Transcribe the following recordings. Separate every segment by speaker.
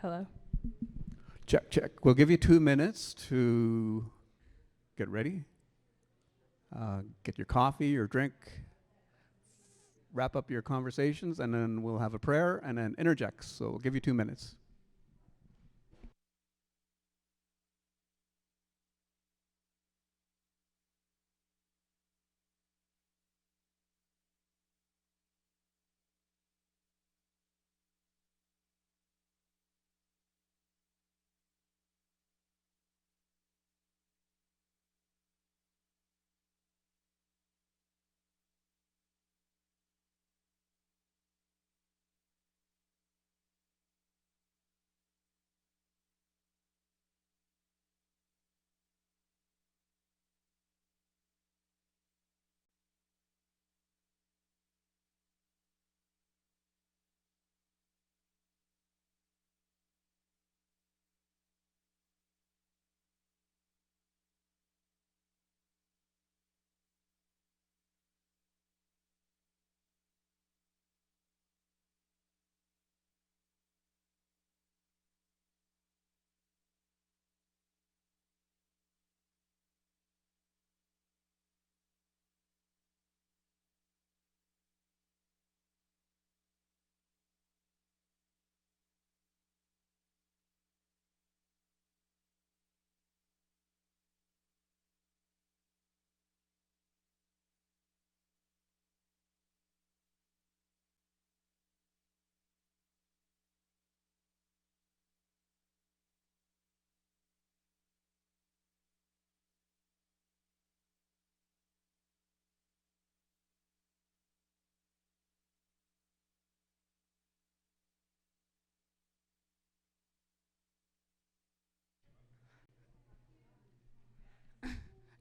Speaker 1: Hello.
Speaker 2: Check, check. We'll give you 2 minutes to get ready, get your coffee or drink, wrap up your conversations, and then we'll have a prayer and then Innergex. So we'll give you 2 minutes.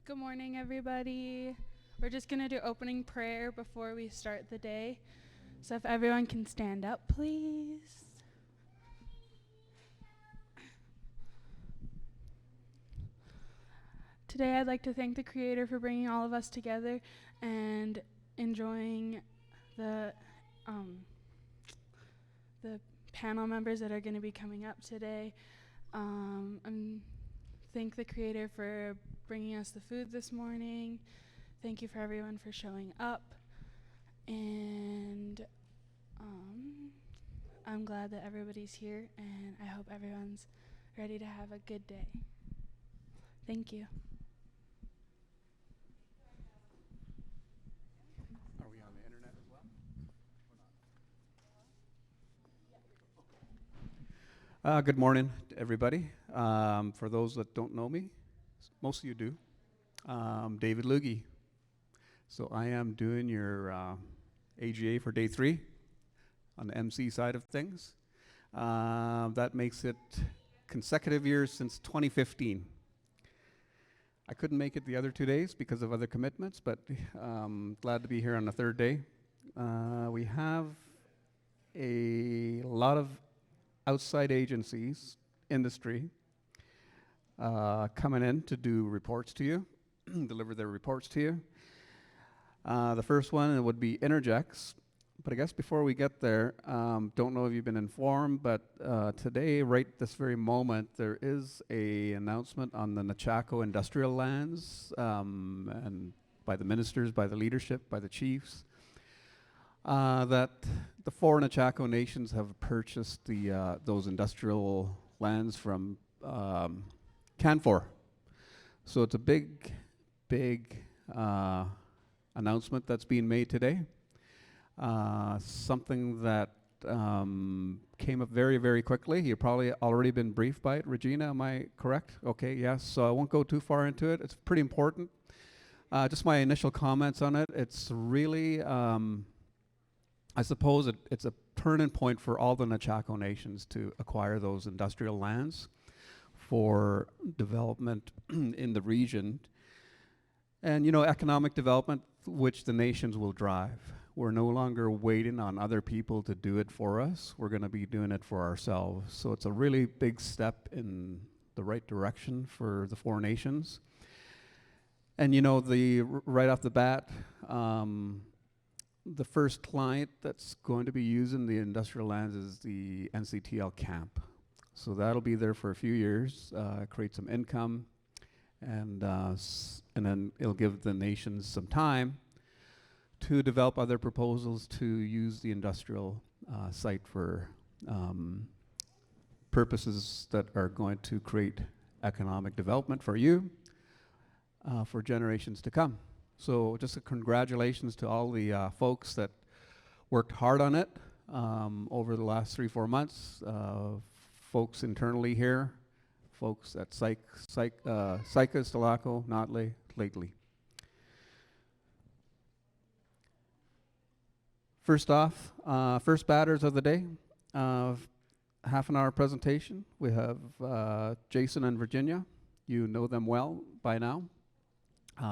Speaker 1: Good morning, everybody. We're just going to do opening prayer before we start the day. So if everyone can stand up, please. Today, I'd like to thank the Creator for bringing all of us together and enjoying the panel members that are going to be coming up today. And thank the Creator for bringing us the food this morning. Thank you for everyone for showing up. And I'm glad that everybody's here, and I hope everyone's ready to have a good day. Thank you.
Speaker 2: Are we on the internet as well? Good morning, to everybody. For those that don't know me, most of you do. David Lugie. So I am doing your AGA for day 3 on the MC side of things. That makes it consecutive years since 2015. I couldn't make it the other 2 days because of other commitments, but glad to be here on the 3rd day. We have a lot of outside agencies, industry, coming in to do reports to you, deliver their reports to you. The first one would be Innergex. But I guess before we get there, don't know if you've been informed, but today, right this very moment, there is a announcement on the Nechako industrial lands, and by the ministers, by the leadership, by the chiefs, that the 4 Nechako nations have purchased those industrial lands from Canfor. So it's a big, big announcement that's being made today. Something that came up very, very quickly. You've probably already been briefed by it. Regina, am I correct? Okay, yes. So I won't go too far into it. It's pretty important. Just my initial comments on it. It's really, I suppose it's a turning point for all the Nechako nations to acquire those industrial lands for development in the region. And, you know, economic development, which the nations will drive. We're no longer waiting on other people to do it for us. We're going to be doing it for ourselves. So it's a really big step in the right direction for the 4 nations. And, you know, right off the bat, the first client that's going to be using the industrial lands is the NCTL camp. So that'll be there for a few years, create some income, and then it'll give the nations some time to develop other proposals to use the industrial site for purposes that are going to create economic development for you for generations to come. So just a congratulations to all the folks that worked hard on it over the last 3-4 months, folks internally here, folks at Saik'uz, Tlaco, Notley, lately. First off, first batters of the day, half an hour presentation. We have Jason and Virginia. You know them well by now.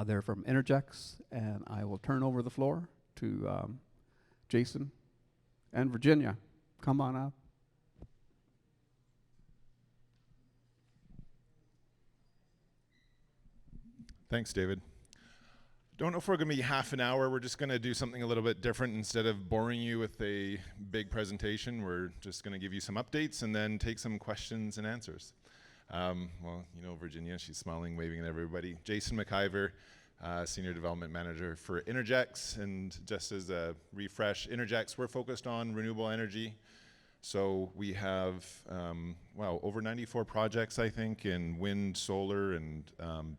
Speaker 2: They're from Innergex, and I will turn over the floor to Jason and Virginia. Come on up.
Speaker 3: Thanks, David. Don't know if we're going to be half an hour. We're just going to do something a little bit different. Instead of boring you with a big presentation, we're just going to give you some updates and then take some questions and answers. Well, you know Virginia, she's smiling, waving at everybody. Jason McIver, Senior Development Manager for Innergex. And just as a refresh, Innergex, we're focused on renewable energy. So we have, over 94 projects, I think, in wind, solar, and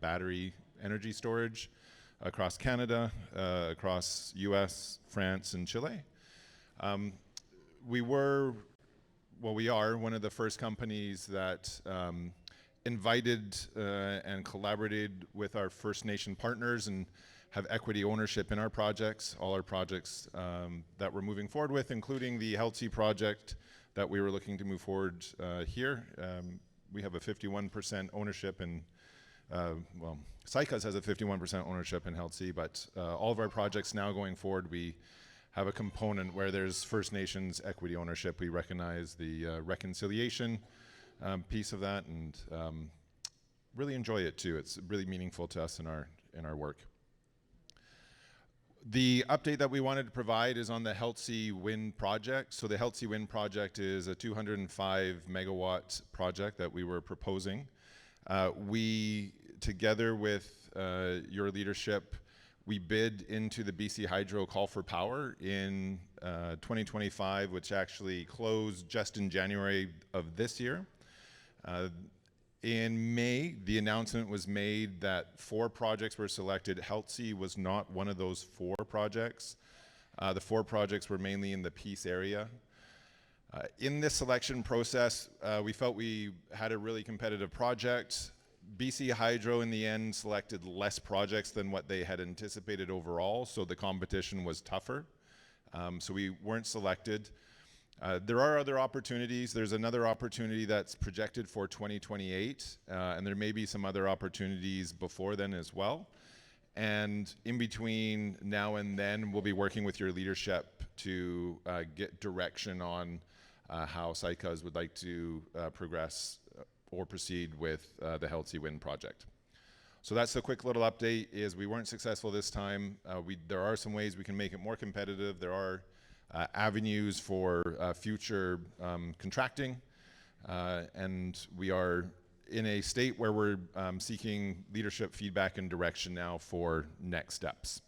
Speaker 3: battery energy storage across Canada, across US, France, and Chile. We are one of the first companies that invited and collaborated with our First Nation partners and have equity ownership in our projects, all our projects that we're moving forward with, including the Heltsi project that we were looking to move forward here. We have a 51% ownership in, Saik'uz has a 51% ownership in Heltsi, but all of our projects now going forward, we have a component where there's First Nations equity ownership. We recognize the reconciliation piece of that, and really enjoy it too. It's really meaningful to us in our work. The update that we wanted to provide is on the Heltsi Wind Project. So the Heltsi Wind Project is a 205 megawatt project that we were proposing. We, together with your leadership, we bid into the BC Hydro Call for Power in 2025, which actually closed just in January of this year. In May, the announcement was made that 4 projects were selected. Heltsi was not one of those 4 projects. The 4 projects were mainly in the Peace area. In this selection process, we felt we had a really competitive project. BC Hydro, in the end, selected less projects than what they had anticipated overall, so the competition was tougher. So we weren't selected. There are other opportunities. There's another opportunity that's projected for 2028, and there may be some other opportunities before then as well. And in between now and then, we'll be working with your leadership to get direction on how Saik'uz would like to progress or proceed with the Heltsi Wind Project. So that's a quick little update. Is we weren't successful this time. There are some ways we can make it more competitive. There are avenues for future contracting, and we are in a state where we're seeking leadership feedback and direction now for next steps.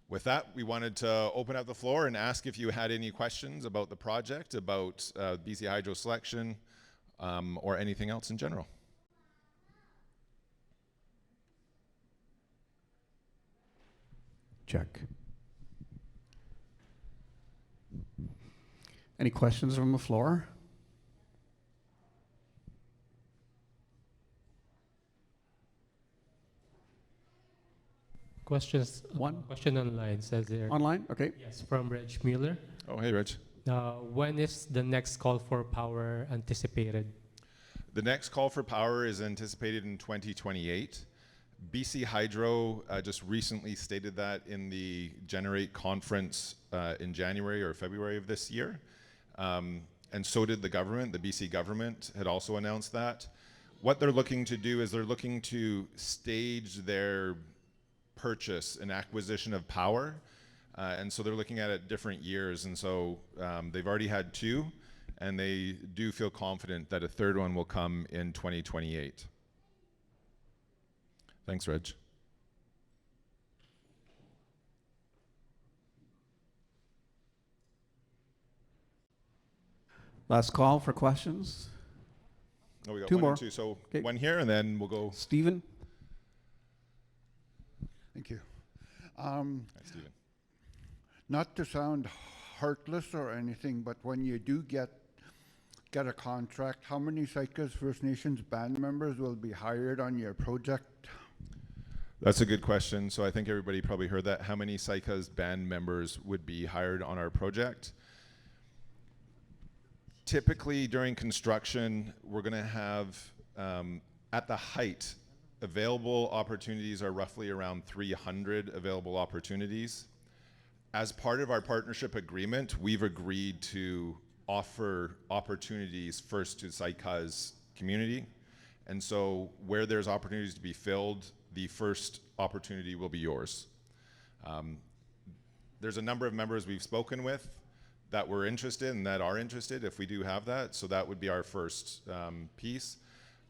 Speaker 3: With that, we wanted to open up the floor and ask if you had any questions about the project, about BC Hydro selection, or anything else in general.
Speaker 2: Check. Any questions from the floor?
Speaker 4: Questions.
Speaker 2: One.
Speaker 4: Question online says there.
Speaker 2: Online? Okay.
Speaker 4: Yes, from Reg Mueller.
Speaker 3: Oh, hey, Rich.
Speaker 4: When is the next call for power anticipated?
Speaker 3: The next call for power is anticipated in 2028. BC Hydro just recently stated that in the Generate conference in January or February of this year. And so did the government. The BC government had also announced that. What they're looking to do is they're looking to stage their purchase and acquisition of power. And so they're looking at it different years. And so they've already had 2. and they do feel confident that a third one will come in 2028. Thanks, Reg.
Speaker 2: Last call for questions.
Speaker 3: Oh, we got
Speaker 2: Two
Speaker 3: one
Speaker 2: more.
Speaker 3: and two. So
Speaker 2: Okay.
Speaker 3: one here, and then we'll go.
Speaker 2: Stephen?
Speaker 5: Thank you.
Speaker 3: Hi, Stephen.
Speaker 5: Not to sound heartless or anything, but when you do get a contract, how many Saik'uz First Nations band members will be hired on your project?
Speaker 3: That's a good question. So I think everybody probably heard that. How many Saik'uz band members would be hired on our project? Typically during construction, we're going to have, at the height, available opportunities are roughly around 300 available opportunities. As part of our partnership agreement, we've agreed to offer opportunities first to Saik'uz community. And so where there's opportunities to be filled, the first opportunity will be yours. There's a number of members we've spoken with that were interested and that are interested if we do have that. So that would be our first piece.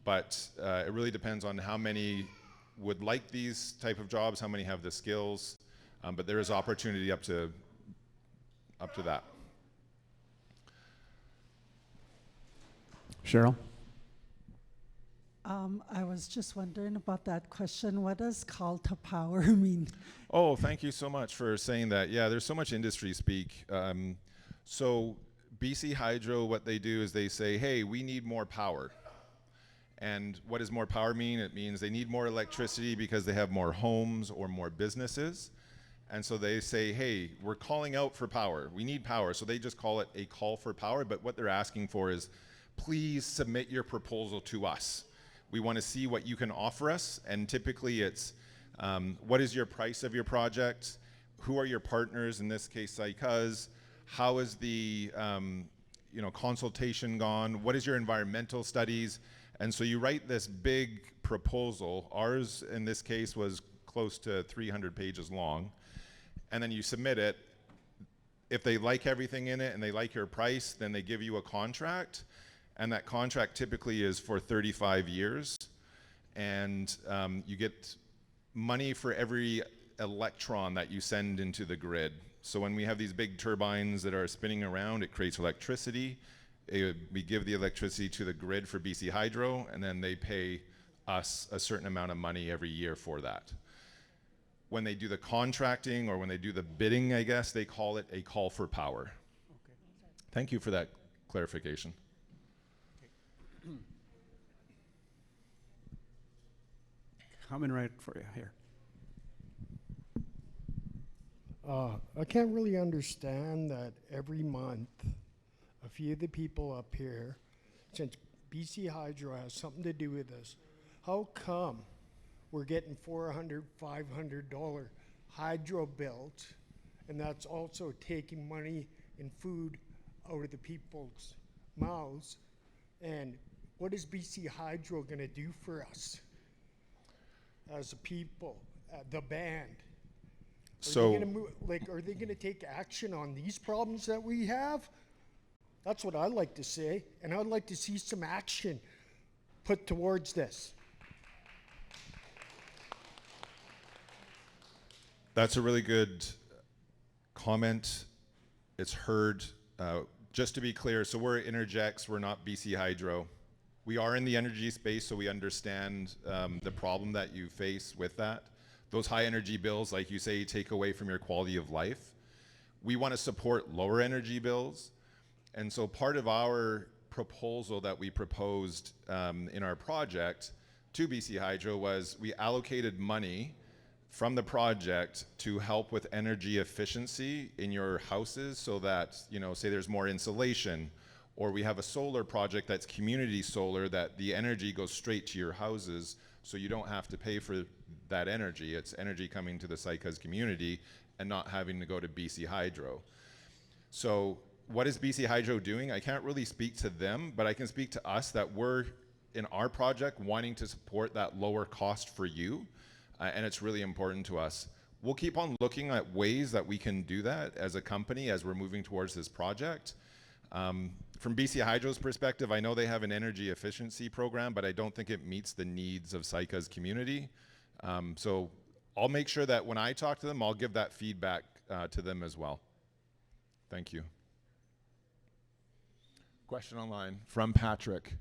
Speaker 3: But it really depends on how many would like these type of jobs, how many have the skills. But there is opportunity up to that.
Speaker 2: Cheryl?
Speaker 6: I was just wondering about that question. What does call to power mean?
Speaker 3: Oh, thank you so much for saying that. Yeah, there's so much industry speak. So BC Hydro, what they do is they say, hey, we need more power. And what does more power mean? It means they need more electricity because they have more homes or more businesses. And so they say, hey, we're calling out for power. We need power. So they just call it a call for power. But what they're asking for is, please submit your proposal to us. We want to see what you can offer us. And typically it's, what is your price of your project? Who are your partners? In this case, Saik'uz. How is the consultation gone? What is your environmental studies? And so you write this big proposal. Ours, in this case, was close to 300 pages long. And then you submit it. If they like everything in it and they like your price, then they give you a contract. And that contract typically is for 35 years. And you get money for every electron that you send into the grid. So when we have these big turbines that are spinning around, it creates electricity. We give the electricity to the grid for BC Hydro, and then they pay us a certain amount of money every year for that. When they do the contracting or when they do the bidding, I guess, they call it a call for power. Okay. Thank you for that clarification.
Speaker 2: Coming right for you here.
Speaker 7: I can't really understand that every month, a few of the people up here, since BC Hydro has something to do with this, how come we're getting $400, $500 hydro bills, and that's also taking money and food out of the people's mouths? And what is BC Hydro gonna do for us as a people, the band?
Speaker 3: So,
Speaker 7: Are they gonna take action on these problems that we have? That's what I'd like to say, and I'd like to see some action put towards this.
Speaker 3: that's a really good comment. It's heard. Just to be clear, so we're Innergex, we're not BC Hydro. We are in the energy space, so we understand the problem that you face with that. Those high energy bills, like you say, take away from your quality of life. We want to support lower energy bills. And so part of our proposal that we proposed in our project to BC Hydro was we allocated money from the project to help with energy efficiency in your houses so that, say there's more insulation, or we have a solar project that's community solar that the energy goes straight to your houses so you don't have to pay for that energy. It's energy coming to the Saik'uz community and not having to go to BC Hydro. So what is BC Hydro doing? I can't really speak to them, but I can speak to us that we're in our project wanting to support that lower cost for you, and it's really important to us. We'll keep on looking at ways that we can do that as a company as we're moving towards this project. from BC Hydro's perspective, I know they have an energy efficiency program, but I don't think it meets the needs of Saik'uz community. So I'll make sure that when I talk to them, I'll give that feedback to them as well. Thank you. Question online from Patrick.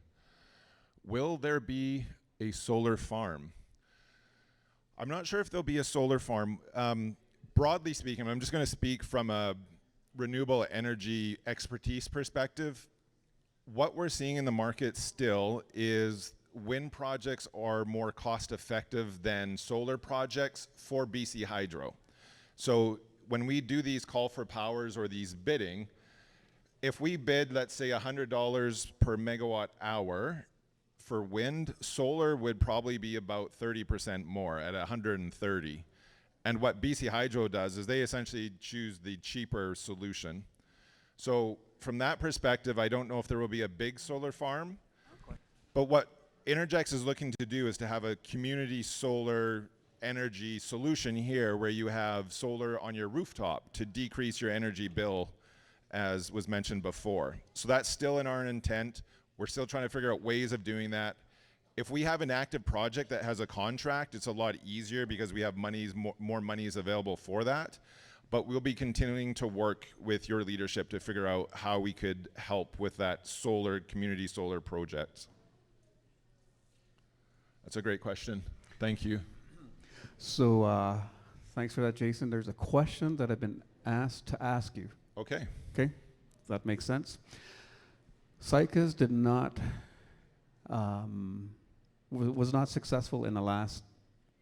Speaker 3: Will there be a solar farm? I'm not sure if there'll be a solar farm. Broadly speaking, I'm just going to speak from a renewable energy expertise perspective. What we're seeing in the market still is wind projects are more cost effective than solar projects for BC Hydro. So when we do these call for powers or these bidding, if we bid, let's say $100 per megawatt hour for wind, solar would probably be about 30% more at 130. And what BC Hydro does is they essentially choose the cheaper solution. So from that perspective, I don't know if there will be a big solar farm, but what Innergex is looking to do is to have a community solar energy solution here where you have solar on your rooftop to decrease your energy bill, as was mentioned before. So that's still in our intent. We're still trying to figure out ways of doing that. If we have an active project that has a contract, it's a lot easier because we have more monies available for that. But we'll be continuing to work with your leadership to figure out how we could help with that solar, community solar project. That's a great question. Thank you.
Speaker 2: So thanks for that, Jason. There's a question that I've been asked to ask you.
Speaker 3: Okay.
Speaker 2: Okay, that makes sense. Saik'uz did not was not successful in the last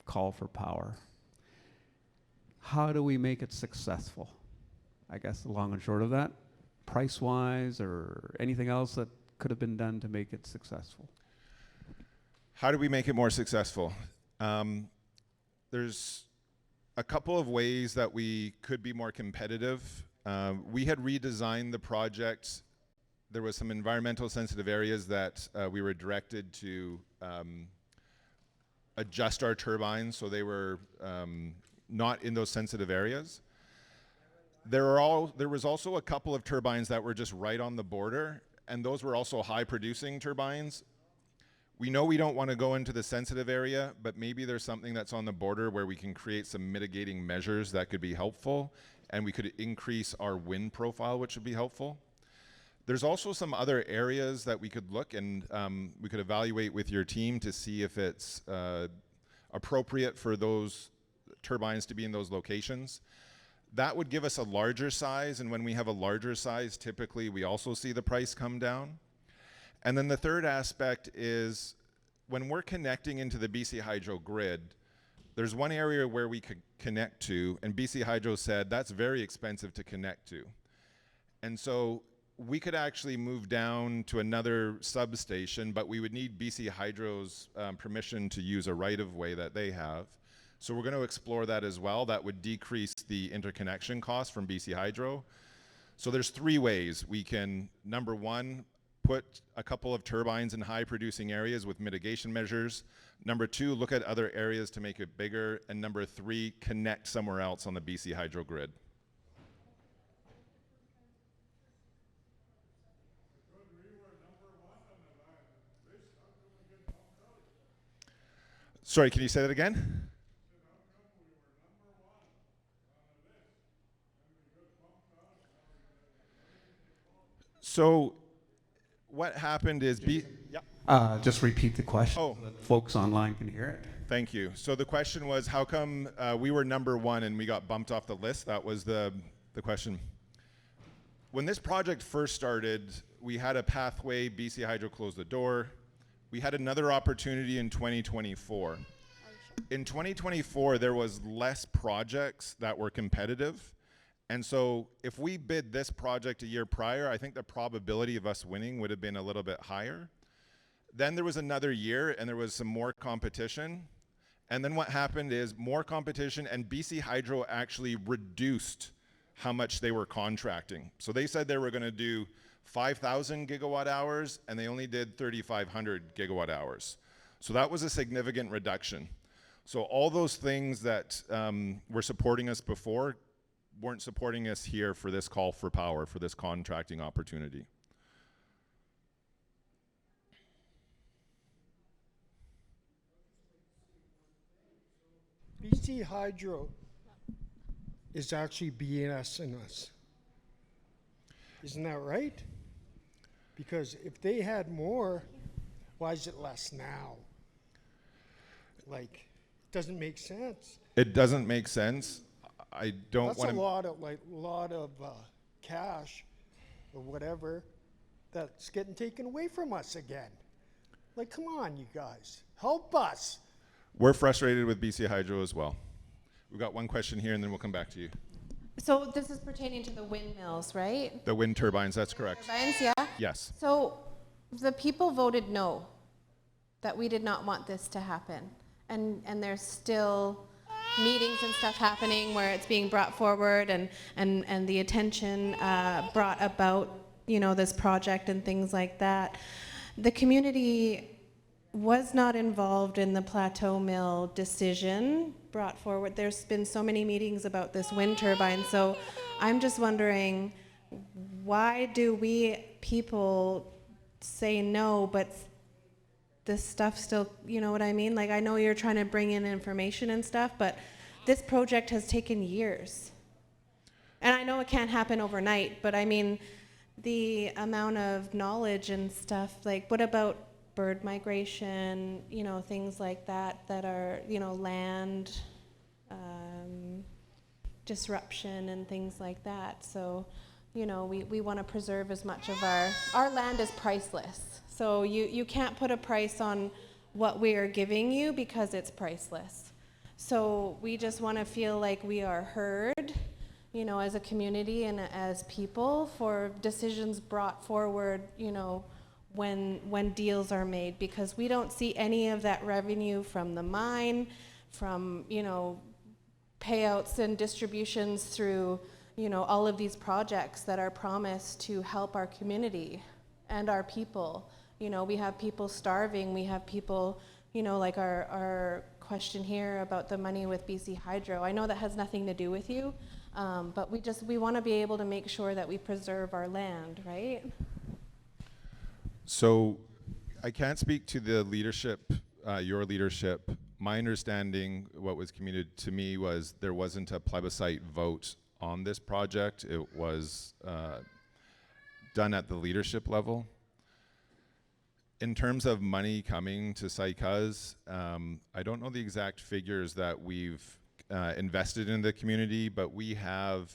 Speaker 2: call for power. How do we make it successful? I guess the long and short of that, price-wise or anything else that could have been done to make it successful.
Speaker 3: How do we make it more successful? There's a couple of ways that we could be more competitive. We had redesigned the project. There was some environmental sensitive areas that we were directed to adjust our turbines so they were not in those sensitive areas. There was also a couple of turbines that were just right on the border, and those were also high producing turbines. We know we don't want to go into the sensitive area, but maybe there's something that's on the border where we can create some mitigating measures that could be helpful, and we could increase our wind profile, which would be helpful. There's also some other areas that we could look and we could evaluate with your team to see if it's appropriate for those turbines to be in those locations. That would give us a larger size, and when we have a larger size, typically we also see the price come down. And then the third aspect is when we're connecting into the BC Hydro grid, there's one area where we could connect to, and BC Hydro said that's very expensive to connect to. And so we could actually move down to another substation, but we would need BC Hydro's permission to use a right-of-way that they have. So we're going to explore that as well. That would decrease the interconnection cost from BC Hydro. So there's three ways we can, number one, put a couple of turbines in high producing areas with mitigation measures. Number two, look at other areas to make it bigger. And number three, connect somewhere else on the BC Hydro grid. Sorry, can you say that again? So what happened is
Speaker 2: Just repeat the question
Speaker 3: Oh.
Speaker 2: so that folks online can hear it.
Speaker 3: Thank you. So the question was, how come we were number one and we got bumped off the list? That was the question. When this project first started, we had a pathway. BC Hydro closed the door. We had another opportunity in 2024. In 2024, there was less projects that were competitive. And so if we bid this project a year prior, I think the probability of us winning would have been a little bit higher. Then there was another year and there was some more competition. And then what happened is more competition, and BC Hydro actually reduced how much they were contracting. So they said they were going to do 5,000 gigawatt hours and they only did 3,500 gigawatt hours. So that was a significant reduction. So all those things that were supporting us before weren't supporting us here for this call for power, for this contracting opportunity.
Speaker 7: BC Hydro is actually BSing us. Isn't that right? Because if they had more, why is it less now? Like, it doesn't make sense.
Speaker 3: It doesn't make sense. I don't
Speaker 7: That's
Speaker 3: want
Speaker 7: a
Speaker 3: to.
Speaker 7: lot of cash or whatever that's getting taken away from us again. Like, come on, you guys, help us.
Speaker 3: We're frustrated with BC Hydro as well. We've got one question here, and then we'll come back to you.
Speaker 8: So this is pertaining to the windmills, right?
Speaker 3: The wind turbines, that's correct.
Speaker 8: Turbines, yeah?
Speaker 3: Yes.
Speaker 8: So the people voted no, that we did not want this to happen. And there's still meetings and stuff happening where it's being brought forward and the attention brought about, you know, this project and things like that. The community was not involved in the Plateau Mill decision brought forward. There's been so many meetings about this wind turbine, so I'm just wondering, why do we people say no, but this stuff still, you know what I mean? Like, I know you're trying to bring in information and stuff, but this project has taken years. And I know it can't happen overnight, but I mean, the amount of knowledge and stuff, like, what about bird migration, you know, things like that, that are, you know, land disruption and things like that. So, you know, we want to preserve as much of our land is priceless. So you can't put a price on what we are giving you because it's priceless. So we just want to feel like we are heard, you know, as a community and as people for decisions brought forward, you know, when deals are made, because we don't see any of that revenue from the mine, from, you know, payouts and distributions through, you know, all of these projects that are promised to help our community and our people. You know, we have people starving, we have people, you know, like our question here about the money with BC Hydro. I know that has nothing to do with you, but we want to be able to make sure that we preserve our land, right?
Speaker 3: So I can't speak to the leadership, your leadership. My understanding, what was communicated to me, was there wasn't a plebiscite vote on this project. It was done at the leadership level. In terms of money coming to Saik'uz, I don't know the exact figures that we've invested in the community, but we have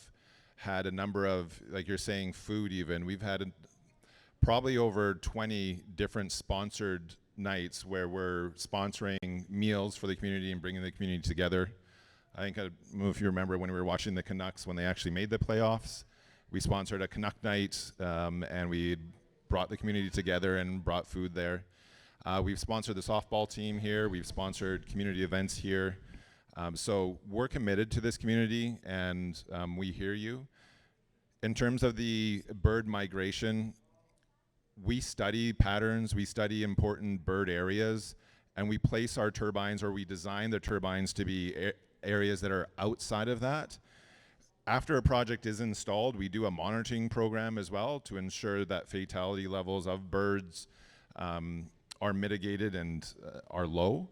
Speaker 3: had a number of, like you're saying, food even. We've had probably over 20 different sponsored nights where we're sponsoring meals for the community and bringing the community together. I don't know if you remember when we were watching the Canucks when they actually made the playoffs. We sponsored a Canuck night and we brought the community together and brought food there. We've sponsored the softball team here. We've sponsored community events here. So we're committed to this community, and we hear you. In terms of the bird migration, we study patterns, we study important bird areas, and we place our turbines, or we design the turbines to be areas that are outside of that. After a project is installed, we do a monitoring program as well to ensure that fatality levels of birds are mitigated and are low.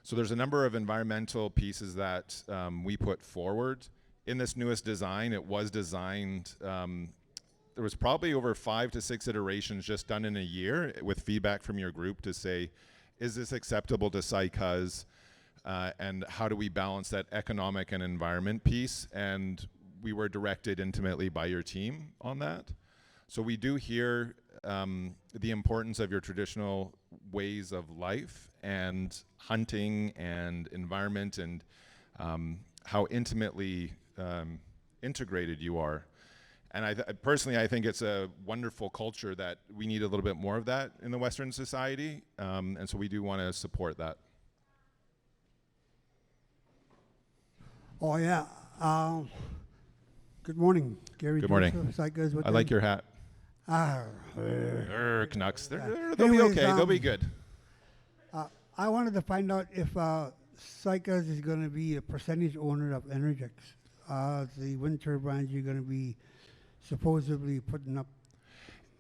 Speaker 3: So there's a number of environmental pieces that we put forward. In this newest design, it was designed, there was probably over 5 to 6 iterations just done in a year with feedback from your group to say, is this acceptable to Saik'uz? And how do we balance that economic and environment piece? And we were directed intimately by your team on that. So we do hear the importance of your traditional ways of life and hunting and environment, and how intimately integrated you are. And personally, I think it's a wonderful culture that we need a little bit more of that in the Western society. And so we do want to support that.
Speaker 9: Oh, yeah. Good morning, Gary.
Speaker 3: Good morning.
Speaker 9: Saik'uz,
Speaker 3: I like your hat. Canucks. They'll be okay. They'll be good.
Speaker 9: I wanted to find out if Saik'uz is going to be a percentage owner of Innergex. The wind turbines you're going to be supposedly putting up.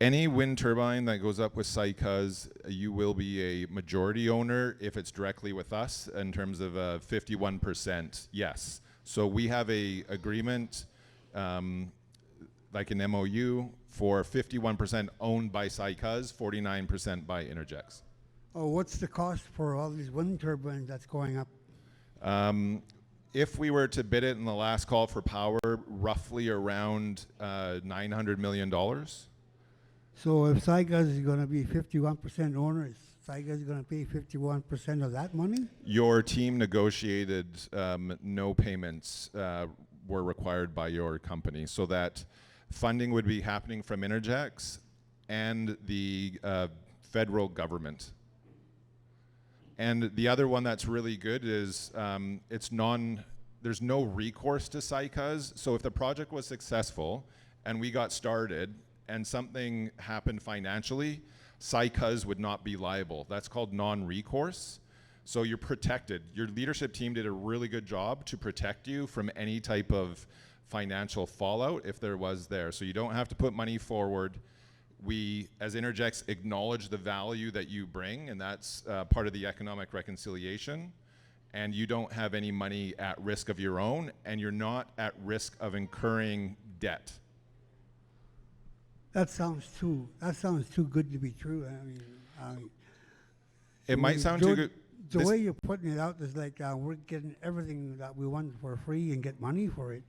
Speaker 3: Any wind turbine that goes up with Saik'uz, you will be a majority owner if it's directly with us in terms of 51%, yes. So we have a agreement, like an MOU, for 51% owned by Saik'uz, 49% by Innergex.
Speaker 9: Oh, what's the cost for all these wind turbines that's going up?
Speaker 3: If we were to bid it in the last call for power, roughly around $900 million.
Speaker 9: So if Saik'uz is going to be 51% owner, is Saik'uz going to pay 51% of that money?
Speaker 3: Your team negotiated no payments were required by your company, so that funding would be happening from Innergex and the federal government. And the other one that's really good is there's no recourse to Saik'uz. So if the project was successful and we got started and something happened financially, Saik'uz would not be liable. That's called non-recourse. So you're protected. Your leadership team did a really good job to protect you from any type of financial fallout if there was there. So you don't have to put money forward. We, as Innergex, acknowledge the value that you bring, and that's part of the economic reconciliation. And you don't have any money at risk of your own, and you're not at risk of incurring debt.
Speaker 9: That sounds too good to be true. I mean,
Speaker 3: It might sound too good.
Speaker 9: The way you're putting it out is like we're getting everything that we want for free and get money for it.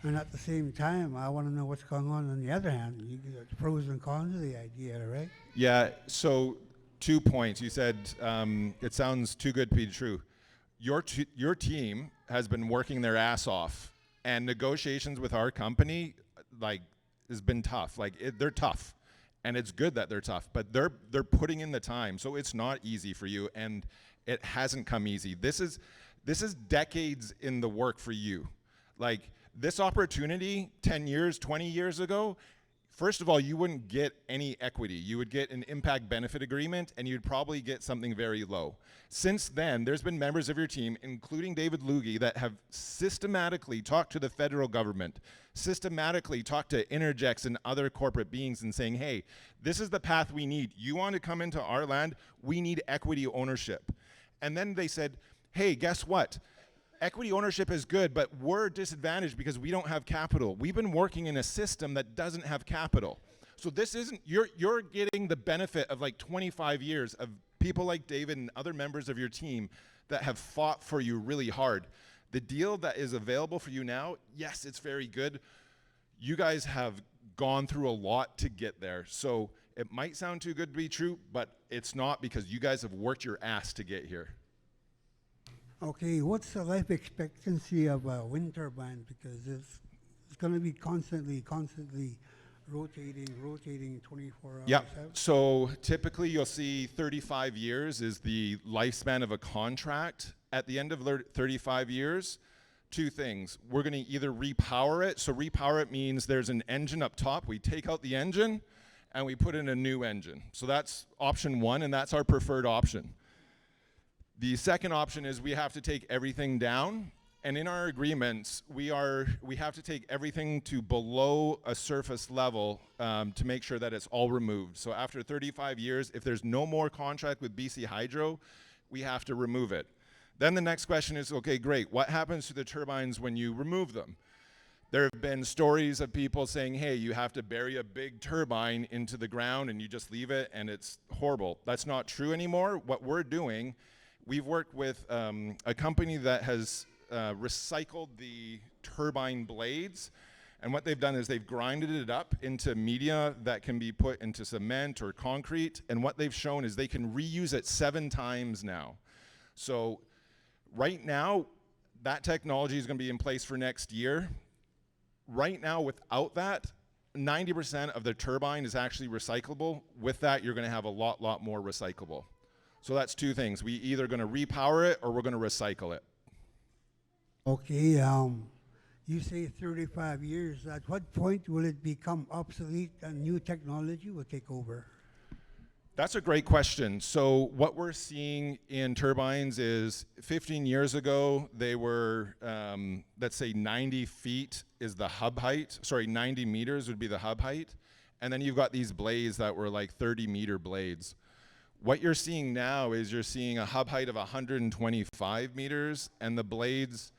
Speaker 9: And at the same time, I want to know what's going on the other hand. You get the pros and cons of the idea, right?
Speaker 3: Yeah, so 2 points. You said it sounds too good to be true. Your team has been working their ass off, and negotiations with our company, has been tough. They're tough, and it's good that they're tough, but they're putting in the time, so it's not easy for you, and it hasn't come easy. This is decades in the work for you. This opportunity 10 years, 20 years ago, first of all, you wouldn't get any equity. You would get an impact benefit agreement, and you'd probably get something very low. Since then, there's been members of your team, including David Lugie, that have systematically talked to the federal government, systematically talked to Innergex and other corporate beings and saying, hey, this is the path we need. You want to come into our land? We need equity ownership. And then they said, hey, guess what? Equity ownership is good, but we're disadvantaged because we don't have capital. We've been working in a system that doesn't have capital. So this isn't, you're getting the benefit of 25 years of people like David and other members of your team that have fought for you really hard. The deal that is available for you now, yes, it's very good. You guys have gone through a lot to get there. So it might sound too good to be true, but it's not, because you guys have worked your ass to get here.
Speaker 9: Okay, what's the life expectancy of a wind turbine? Because it's going to be constantly rotating 24 hours.
Speaker 3: Yeah, so typically you'll see 35 years is the lifespan of a contract. At the end of 35 years, two things. We're going to either repower it. So repower it means there's an engine up top. We take out the engine and we put in a new engine. So that's option one, and that's our preferred option. The second option is we have to take everything down, and in our agreements, we have to take everything to below a surface level to make sure that it's all removed. So after 35 years, if there's no more contract with BC Hydro, we have to remove it. Then the next question is, okay, great, what happens to the turbines when you remove them? There have been stories of people saying, hey, you have to bury a big turbine into the ground and you just leave it and it's horrible. That's not true anymore. What we're doing, we've worked with a company that has recycled the turbine blades, and what they've done is they've grinded it up into media that can be put into cement or concrete, and what they've shown is they can reuse it 7 times now. So right now, that technology is going to be in place for next year. Right now, without that, 90% of the turbine is actually recyclable. With that, you're going to have a lot more recyclable. So that's two things. We either going to repower it or we're going to recycle it.
Speaker 9: Okay, you say 35 years. At what point will it become obsolete and new technology will take over?
Speaker 3: That's a great question. So what we're seeing in turbines is 15 years ago, they were, let's say 90 feet is the hub height. Sorry, 90 meters would be the hub height. And then you've got these blades that were like 30-meter blades. What you're seeing now is you're seeing a hub height of 125 meters and the blades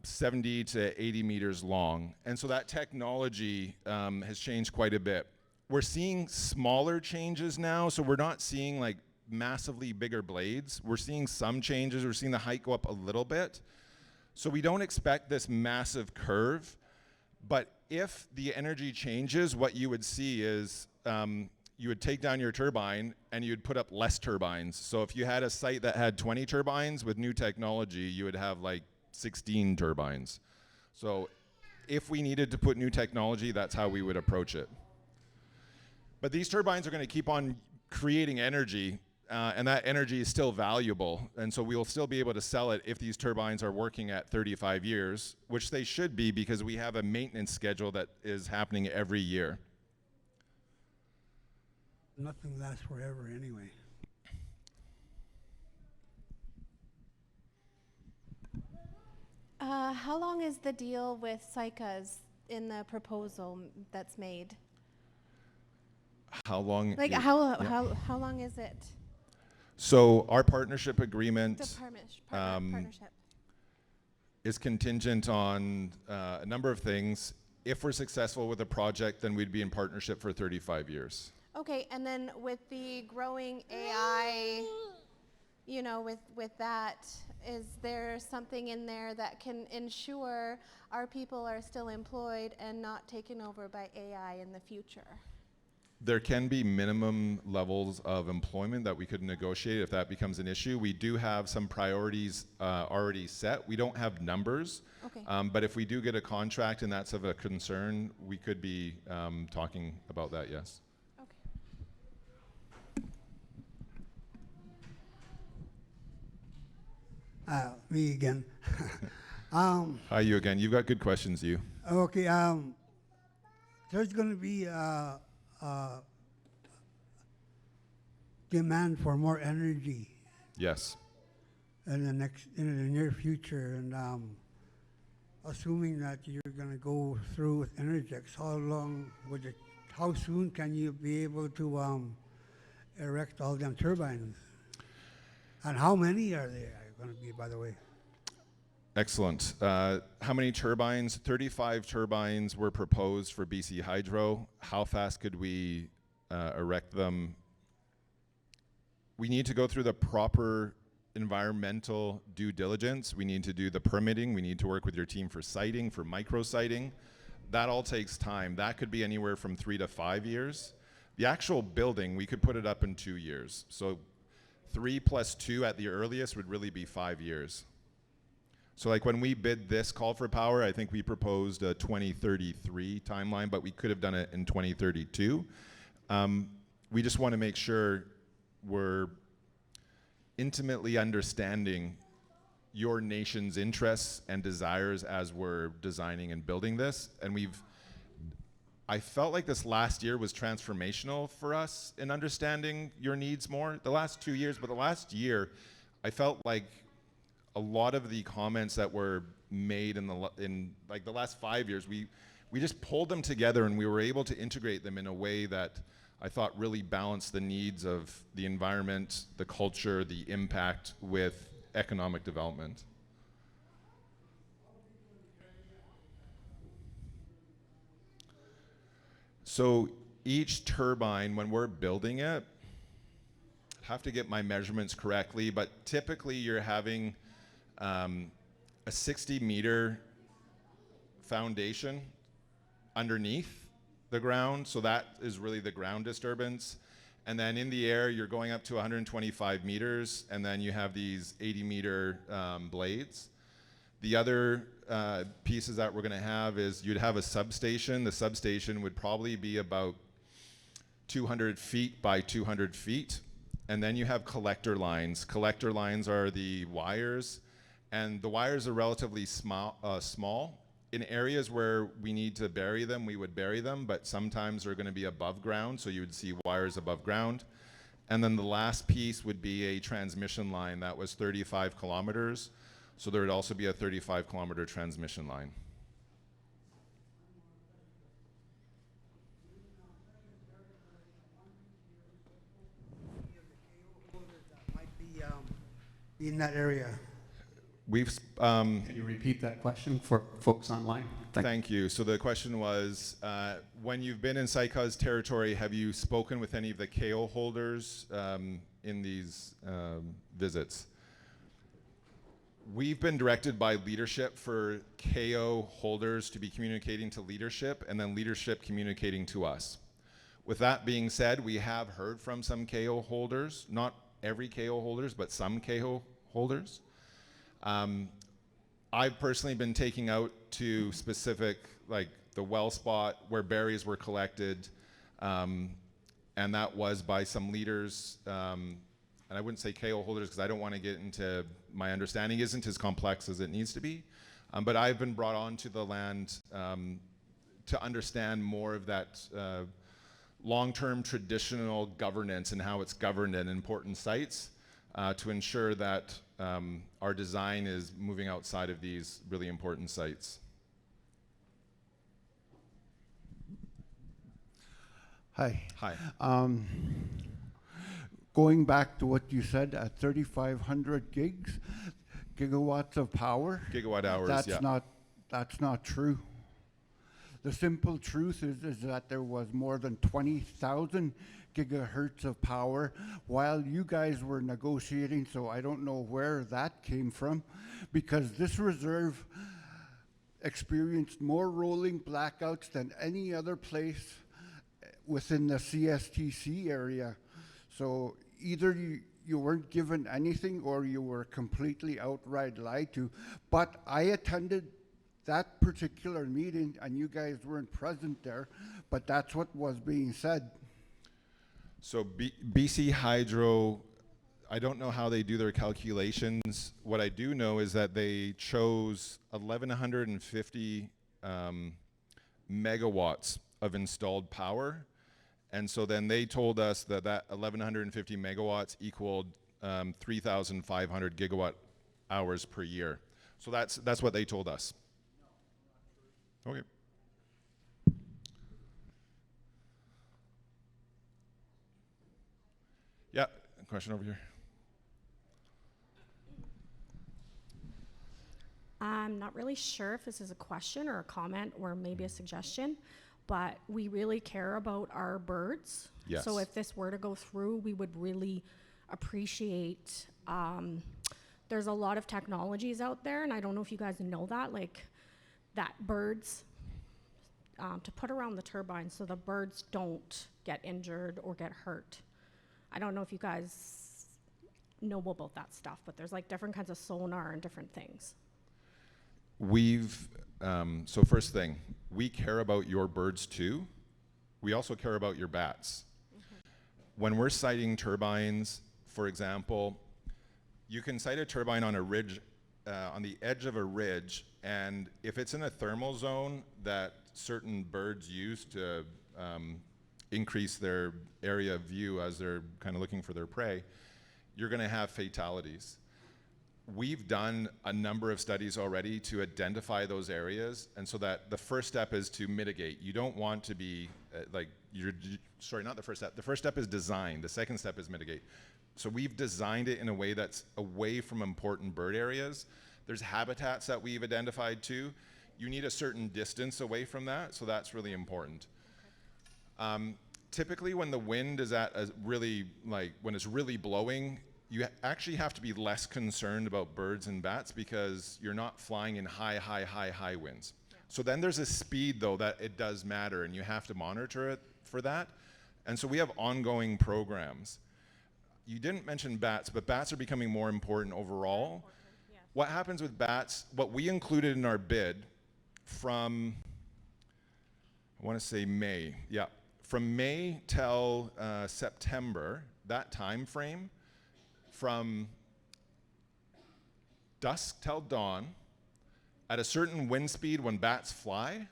Speaker 3: 70 to 80 meters long. And so that technology has changed quite a bit. We're seeing smaller changes now, so we're not seeing like massively bigger blades. We're seeing some changes. We're seeing the height go up a little bit. So we don't expect this massive curve, but if the energy changes, what you would see is you would take down your turbine and you'd put up less turbines. So if you had a site that had 20 turbines, with new technology, you would have like 16 turbines. So if we needed to put new technology, that's how we would approach it. But these turbines are going to keep on creating energy, and that energy is still valuable. And so we'll still be able to sell it if these turbines are working at 35 years, which they should be because we have a maintenance schedule that is happening every year.
Speaker 9: Nothing lasts forever anyway.
Speaker 8: How long is the deal with Saik'uz in the proposal that's made?
Speaker 3: How long?
Speaker 8: Like
Speaker 3: Yeah.
Speaker 8: how long is it?
Speaker 3: So our partnership agreement
Speaker 8: The partnership.
Speaker 3: is contingent on a number of things. If we're successful with a project, then we'd be in partnership for 35 years.
Speaker 8: Okay, and then with the growing AI, you know, with that, is there something in there that can ensure our people are still employed and not taken over by AI in the future?
Speaker 3: There can be minimum levels of employment that we could negotiate if that becomes an issue. We do have some priorities already set. We don't have numbers,
Speaker 8: Okay.
Speaker 3: But if we do get a contract and that's of a concern, we could be talking about that, yes.
Speaker 9: Me again.
Speaker 3: Hi, you again. You've got good questions, you.
Speaker 9: Okay, there's going to be demand for more energy
Speaker 3: Yes.
Speaker 9: in the near future, and assuming that you're going to go through with Innergex, how soon can you be able to erect all them turbines? And how many are there going to be, by the way?
Speaker 3: Excellent. How many turbines? 35 turbines were proposed for BC Hydro. How fast could we erect them? We need to go through the proper environmental due diligence. We need to do the permitting. We need to work with your team for siting, for micro siting. That all takes time. That could be anywhere from 3 to 5 years. The actual building, we could put it up in 2 years. So 3 plus 2 at the earliest would really be 5 years. So like when we bid this call for power, I think we proposed a 2033 timeline, but we could have done it in 2032. We just want to make sure we're intimately understanding your nation's interests and desires as we're designing and building this. And I felt like this last year was transformational for us in understanding your needs more. The last 2 years, but the last year, I felt like a lot of the comments that were made in like the last 5 years, we just pulled them together and we were able to integrate them in a way that I thought really balanced the needs of the environment, the culture, the impact with economic development. So each turbine, when we're building it, I have to get my measurements correctly, but typically you're having a 60-meter foundation underneath the ground, so that is really the ground disturbance. And then in the air, you're going up to 125 meters, and then you have these 80-meter blades. The other pieces that we're going to have is you'd have a substation. The substation would probably be about 200 feet by 200 feet. And then you have collector lines. Collector lines are the wires, and the wires are relatively small. In areas where we need to bury them, we would bury them, but sometimes they're going to be above ground, so you would see wires above ground. And then the last piece would be a transmission line that was 35 kilometers, so there would also be a 35-kilometer transmission line.
Speaker 9: in that area?
Speaker 2: Can you repeat that question for folks online?
Speaker 3: Thank you. So the question was, when you've been in Saik'uz territory, have you spoken with any of the KO holders in these visits? We've been directed by leadership for KO holders to be communicating to leadership, and then leadership communicating to us. With that being said, we have heard from some KO holders, not every KO holders, but some KO holders. I've personally been taking out to specific, like the well spot where berries were collected, and that was by some leaders, and I wouldn't say KO holders because I don't want to get into, my understanding isn't as complex as it needs to be, but I've been brought onto the land to understand more of that long-term traditional governance and how it's governed in important sites to ensure that our design is moving outside of these really important sites.
Speaker 5: Hi.
Speaker 3: Hi.
Speaker 5: Going back to what you said, at 3,500 gigawatts of power.
Speaker 3: Gigawatt hours, yeah.
Speaker 5: That's not true. The simple truth is that there was more than 20,000 gigahertz of power while you guys were negotiating, so I don't know where that came from, because this reserve experienced more rolling blackouts than any other place within the CSTC area. So either you weren't given anything or you were completely outright lied to. But I attended that particular meeting and you guys weren't present there, but that's what was being said.
Speaker 3: So BC Hydro, I don't know how they do their calculations. What I do know is that they chose 1,150 megawatts of installed power. And so then they told us that 1,150 megawatts equaled 3,500 gigawatt hours per year. So that's what they told us. Okay. Yeah, question over here.
Speaker 10: I'm not really sure if this is a question or a comment or maybe a suggestion, but we really care about our birds.
Speaker 3: Yes.
Speaker 10: So if this were to go through, we would really appreciate, there's a lot of technologies out there, and I don't know if you guys know that, like that birds, to put around the turbines so the birds don't get injured or get hurt. I don't know if you guys know about that stuff, but there's like different kinds of sonar and different things.
Speaker 3: So first thing, we care about your birds too. We also care about your bats. Mm-hmm. When we're siting turbines, for example, you can site a turbine on a ridge, on the edge of a ridge, and if it's in a thermal zone that certain birds use to increase their area of view as they're kind of looking for their prey, you're going to have fatalities. We've done a number of studies already to identify those areas, and so that the first step is to mitigate. You don't want to be not the first step. The first step is design. The second step is mitigate. So we've designed it in a way that's away from important bird areas. There's habitats that we've identified too. You need a certain distance away from that, so that's really important. Typically when the wind is at a really, when it's really blowing, you actually have to be less concerned about birds and bats because you're not flying in high winds. Yeah. So then there's a speed though that it does matter and you have to monitor it for that. And so we have ongoing programs. You didn't mention bats, but bats are becoming more important overall. Yes. What happens with bats, what we included in our bid from, I want to say May, yeah. From May till September, that time frame, from dusk till dawn, at a certain wind speed when bats fly,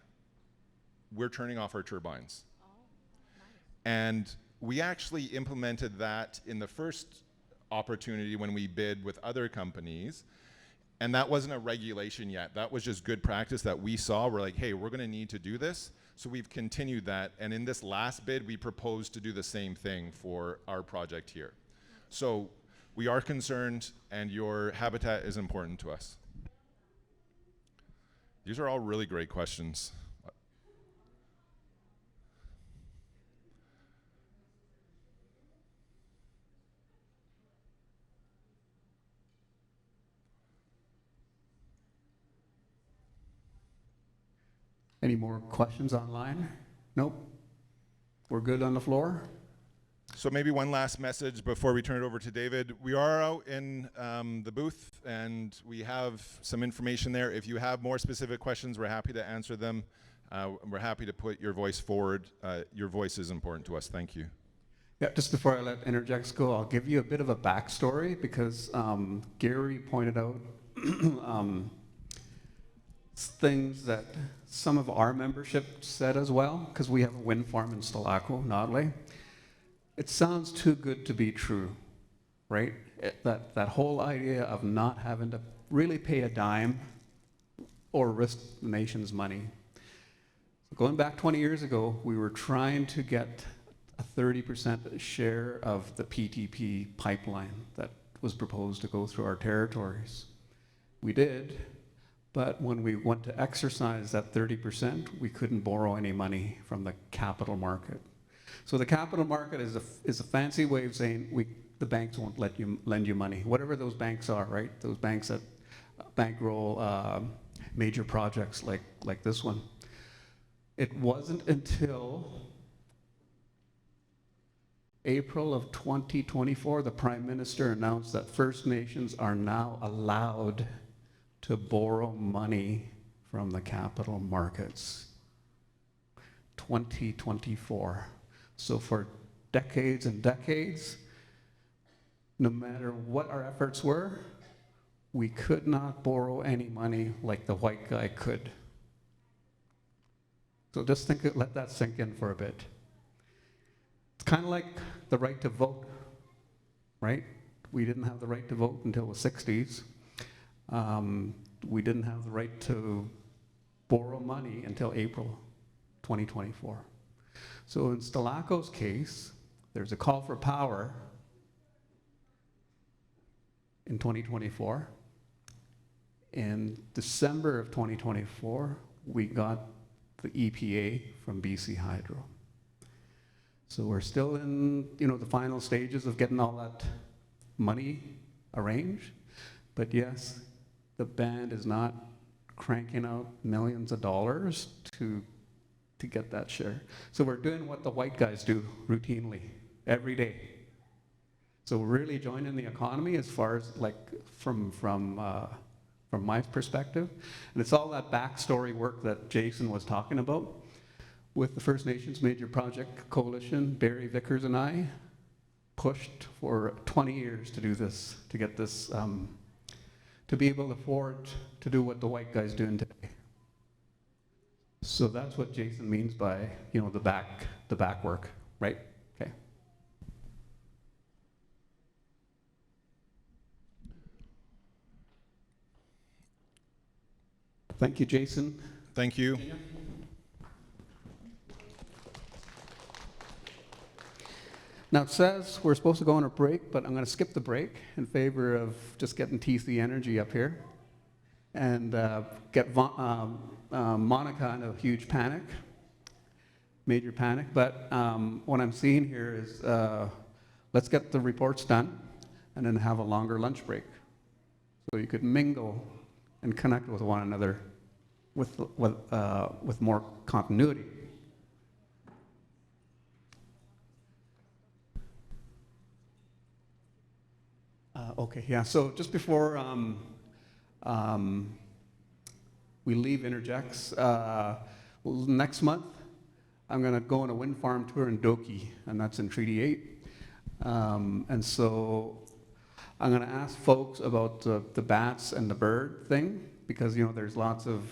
Speaker 3: we're turning off our turbines. Oh, nice. And we actually implemented that in the first opportunity when we bid with other companies, and that wasn't a regulation yet. That was just good practice that we saw. We're like, hey, we're gonna need to do this. So we've continued that, and in this last bid, we proposed to do the same thing for our project here. So We are concerned, and your habitat is important to us. These are all really great questions.
Speaker 2: Any more questions online? Nope. We're good on the floor?
Speaker 3: So maybe one last message before we turn it over to David. We are out in the booth, and we have some information there. If you have more specific questions, we're happy to answer them. We're happy to put your voice forward. Your voice is important to us. Thank you.
Speaker 2: Yeah, just before I let Innergex go, I'll give you a bit of a backstory because Gary pointed out things that some of our membership said as well, because we have a wind farm in Stalaco, Notley. It sounds too good to be true, right? That whole idea of not having to really pay a dime or risk the nation's money. So going back 20 years ago, we were trying to get a 30% share of the PTP pipeline that was proposed to go through our territories. We did, but when we went to exercise that 30%, we couldn't borrow any money from the capital market. So the capital market is a fancy way of saying the banks won't lend you money, whatever those banks are, right? Those banks that bankroll major projects like this one. It wasn't until April of 2024, the Prime Minister announced that First Nations are now allowed to borrow money from the capital markets. 2024. So for decades and decades, no matter what our efforts were, we could not borrow any money like the white guy could. So just let that sink in for a bit. It's kind of like the right to vote, right? We didn't have the right to vote until the 60s. We didn't have the right to borrow money until April 2024. So in Stalaco's case, there's a call for power in 2024. In December of 2024, we got the EPA from BC Hydro. So we're still in, the final stages of getting all that money arranged. But yes, the band is not cranking out millions of dollars to get that share. So we're doing what the white guys do routinely, every day. So we're really joining the economy as far as from my perspective. And it's all that backstory work that Jason was talking about with the First Nations Major Project Coalition. Barry Vickers and I pushed for 20 years to do this, to get this, to be able to afford to do what the white guy's doing today. So that's what Jason means by, the back work, right? Okay. Thank you, Jason.
Speaker 3: Thank you.
Speaker 2: Now it says we're supposed to go on a break, but I'm going to skip the break in favor of just getting TC Energy up here and get Monica in a huge panic, major panic. But what I'm seeing here is let's get the reports done and then have a longer lunch break. So you could mingle and connect with one another with more continuity. Okay, yeah, so just before we leave Innergex, next month, I'm going to go on a wind farm tour in Doki, and that's in Treaty 8. And so I'm going to ask folks about the bats and the bird thing, because there's lots of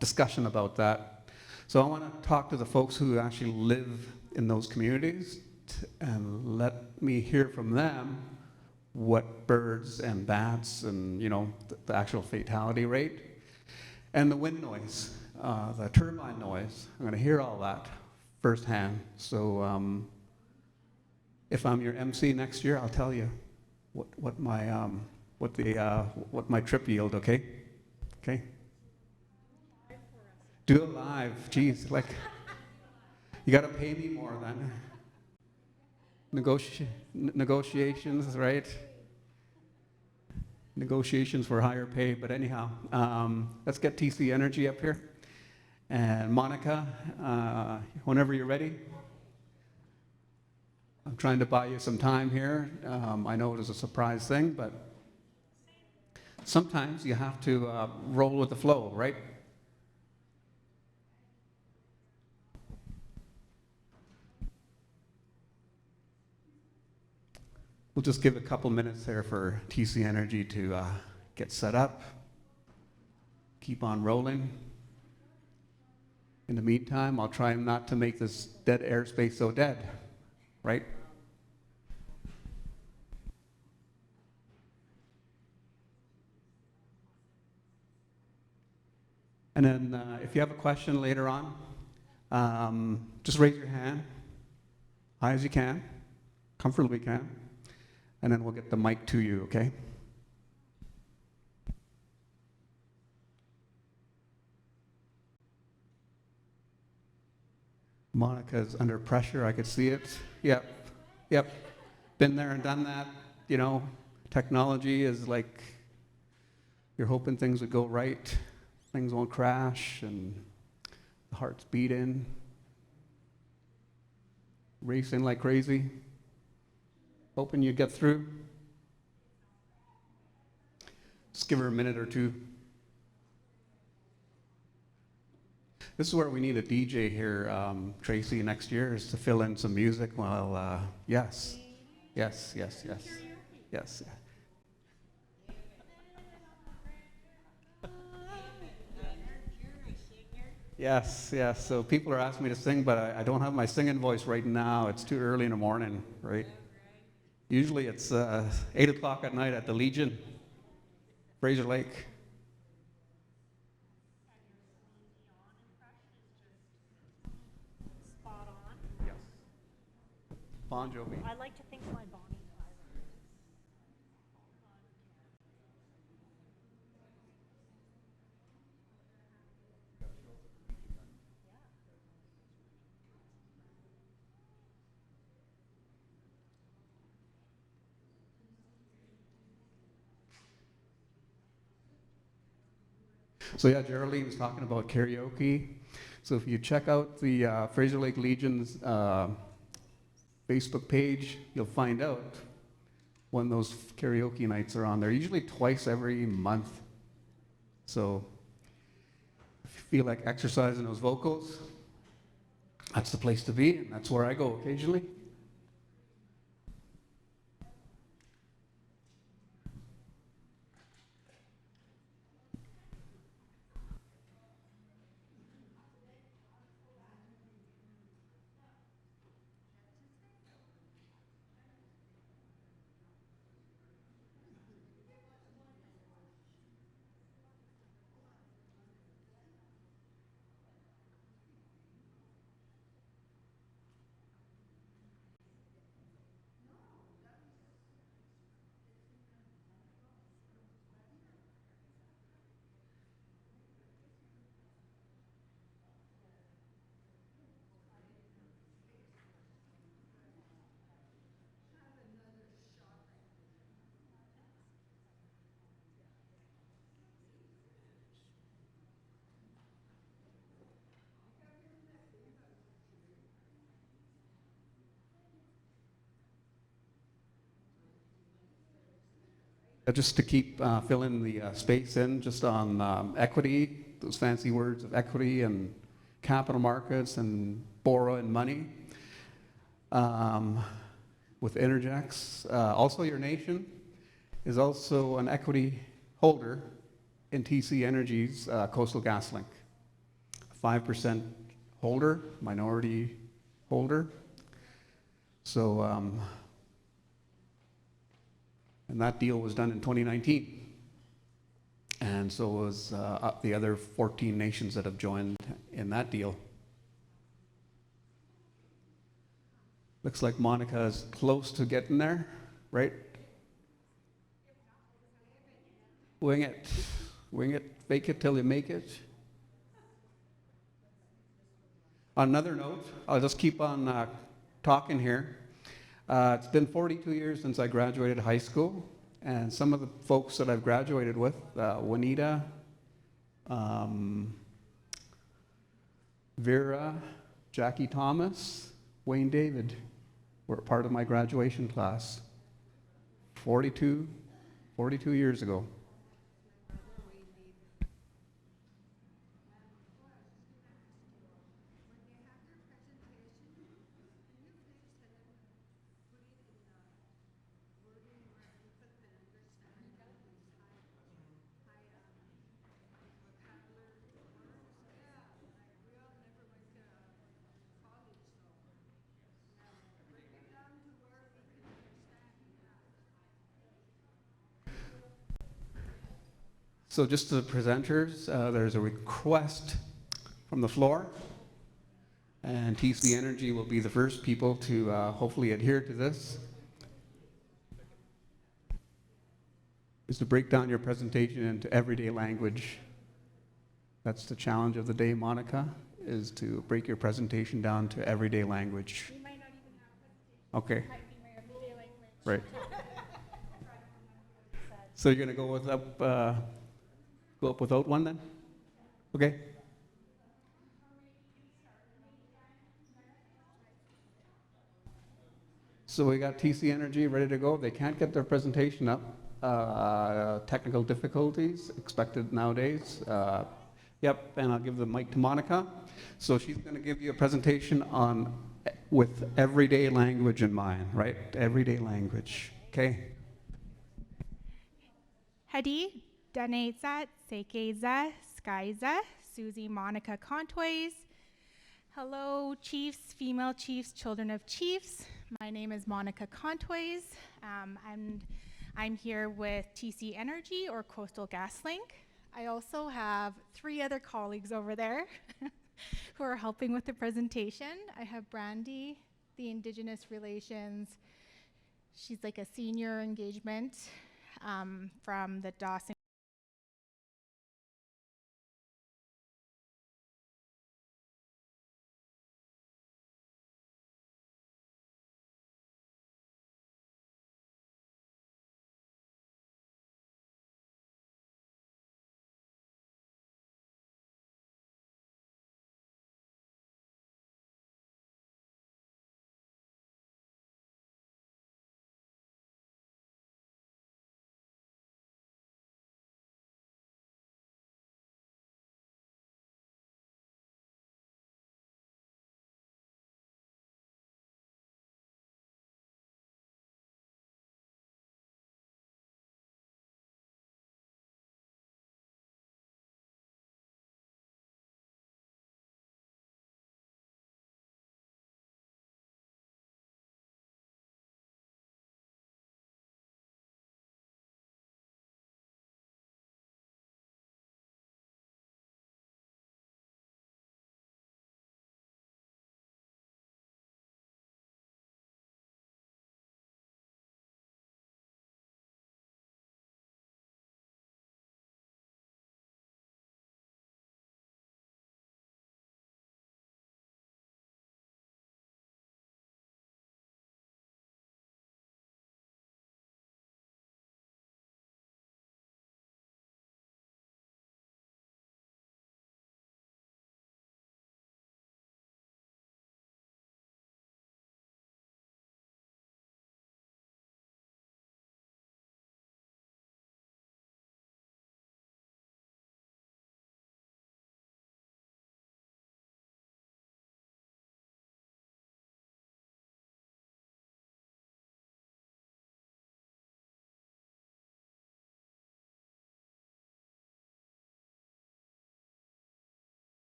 Speaker 2: discussion about that. So I want to talk to the folks who actually live in those communities and let me hear from them what birds and bats and the actual fatality rate and the wind noise, the turbine noise. I'm going to hear all that firsthand. So If I'm your MC next year, I'll tell you what my trip yield. Okay, okay. Do it live. Jeez, like you got to pay me more then. Negotiations, right? Negotiations for higher pay. But anyhow, let's get TC Energy up here. And Monica, whenever you're ready. I'm trying to buy you some time here. I know it is a surprise thing, but sometimes you have to roll with the flow, right? We'll just give a couple minutes there for TC Energy to get set up, keep on rolling. In the meantime, I'll try not to make this dead airspace so dead, right? And then if you have a question later on, just raise your hand, high as you can, comfortably can, and then we'll get the mic to you, okay? Monica's under pressure, I could see it. Yep, yep. Been there and done that, you know. Technology is like, you're hoping things would go right, things won't crash, and the heart's beating, racing like crazy, hoping you get through. Just give her a minute or two. This is where we need a DJ here, Tracy, next year, is to fill in some music while, yes. Yes. Yes. So people are asking me to sing, but I don't have my singing voice right now. It's too early in the morning, right? Usually it's 8 o'clock at night at the Legion, Fraser Lake. Yes. Bon Jovi.
Speaker 11: I like to think my Bonnie.
Speaker 2: So yeah, Geraldine was talking about karaoke. So if you check out the Fraser Lake Legion's Facebook page, you'll find out when those karaoke nights are on there. Usually twice every month. So if you feel like exercising those vocals, that's the place to be, and that's where I go occasionally. Just to keep filling the space in, just on equity, those fancy words of equity and capital markets and borrow and money. With Innergex, also your nation is also an equity holder in TC Energy's Coastal GasLink. 5% holder, minority holder. So, and that deal was done in 2019. And so was the other 14 nations that have joined in that deal. Looks like Monica is close to getting there, right? Wing it. Wing it. Fake it till you make it. On another note, I'll just keep on talking here. It's been 42 years since I graduated high school, and some of the folks that I've graduated with, Juanita, Vera, Jackie Thomas, Wayne David were part of my graduation class 42 years ago. So just to the presenters, there's a request from the floor, and TC Energy will be the first people to hopefully adhere to this, is to break down your presentation into everyday language. That's the challenge of the day, Monica, is to break your presentation down to everyday language.
Speaker 1: We might not even have a
Speaker 2: Okay,
Speaker 1: presentation. It might be my everyday language.
Speaker 2: right. So you're gonna go up without one then? Okay. So we got TC Energy ready to go. They can't get their presentation up. Technical difficulties expected nowadays. Yep, and I'll give the mic to Monica. So she's going to give you a presentation on with everyday language in mind, right? Everyday language. Okay.
Speaker 11: Hadi, Daneza, Saik'uz, Skyza, Susie, Monica, Contoys. Hello, chiefs, female chiefs, children of chiefs. My name is Monica Contoys. I'm here with TC Energy or Coastal GasLink. I also have 3 other colleagues over there who are helping with the presentation. I have Brandy, the Indigenous Relations. She's like a senior engagement from the Dawson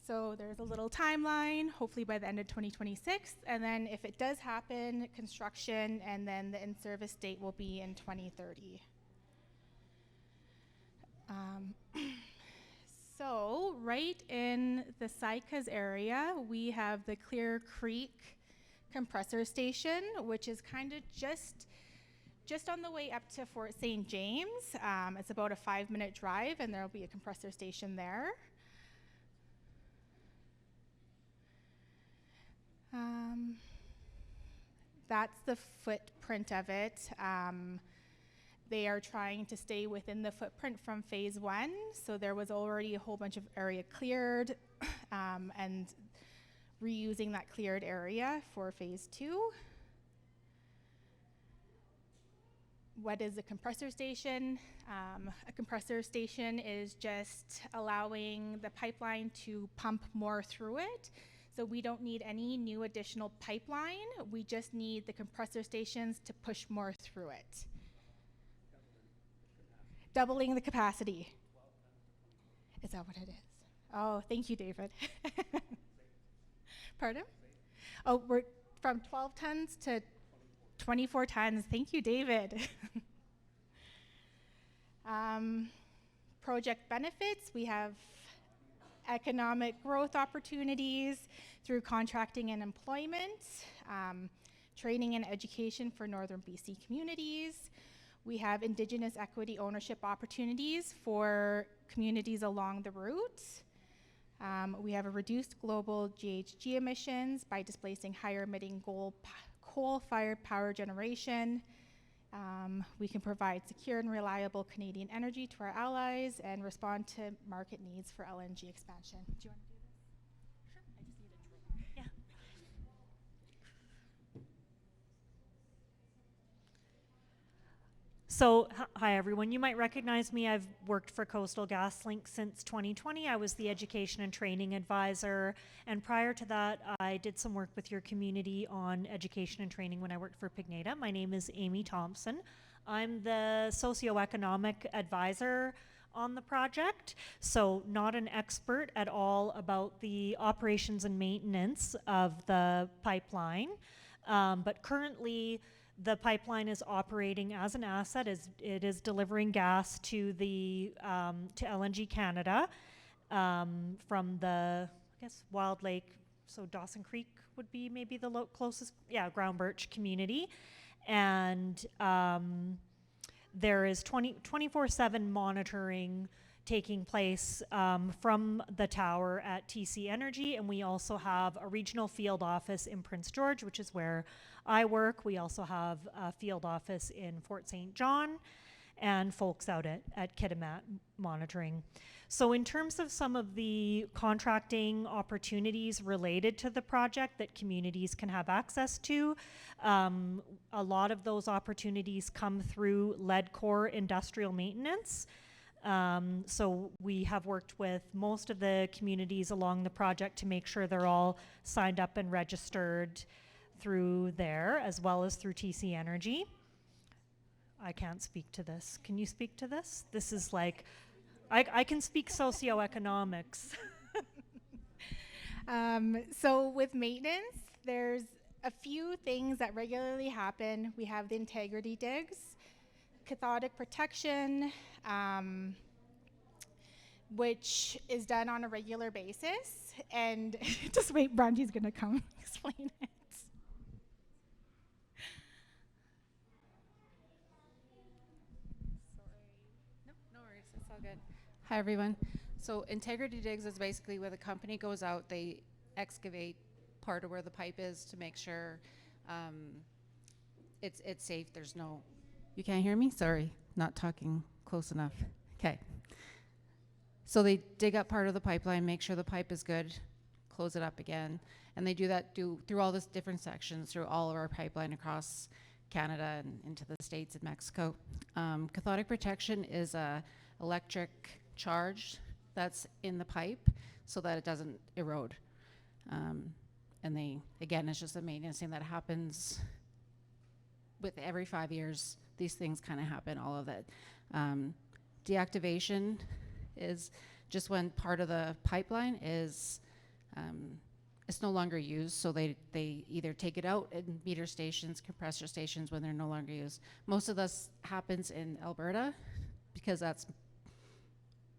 Speaker 11: So there's a little timeline, hopefully by the end of 2026. And then if it does happen, construction and then the in-service date will be in 2030. So right in the Saik'uz area, we have the Clear Creek compressor station, which is kind of just on the way up to Fort St. James. It's about a 5-minute drive, and there'll be a compressor station there. That's the footprint of it. They are trying to stay within the footprint from phase 1. So there was already a whole bunch of area cleared and reusing that cleared area for phase 2. What is a compressor station? A compressor station is just allowing the pipeline to pump more through it. So we don't need any new additional pipeline. We just need the compressor stations to push more through it. Doubling the capacity. Is that what it is? Oh, thank you, David. Pardon? Oh, we're from 12 tons to 24 tons. Thank you, David. Project benefits, we have economic growth opportunities through contracting and employment, training and education for Northern BC communities. We have Indigenous equity ownership opportunities for communities along the route. We have a reduced global GHG emissions by displacing higher emitting coal-fired power generation. We can provide secure and reliable Canadian energy to our allies and respond to market needs for LNG expansion. Do you want to do this? Sure. I just need a drill. Yeah.
Speaker 12: So, hi everyone. You might recognize me. I've worked for Coastal GasLink since 2020. I was the education and training advisor. And prior to that, I did some work with your community on education and training when I worked for Pignata. My name is Amy Thompson. I'm the socioeconomic advisor on the project. So not an expert at all about the operations and maintenance of the pipeline. But currently, the pipeline is operating as an asset. It is delivering gas to the to LNG Canada from the, I guess, Wild Lake. So Dawson Creek would be maybe the closest, Ground Birch community, and there is 24/7 monitoring taking place from the tower at TC Energy, and we also have a regional field office in Prince George, which is where I work. We also have a field office in Fort St. John and folks out at Kitimat monitoring. So in terms of some of the contracting opportunities related to the project that communities can have access to, a lot of those opportunities come through Leadcore industrial maintenance. So we have worked with most of the communities along the project to make sure they're all signed up and registered through there, as well as through TC Energy. I can't speak to this. Can you speak to this? This is like, I can speak socioeconomics.
Speaker 11: So with maintenance, there's a few things that regularly happen. We have the integrity digs, cathodic protection, which is done on a regular basis. And just wait, Brandy's gonna come explain it.
Speaker 13: No worries, it's all good. Hi everyone. So integrity digs is basically where the company goes out, they excavate part of where the pipe is to make sure it's safe. There's no, you can't hear me? Sorry, not talking close enough. Okay. So they dig up part of the pipeline, make sure the pipe is good, close it up again. And they do that through all this different sections, through all of our pipeline across Canada and into the States and Mexico. Cathodic protection is a electric charge that's in the pipe so that it doesn't erode. And again, it's just a maintenance thing that happens with every 5 years. These things kind of happen, all of that. Deactivation is just when part of the pipeline is it's no longer used, so they either take it out in meter stations, compressor stations when they're no longer used. Most of this happens in Alberta because that's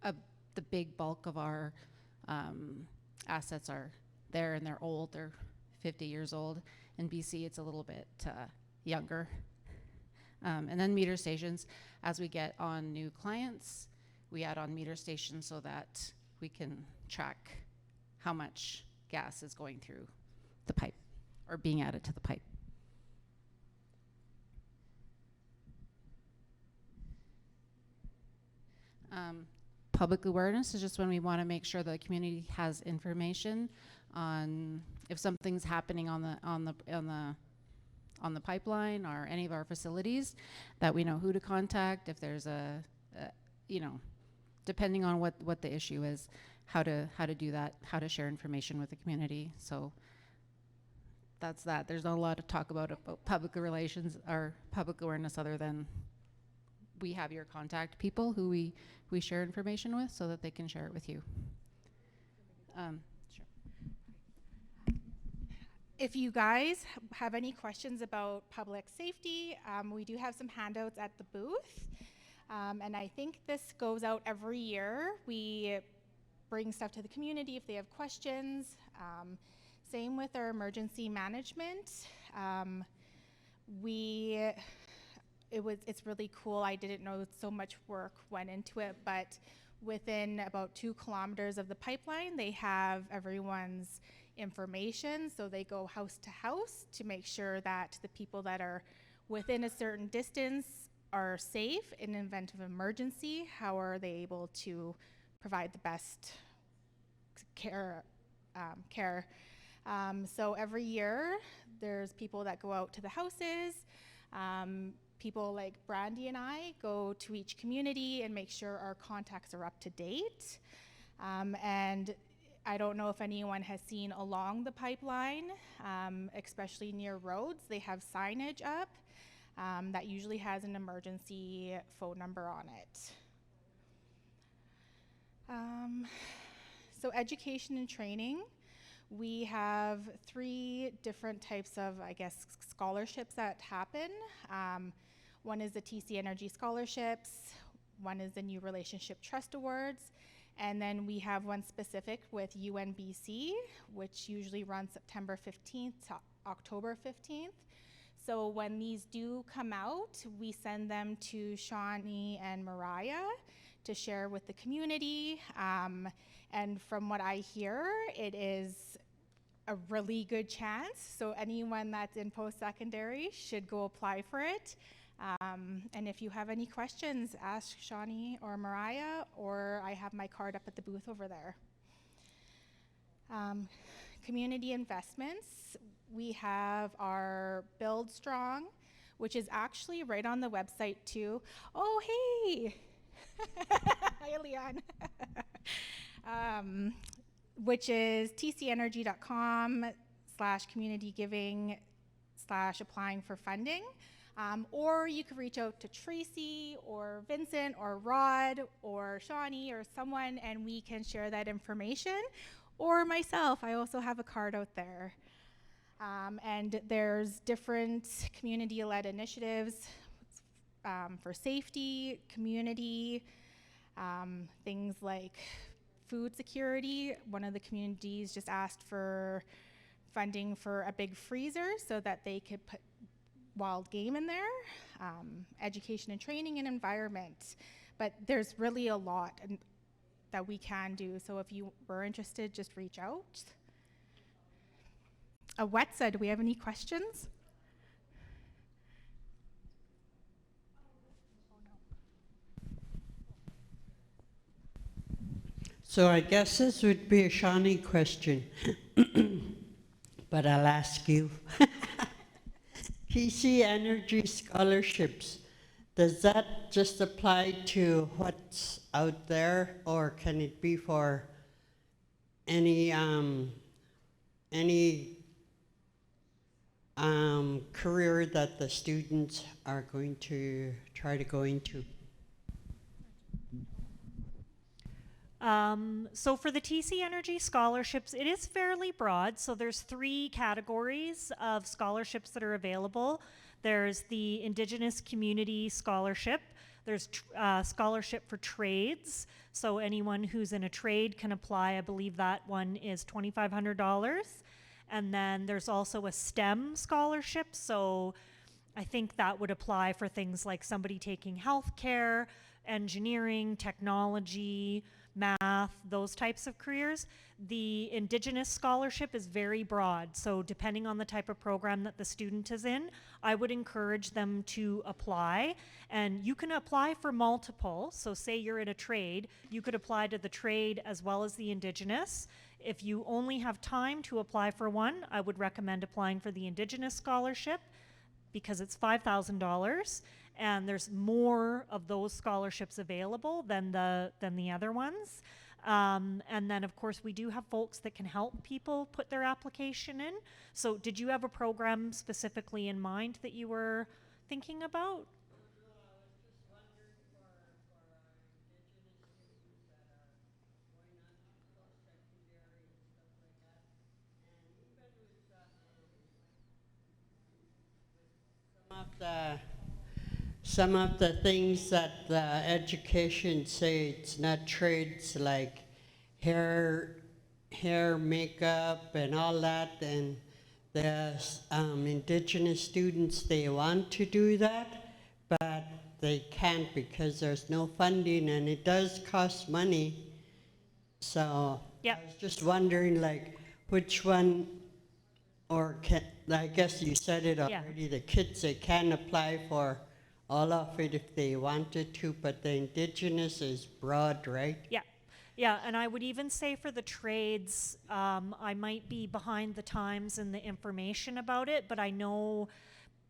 Speaker 13: the big bulk of our assets are there, and they're old. They're 50 years old. In BC, it's a little bit younger. And then meter stations, as we get on new clients, we add on meter stations so that we can track how much gas is going through the pipe or being added to the pipe. Public awareness is just when we want to make sure the community has information on if something's happening on the pipeline or any of our facilities, that we know who to contact. If there's depending on what the issue is, how to do that, how to share information with the community. So that's that. There's not a lot to talk about public relations or public awareness other than we have your contact people who we share information with so that they can share it with you. Sure.
Speaker 11: If you guys have any questions about public safety, we do have some handouts at the booth. And I think this goes out every year. We bring stuff to the community if they have questions. Same with our emergency management. It's really cool. I didn't know so much work went into it, but within about 2 kilometers of the pipeline, they have everyone's information. So they go house to house to make sure that the people that are within a certain distance are safe in an event of emergency. How are they able to provide the best care? So every year, there's people that go out to the houses. People like Brandy and I go to each community and make sure our contacts are up to date. And I don't know if anyone has seen along the pipeline, especially near roads, they have signage up that usually has an emergency phone number on it. So education and training. We have 3 different types of, scholarships that happen. One is the TC Energy Scholarships, one is the New Relationship Trust Awards, and then we have one specific with UNBC, which usually runs September 15th to October 15th. So when these do come out, we send them to Shawnee and Mariah to share with the community. And from what I hear, it is a really good chance. So anyone that's in post-secondary should go apply for it. And if you have any questions, ask Shawnee or Mariah, or I have my card up at the booth over there. Community investments. We have our Build Strong, which is actually right on the website too. Oh, hey! Hi, Leon. Which is tcenergy.com/communitygiving/applying for funding. Or you could reach out to Tracy or Vincent or Rod or Shawnee or someone, and we can share that information. Or myself, I also have a card out there. And there's different community-led initiatives for safety, community, things like food security. One of the communities just asked for funding for a big freezer so that they could put wild game in there, education and training and environment. But there's really a lot that we can do. So if you were interested, just reach out. Awetza, do we have any questions?
Speaker 14: So I guess this would be a Shawnee question, but I'll ask you. TC Energy Scholarships, does that just apply to what's out there, or can it be for any career that the students are going to try to go into?
Speaker 12: So for the TC Energy scholarships, it is fairly broad. So there's 3 categories of scholarships that are available. There's the Indigenous Community Scholarship. There's scholarship for trades. So anyone who's in a trade can apply. I believe that one is $2,500. And then there's also a STEM scholarship. So I think that would apply for things like somebody taking healthcare, engineering, technology, math, those types of careers. The Indigenous scholarship is very broad, so depending on the type of program that the student is in, I would encourage them to apply. And you can apply for multiple, so say you're in a trade, you could apply to the trade as well as the Indigenous. If you only have time to apply for one, I would recommend applying for the Indigenous scholarship because it's $5,000. And there's more of those scholarships available than the other ones. And then, of course, we do have folks that can help people put their application in. So did you have a program specifically in mind that you were thinking about?
Speaker 14: Some of the things that the education say it's not trades like hair, makeup, and all that, and the Indigenous students, they want to do that, but they can't because there's no funding and it does cost money. So
Speaker 12: Yep.
Speaker 14: I was just wondering, like, which one, or can, I guess you said it already, the kids, they can apply for all of it if they wanted to, but the Indigenous is broad, right?
Speaker 12: Yeah. Yeah, and I would even say for the trades, I might be behind the times in the information about it, but I know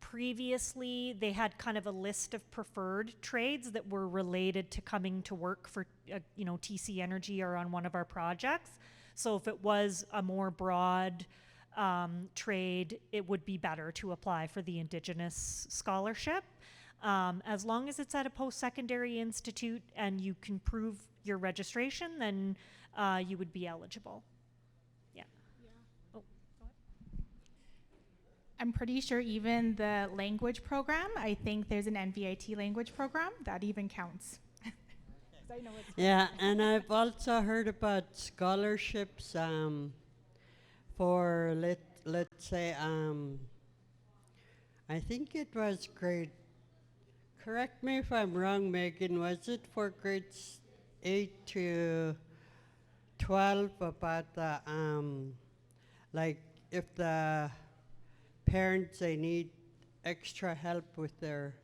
Speaker 12: previously they had kind of a list of preferred trades that were related to coming to work for, TC Energy or on one of our projects. So if it was a more broad trade, it would be better to apply for the Indigenous scholarship. As long as it's at a post-secondary institute and you can prove your registration, then you would be eligible. Yeah. Oh, go ahead.
Speaker 11: I'm pretty sure even the language program, I think there's an NVIT language program that even counts. I know it's
Speaker 14: yeah, and I've also heard about scholarships for let's say I think it was grade. Correct me if I'm wrong, Megan. Was it for grades 8 to 12 about the like if the parents they need extra help with their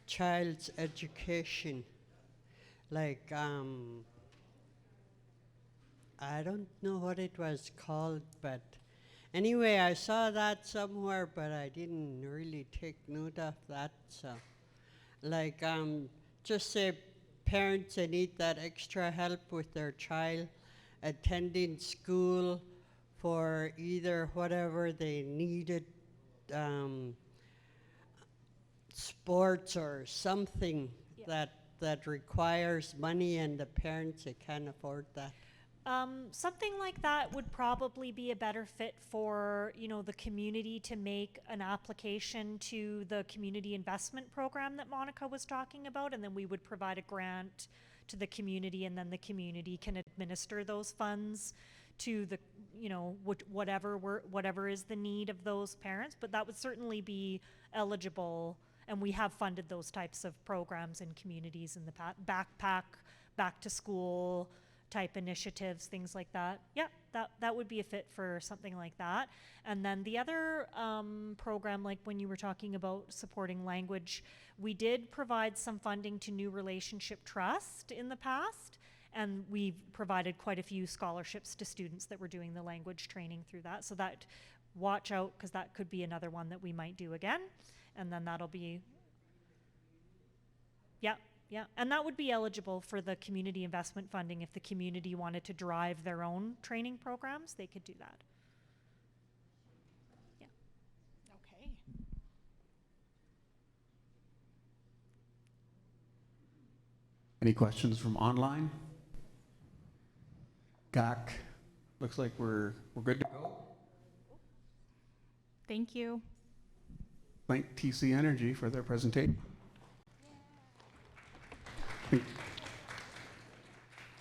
Speaker 14: child's education, like I don't know what it was called, but anyway, I saw that somewhere, but I didn't really take note of that. So, like, just say parents they need that extra help with their child attending school for either whatever they needed, sports or something that requires money, and the parents they can't afford that.
Speaker 12: Something like that would probably be a better fit for, the community to make an application to the community investment program that Monica was talking about, and then we would provide a grant to the community, and then the community can administer those funds to the, whatever is the need of those parents. But that would certainly be eligible, and we have funded those types of programs in communities in the backpack, back to school type initiatives, things like that. Yeah, that would be a fit for something like that. And then the other program, like when you were talking about supporting language, we did provide some funding to New Relationship Trust in the past, and we've provided quite a few scholarships to students that were doing the language training through that. So that, watch out, because that could be another one that we might do again. And then that'll be, yeah, and that would be eligible for the community investment funding. If the community wanted to drive their own training programs, they could do that. Yeah.
Speaker 11: okay.
Speaker 2: Any questions from online? GAC, looks like we're good to go.
Speaker 11: Thank you.
Speaker 2: Thank TC Energy for their presentation.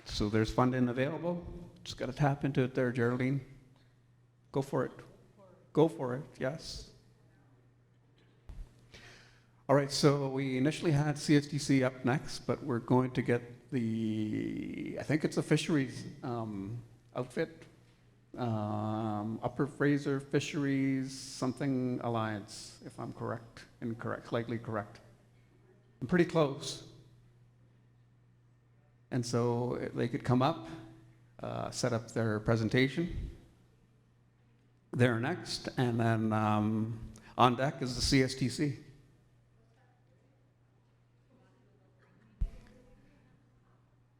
Speaker 2: So there's funding available. Just got to tap into it there, Geraldine. Go for it. Go for it, yes. All right, so we initially had CSTC up next, but we're going to get I think it's a fisheries outfit. Upper Fraser Fisheries something Alliance, if I'm correct, incorrect, slightly correct. I'm pretty close. And so they could come up, set up their presentation. They're next, and then on deck is the CSTC.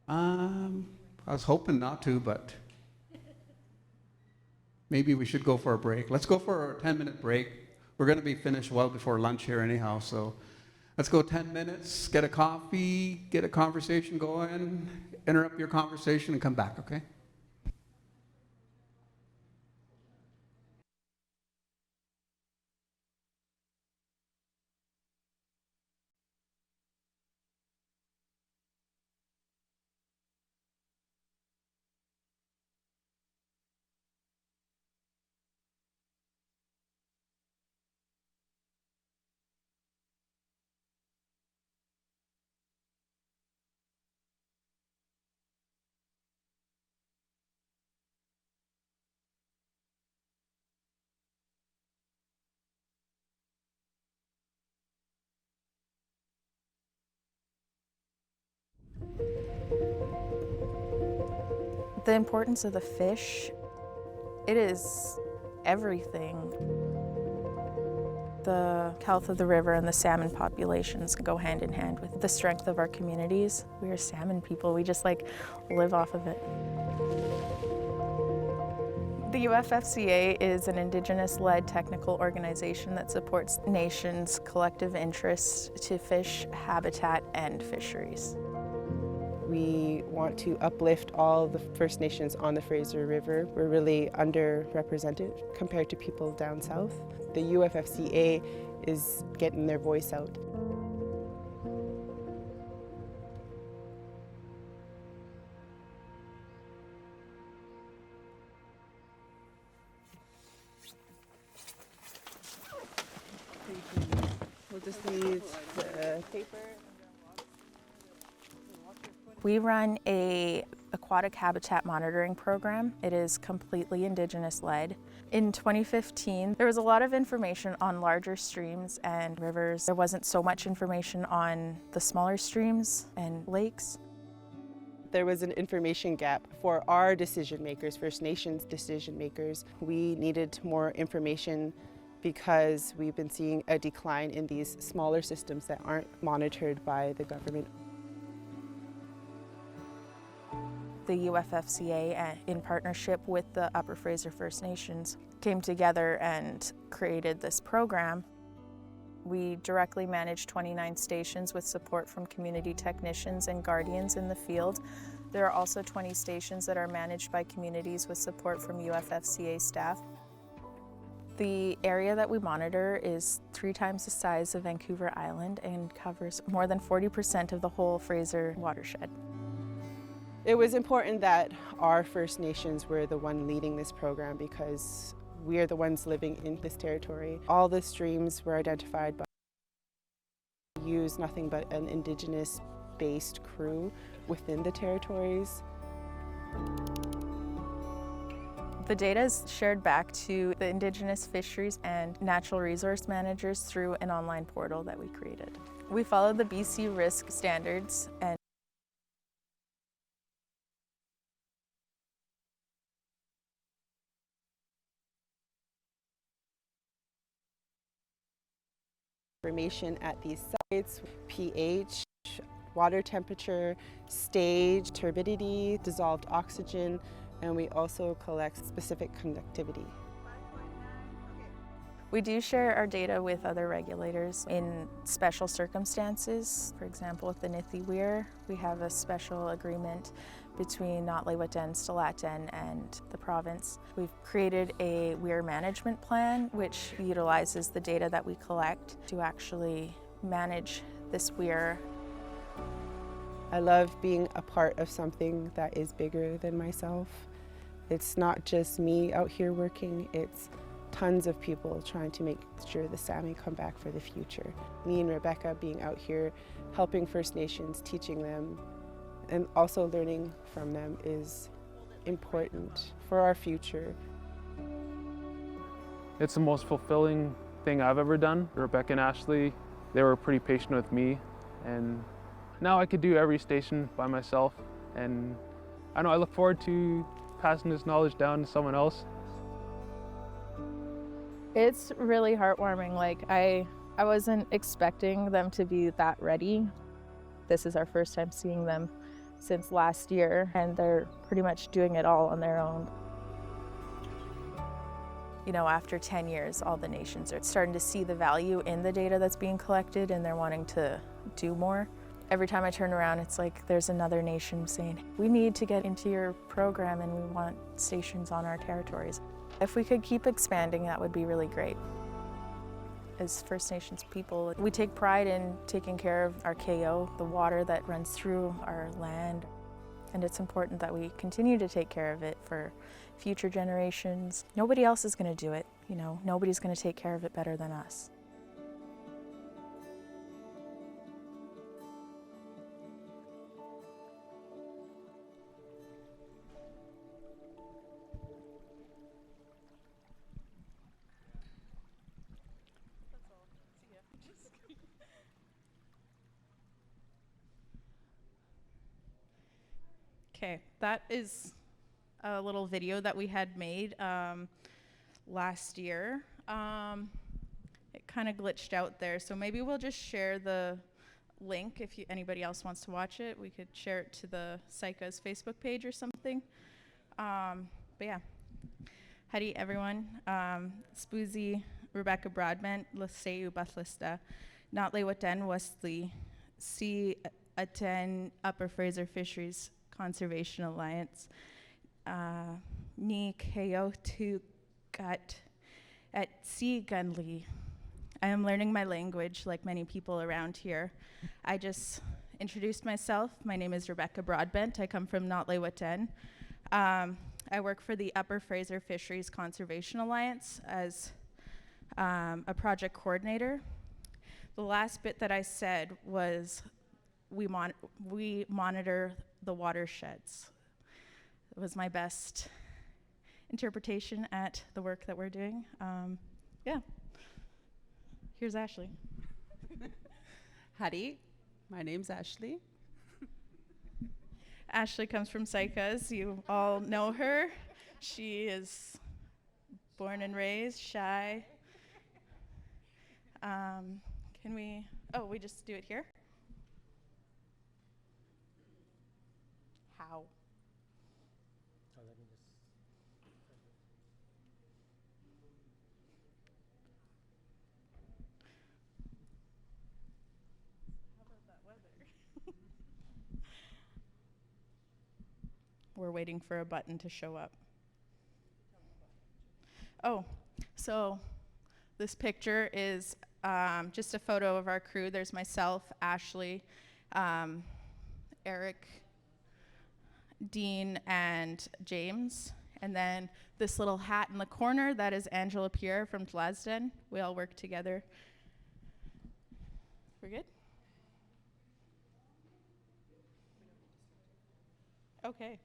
Speaker 2: I was hoping not to, but maybe we should go for a break. Let's go for a 10-minute break. We're going to be finished well before lunch here anyhow, so let's go 10 minutes, get a coffee, get a conversation going, interrupt your conversation, and come back, okay?
Speaker 15: The importance of the fish, it is everything. The health of the river and the salmon populations go hand in hand with the strength of our communities. We are salmon people, we just live off of it. The UFFCA is an Indigenous-led technical organization that supports nations' collective interests to fish, habitat, and fisheries.
Speaker 16: We want to uplift all the First Nations on the Fraser River. We're really underrepresented compared to people down south. The UFFCA is getting their voice out. We'll just need the paper.
Speaker 15: We run an aquatic habitat monitoring program. It is completely Indigenous-led. In 2015, there was a lot of information on larger streams and rivers. There wasn't so much information on the smaller streams and lakes.
Speaker 16: There was an information gap for our decision makers, First Nations decision makers. We needed more information because we've been seeing a decline in these smaller systems that aren't monitored by the government.
Speaker 15: The UFFCA, in partnership with the Upper Fraser First Nations, came together and created this program. We directly manage 29 stations with support from community technicians and guardians in the field. There are also 20 stations that are managed by communities with support from UFFCA staff. The area that we monitor is 3 times the size of Vancouver Island and covers more than 40% of the whole Fraser watershed.
Speaker 16: It was important that our First Nations were the one leading this program because we are the ones living in this territory. All the streams were identified, but we use nothing but an Indigenous-based crew within the territories.
Speaker 15: The data is shared back to the Indigenous fisheries and natural resource managers through an online portal that we created. We follow the BC risk standards and
Speaker 16: information at these sites, pH, water temperature, stage, turbidity, dissolved oxygen, and we also collect specific conductivity.
Speaker 15: we do share our data with other regulators in special circumstances. For example, with the Nithhi Weir, we have a special agreement between Natlewit'en, Stilat'en, and the province. We've created a weir management plan which utilizes the data that we collect to actually manage this weir.
Speaker 16: I love being a part of something that is bigger than myself. It's not just me out here working, it's tons of people trying to make sure the Sami come back for the future. Me and Rebecca being out here helping First Nations, teaching them, and also learning from them is important for our future.
Speaker 17: It's the most fulfilling thing I've ever done. Rebecca and Ashley, they were pretty patient with me, and now I could do every station by myself, and I know I look forward to passing this knowledge down to someone else.
Speaker 15: It's really heartwarming. Like I wasn't expecting them to be that ready. This is our first time seeing them since last year, and they're pretty much doing it all on their own. You know, after 10 years, all the nations are starting to see the value in the data that's being collected, and they're wanting to do more. Every time I turn around, it's like there's another nation saying, we need to get into your program and we want stations on our territories. If we could keep expanding, that would be really great. As First Nations people, we take pride in taking care of our KO, the water that runs through our land. And it's important that we continue to take care of it for future generations. Nobody else is going to do it, you know, nobody's going to take care of it better than us.
Speaker 18: Okay, that is a little video that we had made last year. It kind of glitched out there, so maybe we'll just share the link if anybody else wants to watch it. We could share it to the Saik'uz Facebook page or something. But yeah, howdy everyone. Spoozy Rebecca Broadbent, Laseu Bathlista, Natlewit'en Westley, C-Aten Upper Fraser Fisheries Conservation Alliance, Ni Keo Tu Gat at Sea Gunli. I am learning my language like many people around here. I just introduced myself. My name is Rebecca Broadbent. I come from Natlewit'en. I work for the Upper Fraser Fisheries Conservation Alliance as a project coordinator. The last bit that I said was we monitor the watersheds. It was my best interpretation at the work that we're doing. Yeah. Here's Ashley.
Speaker 19: Howdy, my name's Ashley.
Speaker 18: Ashley comes from Saik'uz. You all know her. She is born and raised, shy. Can we, we just do it here? How? We're waiting for a button to show up. Oh, so this picture is just a photo of our crew. There's myself, Ashley, Eric, Dean, and James. And then this little hat in the corner, that is Angela Pierre from Tlasden. We all work together. We're good? Okay.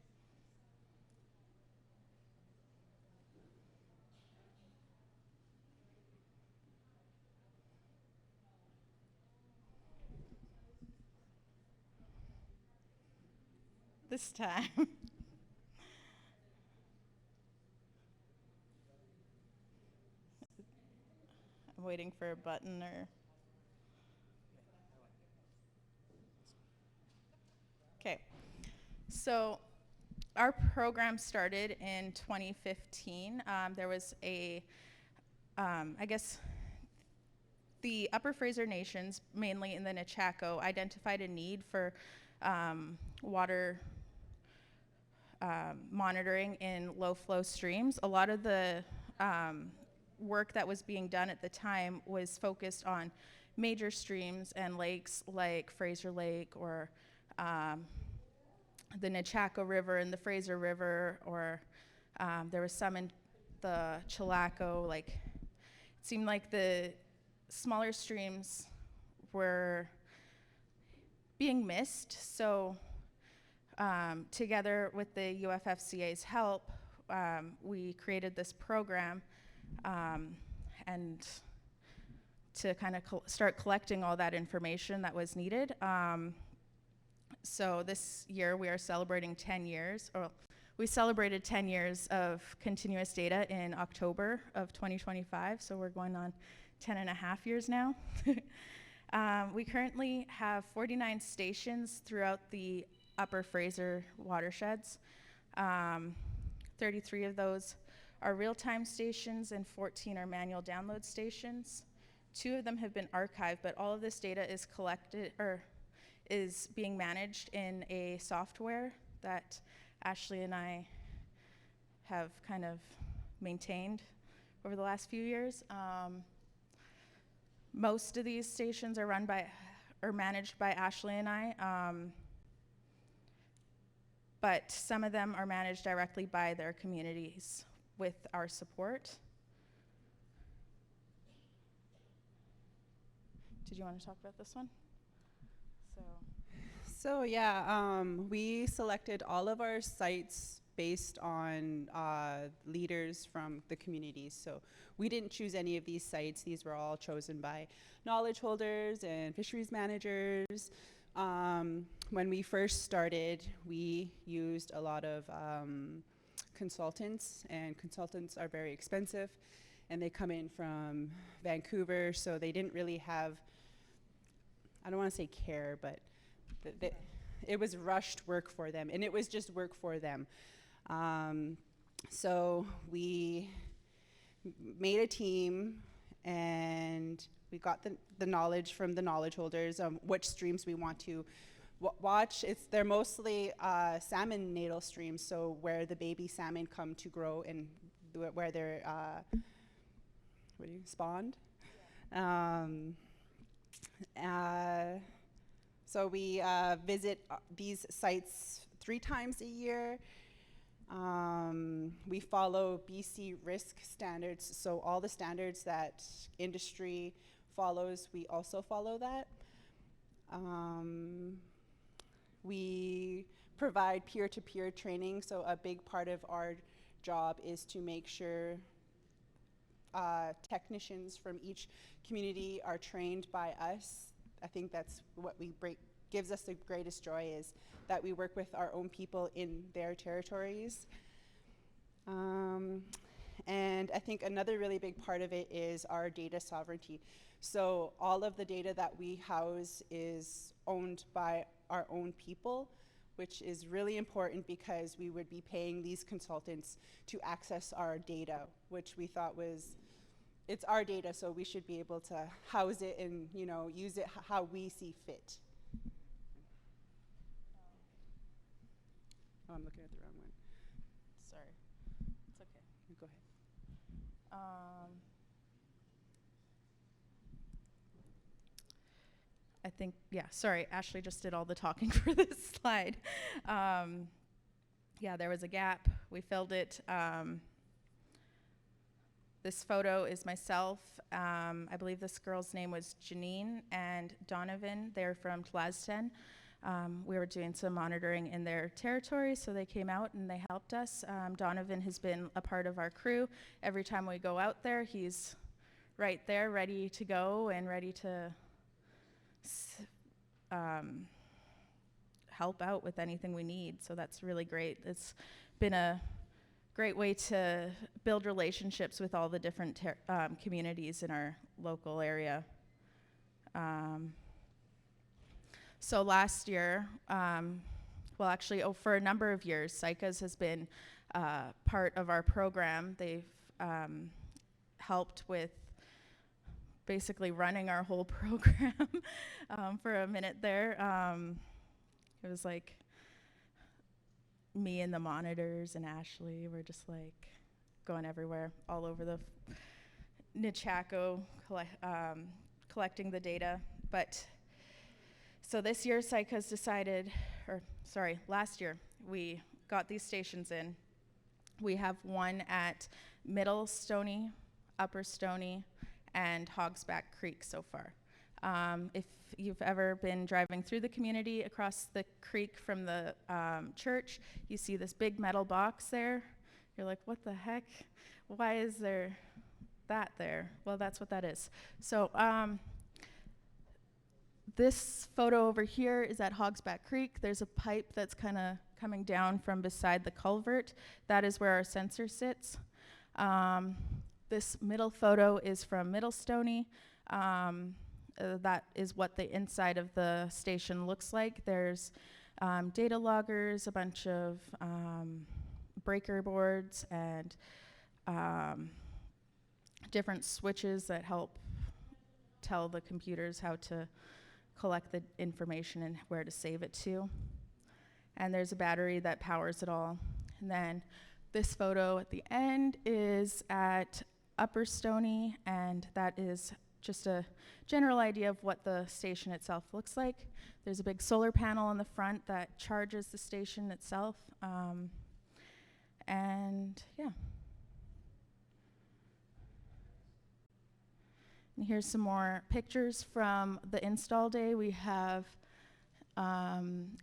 Speaker 18: This time. I'm waiting for a button or... Okay. So our program started in 2015. There was a, I guess, the Upper Fraser Nations, mainly in the Nechako, identified a need for water monitoring in low flow streams. A lot of the work that was being done at the time was focused on major streams and lakes like Fraser Lake or the Nechako River and the Fraser River, or there was some in the Chilako. Like, it seemed like the smaller streams were being missed. So together with the UFFCA's help, we created this program and to kind of start collecting all that information that was needed. So this year we are celebrating 10 years, or we celebrated 10 years of continuous data in October of 2025, so we're going on 10 and a half years now. We currently have 49 stations throughout the Upper Fraser watersheds. 33 of those are real-time stations and 14 are manual download stations. 2 of them have been archived, but all of this data is collected or is being managed in a software that Ashley and I have kind of maintained over the last few years. Most of these stations are run by or managed by Ashley and I, but some of them are managed directly by their communities with our support. Did you want to talk about this one?
Speaker 20: So yeah, we selected all of our sites based on leaders from the communities. So we didn't choose any of these sites. These were all chosen by knowledge holders and fisheries managers. When we first started, we used a lot of consultants, and consultants are very expensive, and they come in from Vancouver, so they didn't really have, I don't want to say care, but it was rushed work for them, and it was just work for them. So we made a team, and we got the knowledge from the knowledge holders on which streams we want to watch. They're mostly salmon natal streams, so where the baby salmon come to grow and where they're spawned. So we visit these sites 3 times a year. We follow BC risk standards, so all the standards that industry follows, we also follow that. We provide peer-to-peer training, so a big part of our job is to make sure technicians from each community are trained by us. I think that's what gives us the greatest joy, is that we work with our own people in their territories. And I think another really big part of it is our data sovereignty. So all of the data that we house is owned by our own people, which is really important because we would be paying these consultants to access our data, which we thought was, it's our data, so we should be able to house it and, you know, use it how we see fit. Oh, I'm looking at the wrong one.
Speaker 18: Sorry, it's okay.
Speaker 20: Go ahead.
Speaker 18: I think, yeah, sorry, Ashley just did all the talking for this slide. Yeah, there was a gap. We filled it. This photo is myself. I believe this girl's name was Janine and Donovan. They're from Tlazten. We were doing some monitoring in their territory, so they came out and they helped us. Donovan has been a part of our crew. Every time we go out there, he's right there, ready to go and ready to help out with anything we need. So that's really great. It's been a great way to build relationships with all the different communities in our local area. So last year, well actually, for a number of years, Saik'uz has been part of our program. They've helped with basically running our whole program for a minute there. It was like me and the monitors and Ashley were just like going everywhere, all over the Nechako, collecting the data. But so this year, Saik'uz decided, last year, we got these stations in. We have one at Middle Stony, Upper Stony, and Hogsback Creek so far. If you've ever been driving through the community across the creek from the church, you see this big metal box there. You're like, what the heck? Why is there that there? Well, that's what that is. So this photo over here is at Hogsback Creek. There's a pipe that's kind of coming down from beside the culvert. That is where our sensor sits. This middle photo is from Middle Stony. That is what the inside of the station looks like. There's data loggers, a bunch of breaker boards, and different switches that help tell the computers how to collect the information and where to save it to. And there's a battery that powers it all. And then this photo at the end is at Upper Stony, and that is just a general idea of what the station itself looks like. There's a big solar panel on the front that charges the station itself. And yeah. And here's some more pictures from the install day. We have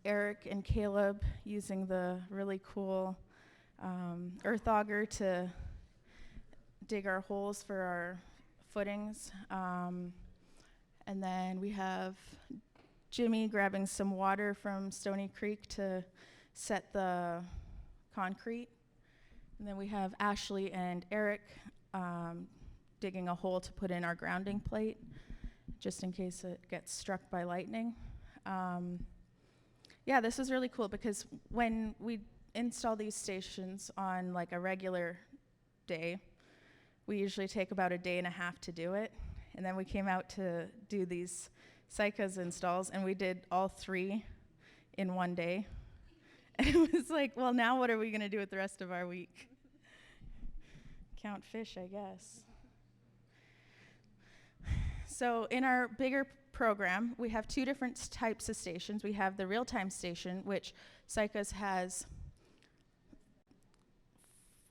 Speaker 18: Eric and Caleb using the really cool earth auger to dig our holes for our footings. And then we have Jimmy grabbing some water from Stony Creek to set the concrete. And then we have Ashley and Eric digging a hole to put in our grounding plate, just in case it gets struck by lightning. Yeah, this is really cool because when we install these stations on like a regular day, we usually take about a day and a half to do it. And then we came out to do these Saik'uz installs, and we did all 3 in one day. And it was like, well, now what are we going to do with the rest of our week? Count fish, I guess. So in our bigger program, we have 2 different types of stations. We have the real-time station, which Saik'uz has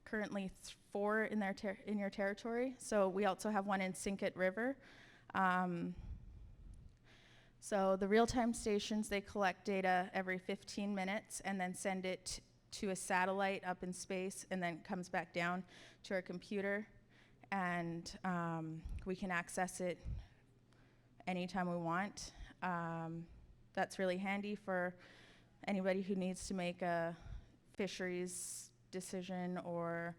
Speaker 18: currently 4 in their in your territory. So we also have one in Sinkit River. So the real-time stations, they collect data every 15 minutes and then send it to a satellite up in space, and then comes back down to our computer, and we can access it anytime we want. That's really handy for anybody who needs to make a fisheries decision, or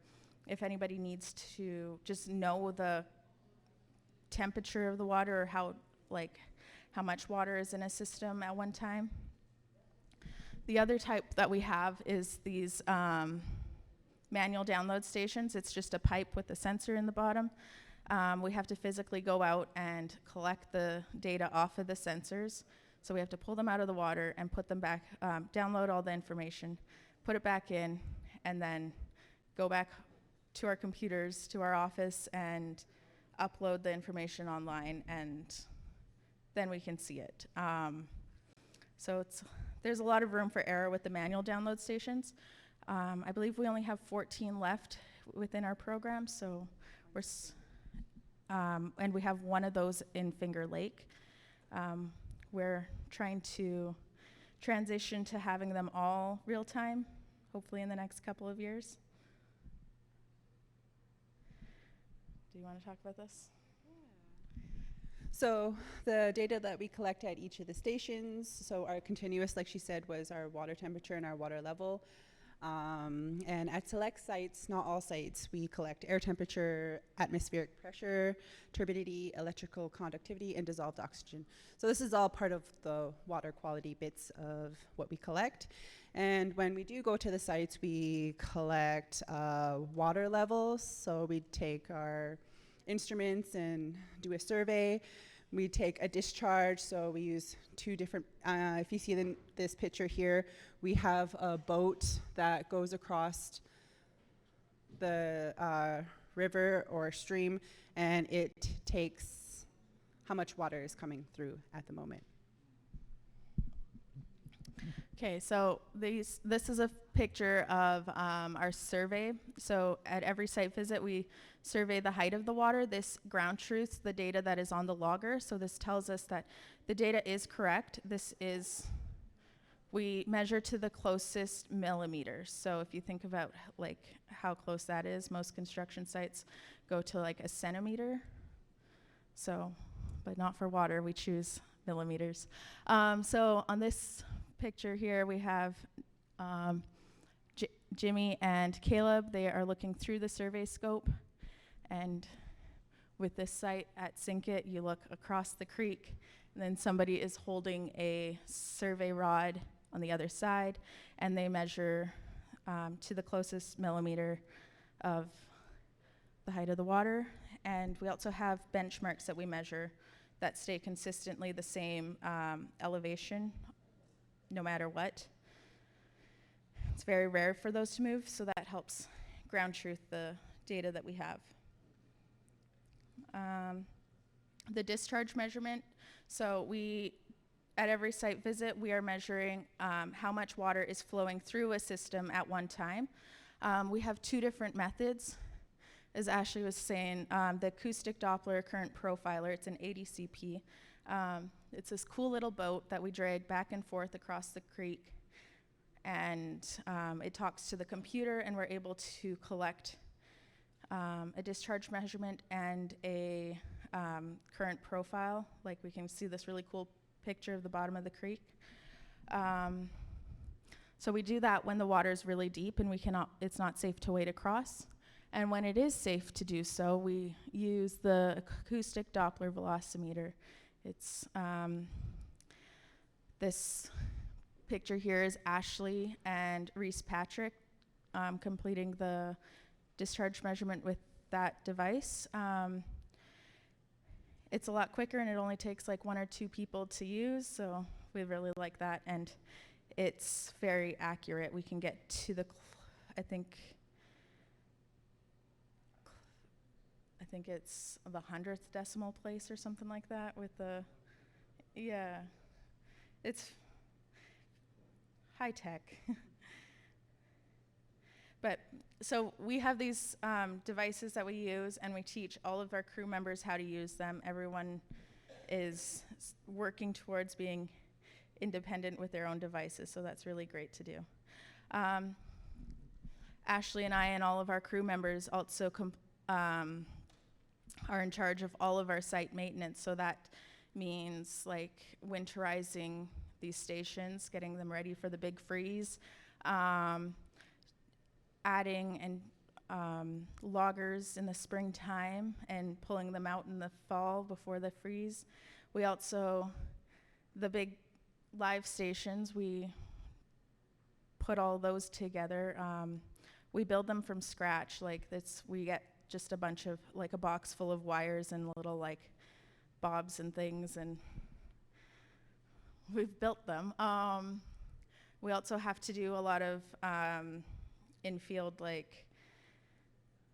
Speaker 18: if anybody needs to just know the temperature of the water, or how much water is in a system at one time. The other type that we have is these manual download stations. It's just a pipe with a sensor in the bottom. We have to physically go out and collect the data off of the sensors. So we have to pull them out of the water and put them back, download all the information, put it back in, and then go back to our computers, to our office, and upload the information online, and then we can see it. So there's a lot of room for error with the manual download stations. I believe we only have 14 left within our program, so and we have one of those in Finger Lake. We're trying to transition to having them all real time, hopefully in the next couple of years. Do you want to talk about this?
Speaker 20: So the data that we collect at each of the stations, so our continuous, like she said, was our water temperature and our water level. And at select sites, not all sites, we collect air temperature, atmospheric pressure, turbidity, electrical conductivity, and dissolved oxygen. So this is all part of the water quality bits of what we collect. And when we do go to the sites, we collect water levels. So we take our instruments and do a survey. We take a discharge, so we use two different, if you see this picture here, we have a boat that goes across the river or stream, and it takes how much water is coming through at the moment.
Speaker 18: Okay, so this is a picture of our survey. So at every site visit, we survey the height of the water. This ground truth, the data that is on the logger. So this tells us that the data is correct. We measure to the closest millimeters. So if you think about like how close that is, most construction sites go to like a centimeter. So, but not for water, we choose millimeters. So on this picture here, we have Jimmy and Caleb. They are looking through the survey scope, and with this site at Sinkit, you look across the creek, and then somebody is holding a survey rod on the other side, and they measure to the closest millimeter of the height of the water. And we also have benchmarks that we measure that stay consistently the same elevation no matter what. It's very rare for those to move, so that helps ground truth the data that we have. The discharge measurement, so at every site visit, we are measuring how much water is flowing through a system at one time. We have two different methods. As Ashley was saying, the acoustic Doppler current profiler, it's an ADCP. It's this cool little boat that we drag back and forth across the creek, and it talks to the computer, and we're able to collect a discharge measurement and a current profile. Like we can see this really cool picture of the bottom of the creek. So we do that when the water is really deep and it's not safe to wade across. And when it is safe to do so, we use the acoustic Doppler velocimeter. It's this picture here is Ashley and Reese Patrick completing the discharge measurement with that device. It's a lot quicker, and it only takes like 1 or 2 people to use, so we really like that, and it's very accurate. We can get to the, I think it's the 100th decimal place or something like that with the, yeah, it's high tech. But so we have these devices that we use, and we teach all of our crew members how to use them. Everyone is working towards being independent with their own devices, so that's really great to do. Ashley and I and all of our crew members also are in charge of all of our site maintenance, so that means like winterizing these stations, getting them ready for the big freeze, adding and loggers in the springtime and pulling them out in the fall before the freeze. We also, the big live stations, we put all those together. We build them from scratch. Like this, we get just a bunch of, like a box full of wires and little like bobs and things, and we've built them. We also have to do a lot of in-field like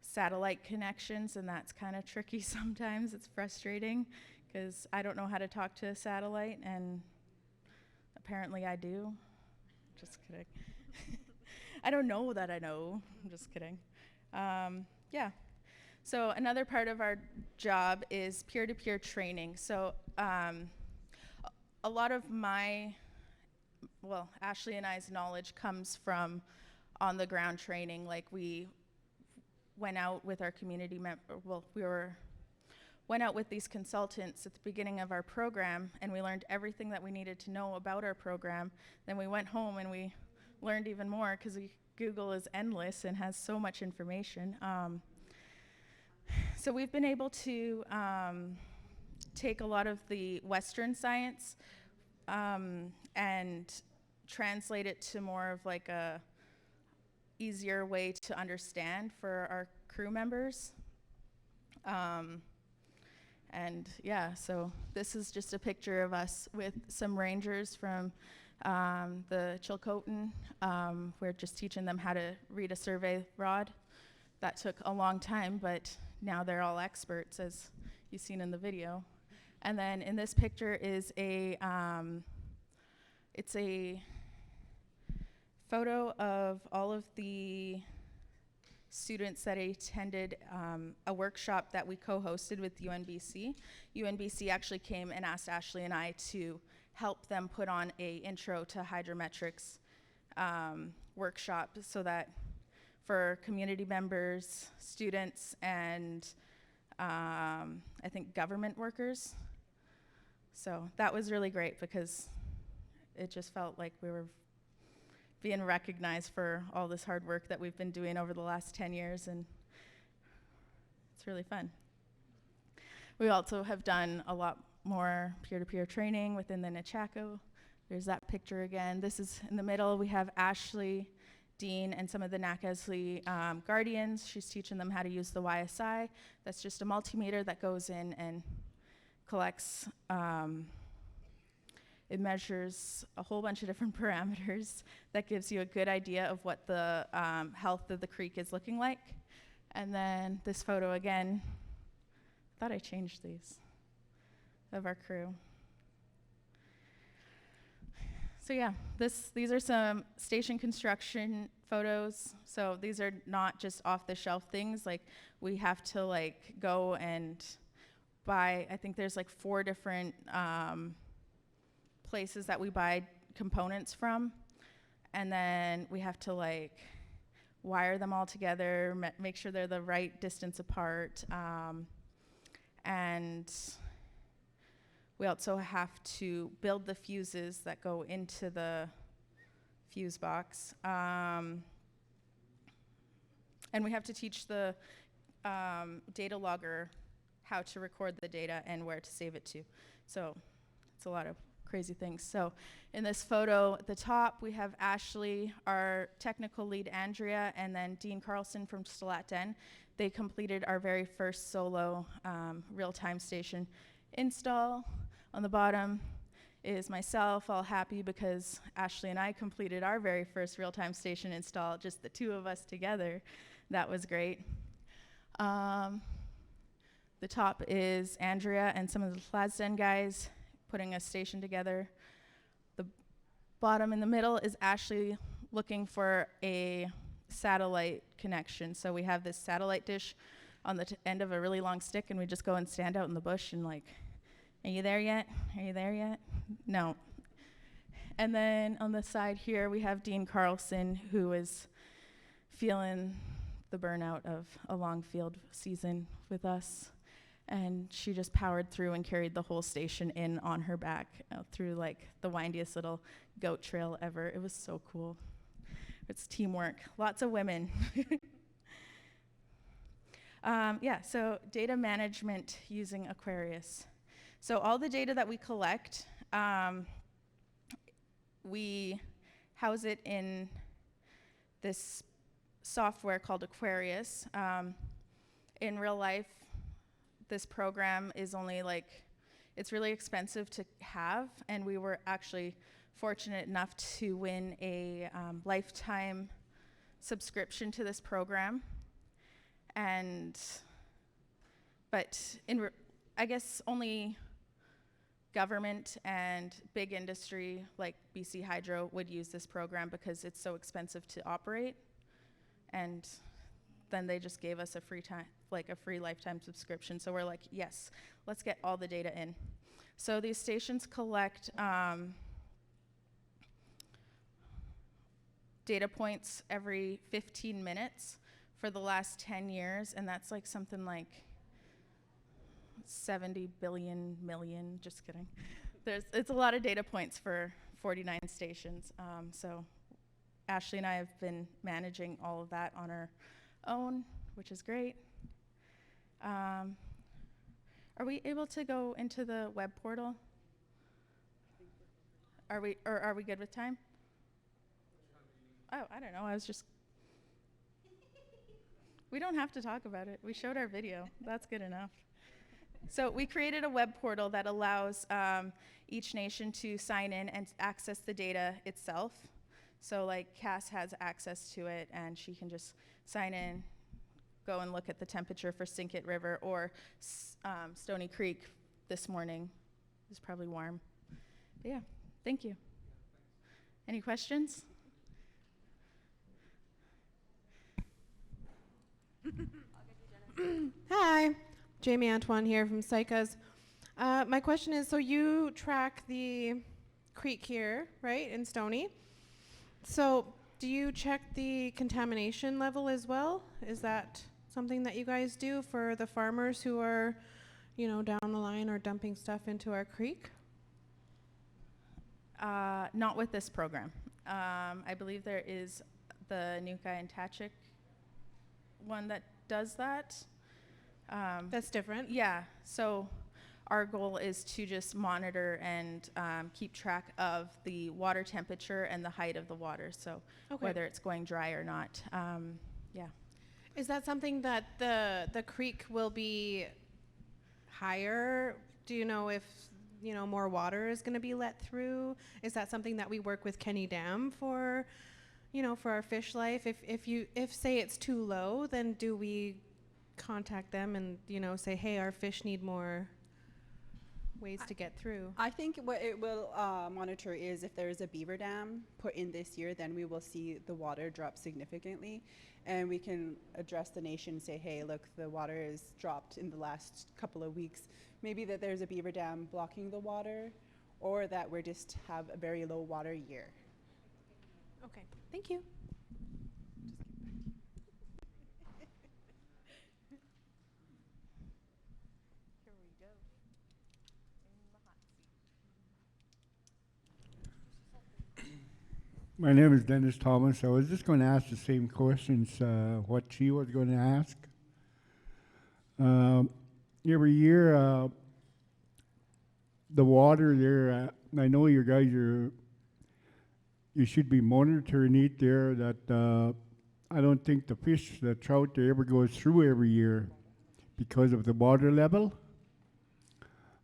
Speaker 18: satellite connections, and that's kind of tricky sometimes. It's frustrating because I don't know how to talk to a satellite, and apparently I do. Just kidding. I don't know that I know. I'm just kidding. Yeah. So another part of our job is peer-to-peer training. So a lot of Ashley and I's knowledge comes from on-the-ground training. Like we went out with our community went out with these consultants at the beginning of our program, and we learned everything that we needed to know about our program. Then we went home and we learned even more, because Google is endless and has so much information. So we've been able to take a lot of the Western science and translate it to more of like a easier way to understand for our crew members. And yeah, so this is just a picture of us with some rangers from the Chilcotin. We're just teaching them how to read a survey rod. That took a long time, but now they're all experts, as you've seen in the video. And then in this picture is it's a photo of all of the students that attended a workshop that we co-hosted with UNBC. UNBC actually came and asked Ashley and I to help them put on a intro to hydrometrics workshop, so that for community members, students, and I think government workers. So that was really great because it just felt like we were being recognized for all this hard work that we've been doing over the last 10 years, and it's really fun. We also have done a lot more peer-to-peer training within the Nechako. There's that picture again. This is in the middle. We have Ashley, Dean, and some of the Nakasley guardians. She's teaching them how to use the YSI. That's just a multimeter that goes in and collects, it measures a whole bunch of different parameters that gives you a good idea of what the health of the creek is looking like. And then this photo again, I thought I changed these, of our crew. So yeah, these are some station construction photos. So these are not just off the shelf things. Like, we have to like go and buy, I think there's like 4 different places that we buy components from, and then we have to like wire them all together, make sure they're the right distance apart, and we also have to build the fuses that go into the fuse box, and we have to teach the data logger how to record the data and where to save it to. So it's a lot of crazy things. So in this photo at the top, we have Ashley, our technical lead Andrea, and then Dean Carlson from Stilat Den. They completed our very first solo real-time station install. On the bottom is myself, all happy because Ashley and I completed our very first real-time station install, just the 2 of us together. That was great. The top is Andrea and some of the Plasden guys putting a station together. The bottom in the middle is Ashley looking for a satellite connection. So we have this satellite dish on the end of a really long stick, and we just go and stand out in the bush and like, are you there yet? Are you there yet? No. And then on the side here, we have Dean Carlson, who is feeling the burnout of a long field season with us. And she just powered through and carried the whole station in on her back through like the windiest little goat trail ever. It was so cool. It's teamwork, lots of women. Yeah, so data management using Aquarius. So all the data that we collect, we house it in this software called Aquarius. In real life, this program is only like, it's really expensive to have, and we were actually fortunate enough to win a lifetime subscription to this program. But I guess only government and big industry like BC Hydro would use this program because it's so expensive to operate. And then they just gave us a free lifetime subscription. So we're like, yes, let's get all the data in. So these stations collect data points every 15 minutes for the last 10 years, and that's like something like 70 billion million, just kidding. It's a lot of data points for 49 stations. So Ashley and I have been managing all of that on our own, which is great. Are we able to go into the web portal? Are we good with time? Oh, I don't know. We don't have to talk about it. We showed our video. That's good enough. So we created a web portal that allows each nation to sign in and access the data itself. So like Cass has access to it, and she can just sign in, go and look at the temperature for Sinkit River, or Stony Creek this morning. It was probably warm. But yeah, thank you. Any questions?
Speaker 21: Hi, Jamie Antoine here from Saik'uz. My question is, so you track the creek here, right, in Stony. So do you check the contamination level as well? Is that something that you guys do for the farmers who are, you know, down the line or dumping stuff into our creek?
Speaker 18: Not with this program. I believe there is the Nuka and Tachik one that does that.
Speaker 21: That's different.
Speaker 18: Yeah. So our goal is to just monitor and keep track of the water temperature and the height of the water. So whether it's going dry or not. Yeah.
Speaker 21: Is that something that the creek will be higher? Do you know if, you know, more water is going to be let through? Is that something that we work with Kenny Dam for, you know, for our fish life? If say it's too low, then do we contact them and, you know, say, hey, our fish need more ways to get through?
Speaker 20: I think what it will monitor is if there is a beaver dam put in this year, then we will see the water drop significantly, and we can address the nation and say, hey, look, the water is dropped in the last couple of weeks. Maybe that there's a beaver dam blocking the water, or that we just have a very low water year.
Speaker 21: Okay, thank you.
Speaker 5: My name is Dennis Thomas. I was just going to ask the same questions what she was going to ask. Every year, the water there, I know you guys you should be monitoring it there, that I don't think the fish, the trout there ever goes through every year because of the water level.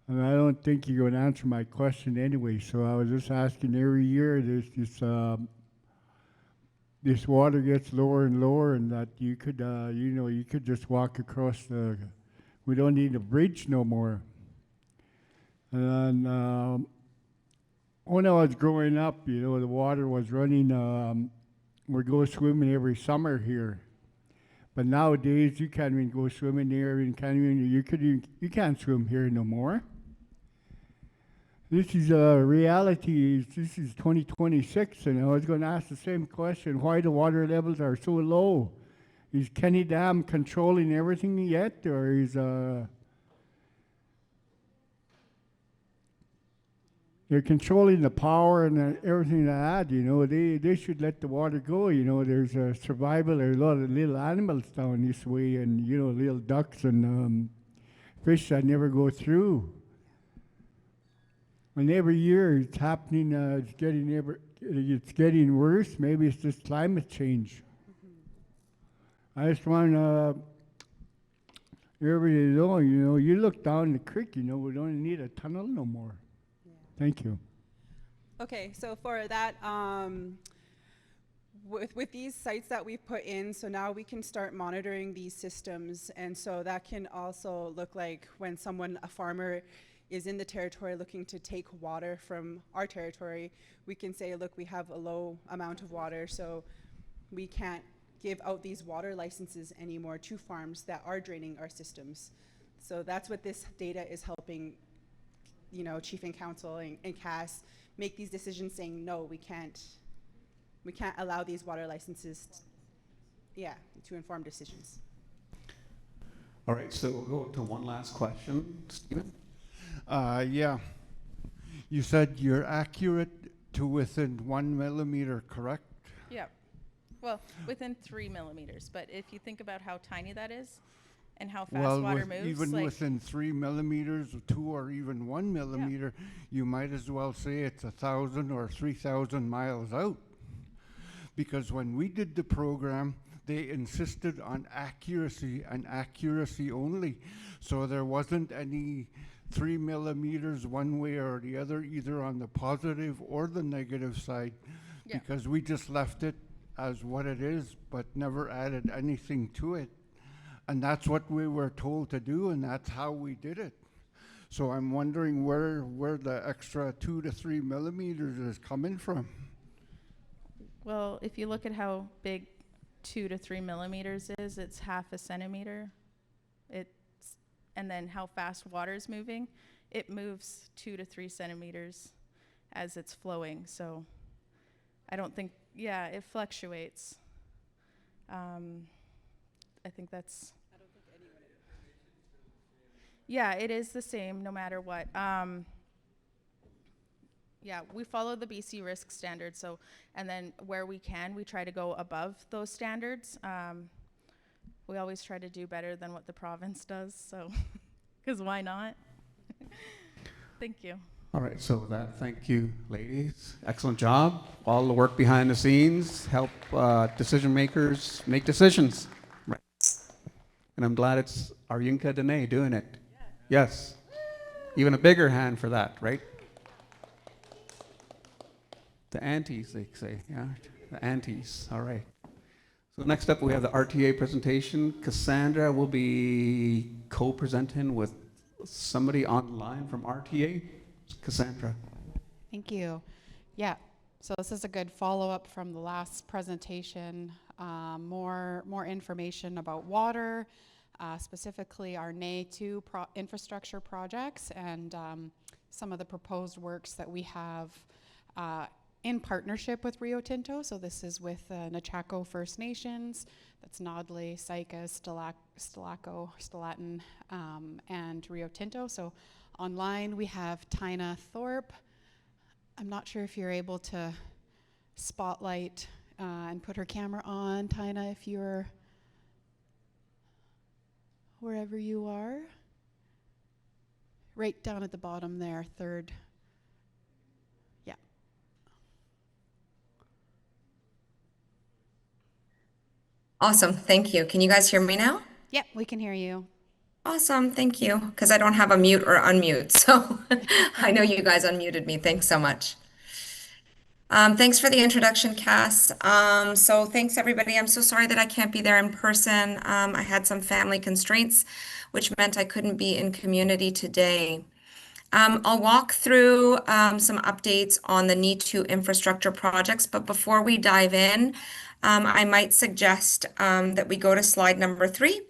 Speaker 5: And I don't think you're going to answer my question anyway, so I was just asking every year this water gets lower and lower, and that you could, you know, you could just walk across we don't need a bridge no more. And when I was growing up, you know, the water was running, we'd go swimming every summer here. But nowadays, you can't even go swimming there, and you can't swim here no more. This is reality. This is 2026, and I was going to ask the same question: why the water levels are so low? Is Kenny Dam controlling everything yet, or is they're controlling the power and everything like that? You know, they should let the water go. You know, there's survival. There's a lot of little animals down this way, and you know, little ducks and fish that never go through. And every year it's happening, it's getting worse. Maybe it's just climate change. I just want everybody to know, you know, you look down the creek, you know, we don't need a tunnel no more. Yeah. Thank you.
Speaker 20: Okay, so for that, with these sites that we've put in, so now we can start monitoring these systems, and so that can also look like when a farmer is in the territory looking to take water from our territory, we can say, look, we have a low amount of water, so we can't give out these water licenses anymore to farms that are draining our systems. So that's what this data is helping, you know, Chief and Council and Cass make these decisions, saying, no, we can't allow these water licenses, to inform decisions.
Speaker 2: All right, so we'll go to one last question. Stephen?
Speaker 5: Yeah. You said you're accurate to within 1 millimeter, correct?
Speaker 18: Yeah. Well, within 3 millimeters, but if you think about how tiny that is and how fast water moves.
Speaker 5: Even like within 3 millimeters, or 2 or even 1 millimeter, you might as well say it's 1,000 or 3,000 miles out. Because when we did the program, They insisted on accuracy and accuracy only. So there wasn't any 3 millimeters one way or the other, either on the positive or the negative side, because we just left it as what it is, but never added anything to it. And that's what we were told to do, and that's how we did it. So I'm wondering where the extra 2 to 3 millimeters is coming from.
Speaker 18: Well, if you look at how big 2 to 3 millimeters is, it's half a centimeter. And then how fast water is moving, it moves 2 to 3 centimeters as it's flowing. So I don't think, it fluctuates. I think that's, it is the same no matter what. We follow the BC risk standards. So, and then where we can, we try to go above those standards. We always try to do better than what the province does. So, because why not? Thank you.
Speaker 2: All right, so with that, thank you, ladies. Excellent job. All the work behind the scenes help decision makers make decisions. Right. And I'm glad it's Aryinka Dene doing it. Yes. Even a bigger hand for that, right? The aunties, they say, yeah. The aunties, all right. So next up, we have the RTA presentation. Cassandra will be co-presenting with somebody online from RTA. Cassandra.
Speaker 13: Thank you. Yeah, so this is a good follow-up from the last presentation. More information about water, specifically our NE2 infrastructure projects and some of the proposed works that we have in partnership with Rio Tinto. So this is with Nechako First Nations, that's Nodley, Saik'uz, Stalaten, and Rio Tinto. So online we have Tina Thorpe. I'm not sure if you're able to spotlight and put her camera on, Tina, if you're wherever you are. Right down at the bottom there, third. Yeah.
Speaker 4: Awesome, thank you. Can you guys hear me now?
Speaker 13: Yep, we can hear you.
Speaker 4: Awesome, thank you. Because I don't have a mute or unmute, so I know you guys unmuted me. Thanks so much. Thanks for the introduction, Cass. So thanks everybody. I'm so sorry that I can't be there in person. I had some family constraints, which meant I couldn't be in community today. I'll walk through some updates on the NE2 infrastructure projects, but before we dive in, I might suggest that we go to slide number 3.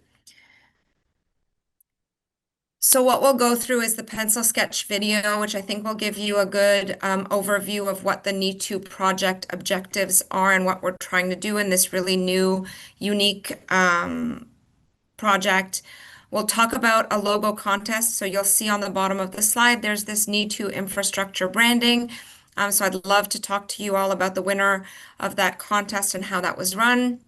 Speaker 4: So what we'll go through is the pencil sketch video, which I think will give you a good overview of what the NE2 project objectives are and what we're trying to do in this really new, unique project. We'll talk about a logo contest. So you'll see on the bottom of the slide, there's this NE2 infrastructure branding. So I'd love to talk to you all about the winner of that contest and how that was run.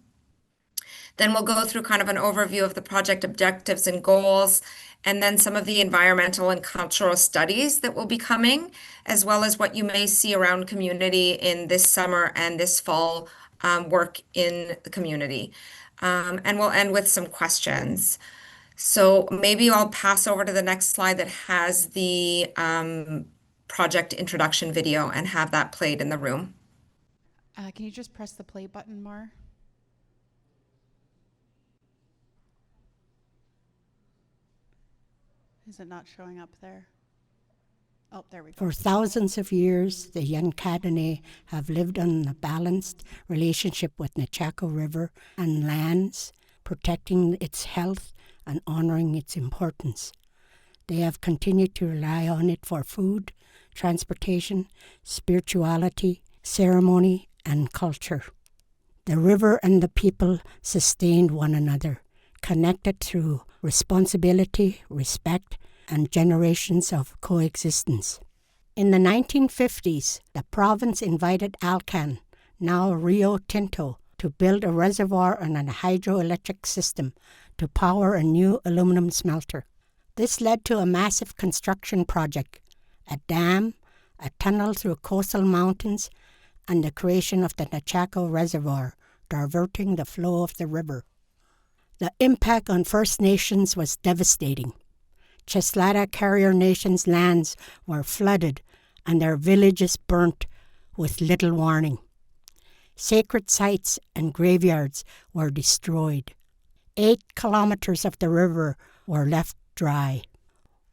Speaker 4: Then we'll go through kind of an overview of the project objectives and goals, and then some of the environmental and cultural studies that will be coming, as well as what you may see around community in this summer and this fall work in the community. And we'll end with some questions. So maybe I'll pass over to the next slide that has the project introduction video and have that played in the room.
Speaker 13: Can you just press the play button, Mar? Is it not showing up there? Oh, there we go.
Speaker 22: For thousands of years, the Yankadane have lived on a balanced relationship with Nechako River and lands, protecting its health and honoring its importance. They have continued to rely on it for food, transportation, spirituality, ceremony, and culture. The river and the people sustained one another, connected through responsibility, respect, and generations of coexistence. In the 1950s, the province invited Alcan, now Rio Tinto, to build a reservoir and a hydroelectric system to power a new aluminum smelter. This led to a massive construction project, a dam, a tunnel through coastal mountains, and the creation of the Nechako Reservoir, diverting the flow of the river. The impact on First Nations was devastating. Cheslata Carrier Nation's lands were flooded and their villages burnt with little warning. Sacred sites and graveyards were destroyed. 8 kilometers of the river were left dry.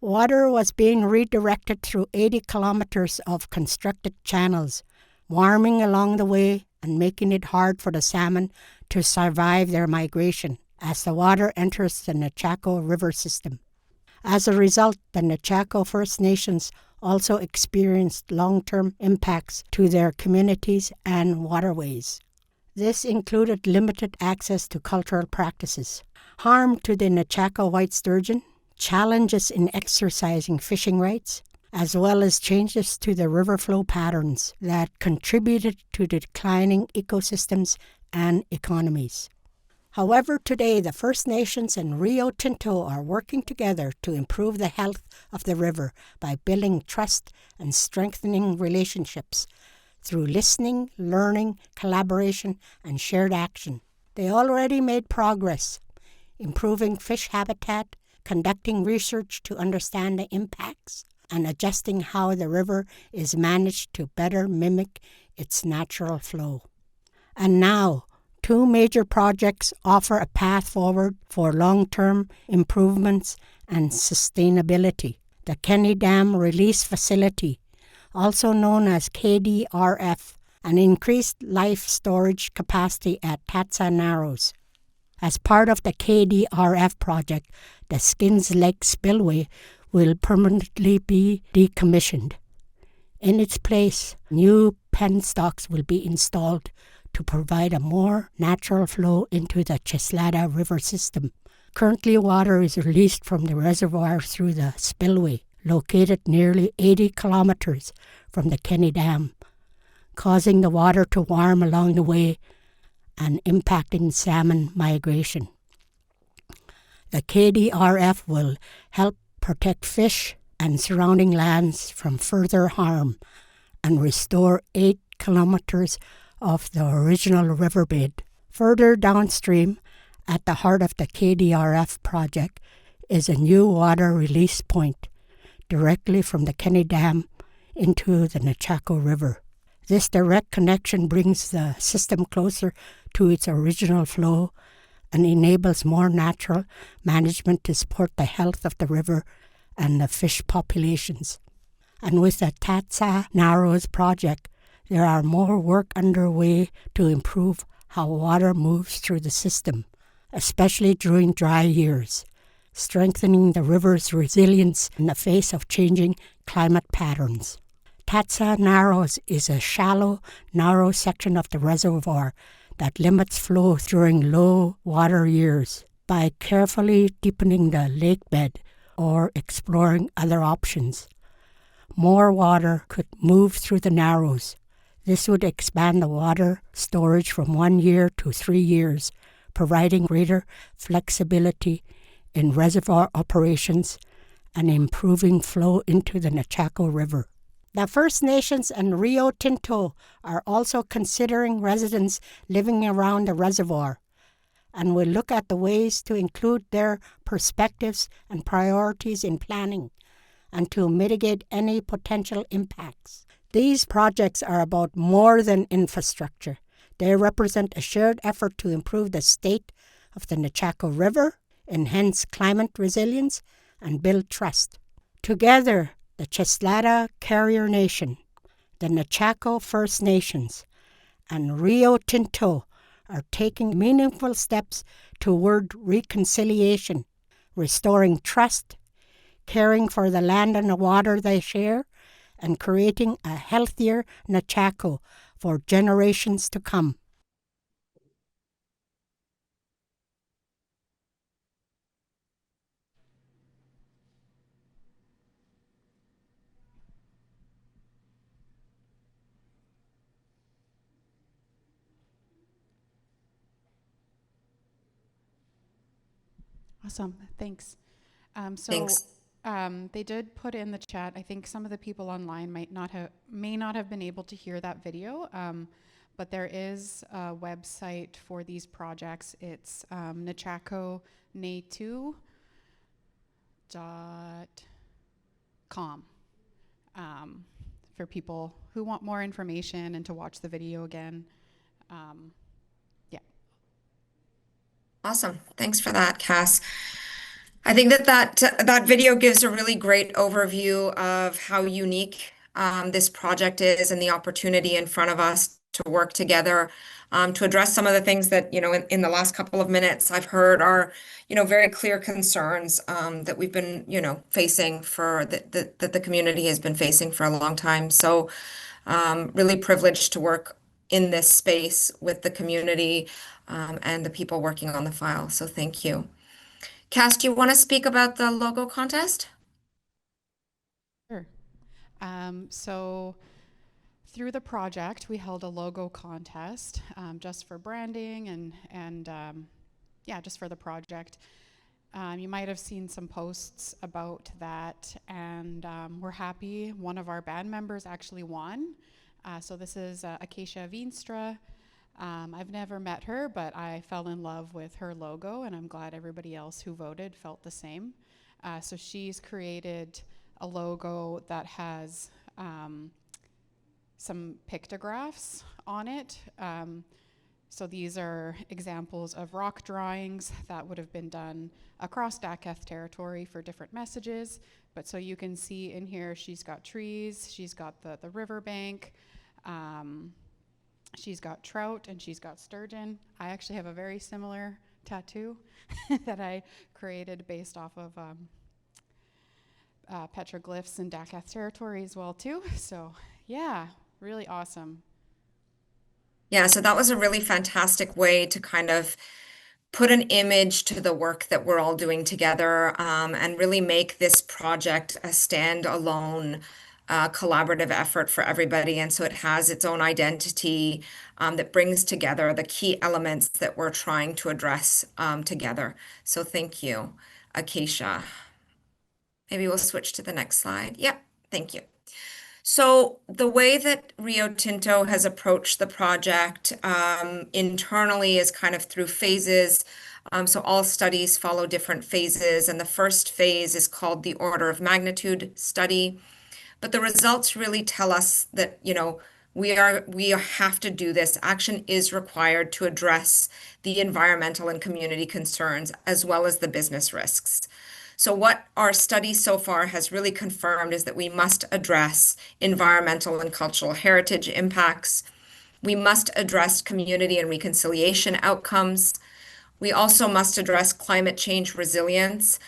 Speaker 22: Water was being redirected through 80 kilometers of constructed channels, warming along the way and making it hard for the salmon to survive their migration as the water enters the Nechako River system. As a result, the Nechako First Nations also experienced long-term impacts to their communities and waterways. This included limited access to cultural practices, harm to the Nechako white sturgeon, challenges in exercising fishing rights, as well as changes to the river flow patterns that contributed to declining ecosystems and economies. However, today the First Nations and Rio Tinto are working together to improve the health of the river by building trust and strengthening relationships through listening, learning, collaboration, and shared action. They already made progress, improving fish habitat, conducting research to understand the impacts, and adjusting how the river is managed to better mimic its natural flow. And now, 2 major projects offer a path forward for long-term improvements and sustainability. The Kenny Dam Release Facility, also known as KDRF, an increased life storage capacity at Tatsa Narrows. As part of the KDRF project, the Skins Lake Spillway will permanently be decommissioned. In its place, new penstocks will be installed to provide a more natural flow into the Cheslata River system. Currently, water is released from the reservoir through the spillway, located nearly 80 kilometers from the Kenny Dam, causing the water to warm along the way and impacting salmon migration. The KDRF will help protect fish and surrounding lands from further harm and restore 8 kilometers of the original riverbed. Further downstream, at the heart of the KDRF project, is a new water release point directly from the Kenny Dam into the Nechako River. This direct connection brings the system closer to its original flow and enables more natural management to support the health of the river and the fish populations. And with the Tatsa Narrows project, there are more work underway to improve how water moves through the system, especially during dry years, strengthening the river's resilience in the face of changing climate patterns. Tatsa Narrows is a shallow, narrow section of the reservoir that limits flow during low water years. By carefully deepening the lake bed or exploring other options, more water could move through the narrows. This would expand the water storage from 1 year to 3 years, providing greater flexibility in reservoir operations and improving flow into the Nechako River. The First Nations and Rio Tinto are also considering residents living around the reservoir and will look at the ways to include their perspectives and priorities in planning and to mitigate any potential impacts. These projects are about more than infrastructure. They represent a shared effort to improve the state of the Nechako River, enhance climate resilience, and build trust. Together, the Cheslata Carrier Nation, the Nechako First Nations, and Rio Tinto are taking meaningful steps toward reconciliation, restoring trust, caring for the land and the water they share, and creating a healthier Nechako for generations to come.
Speaker 13: Awesome, thanks.
Speaker 4: Thanks.
Speaker 13: They did put in the chat, I think some of the people online may not have been able to hear that video,
Speaker 6: but there is a website for these projects. It's nechako.com for people who want more information and to watch the video again. Yeah.
Speaker 4: Awesome. Thanks for that, Cass. I think that video gives a really great overview of how unique this project is and the opportunity in front of us to work together to address some of the things that, in the last couple of minutes I've heard are, very clear concerns that we've been, facing that the community has been facing for a long time. So really privileged to work in this space with the community and the people working on the file. So thank you. Cass, do you want to speak about the logo contest?
Speaker 6: Sure. So through the project, we held a logo contest just for branding and just for the project. You might have seen some posts about that, and we're happy. One of our band members actually won. So this is Acacia Veenstra. I've never met her, but I fell in love with her logo, and I'm glad everybody else who voted felt the same. So she's created a logo that has some pictographs on it. So these are examples of rock drawings that would have been done across Dacketh territory for different messages. But so you can see in here, she's got trees, she's got the riverbank, she's got trout, and she's got sturgeon. I actually have a very similar tattoo that I created based off of petroglyphs in Dacketh territory as well too. So yeah, really awesome.
Speaker 4: Yeah, so that was a really fantastic way to kind of put an image to the work that we're all doing together and really make this project a standalone collaborative effort for everybody. And so it has its own identity that brings together the key elements that we're trying to address together. So thank you, Acacia. Maybe we'll switch to the next slide. Yep, thank you. So the way that Rio Tinto has approached the project internally is kind of through phases. So all studies follow different phases, and the first phase is called the order of magnitude study. But the results really tell us that, we have to do this. Action is required to address the environmental and community concerns as well as the business risks. So what our study so far has really confirmed is that we must address environmental and cultural heritage impacts. We must address community and reconciliation outcomes. We also must address climate change resilience.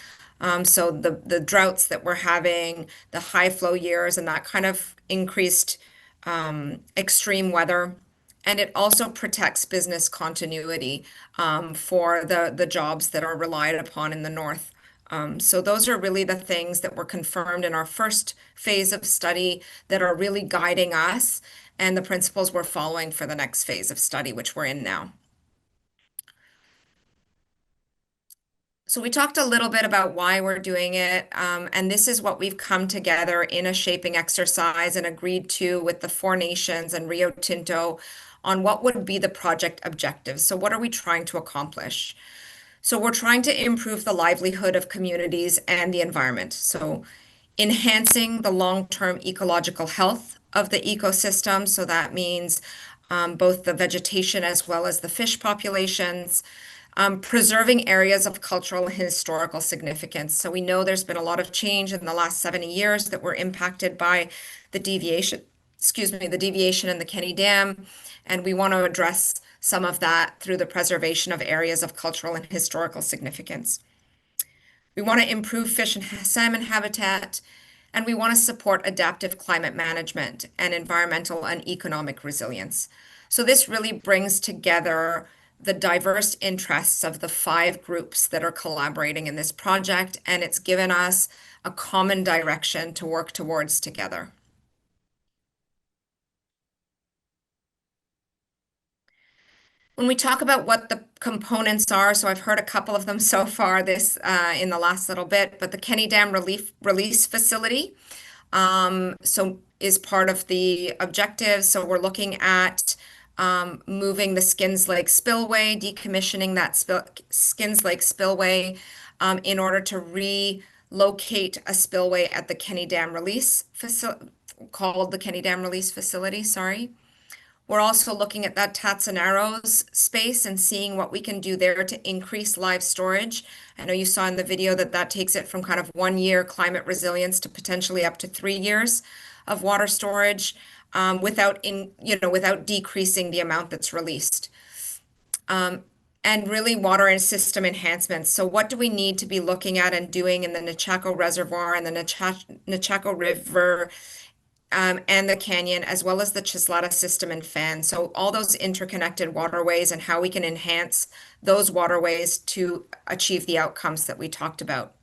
Speaker 4: So the droughts that we're having, the high flow years, and that kind of increased extreme weather. And it also protects business continuity for the jobs that are relied upon in the north. So those are really the things that were confirmed in our first phase of study that are really guiding us and the principles we're following for the next phase of study, which we're in now. So we talked a little bit about why we're doing it, and this is what we've come together in a shaping exercise and agreed to with the 4 nations and Rio Tinto on what would be the project objectives. So what are we trying to accomplish? So we're trying to improve the livelihood of communities and the environment. So enhancing the long-term ecological health of the ecosystem. So that means both the vegetation as well as the fish populations. Preserving areas of cultural and historical significance. So we know there's been a lot of change in the last 70 years that were impacted by the deviation in the Kenny Dam. And we want to address some of that through the preservation of areas of cultural and historical significance. We want to improve fish and salmon habitat, and we want to support adaptive climate management and environmental and economic resilience. So this really brings together the diverse interests of the 5 groups that are collaborating in this project, and it's given us a common direction to work towards together. When we talk about what the components are, so I've heard a couple of them so far in the last little bit, but the Kenny Dam Release Facility is part of the objectives. So we're looking at moving the Skins Lake spillway, decommissioning that Skins Lake spillway in order to relocate a spillway at the Kenny Dam Release Facility, called the Kenny Dam Release Facility, sorry. We're also looking at that Tatsunaro's space and seeing what we can do there to increase live storage. I know you saw in the video that that takes it from kind of 1 year climate resilience to potentially up to 3 years of water storage, without decreasing the amount that's released. And really water and system enhancements. So what do we need to be looking at and doing in the Nechako Reservoir and the Nechako River, and the canyon, as well as the Chislata system and fan. So all those interconnected waterways and how we can enhance those waterways to achieve the outcomes that we talked about.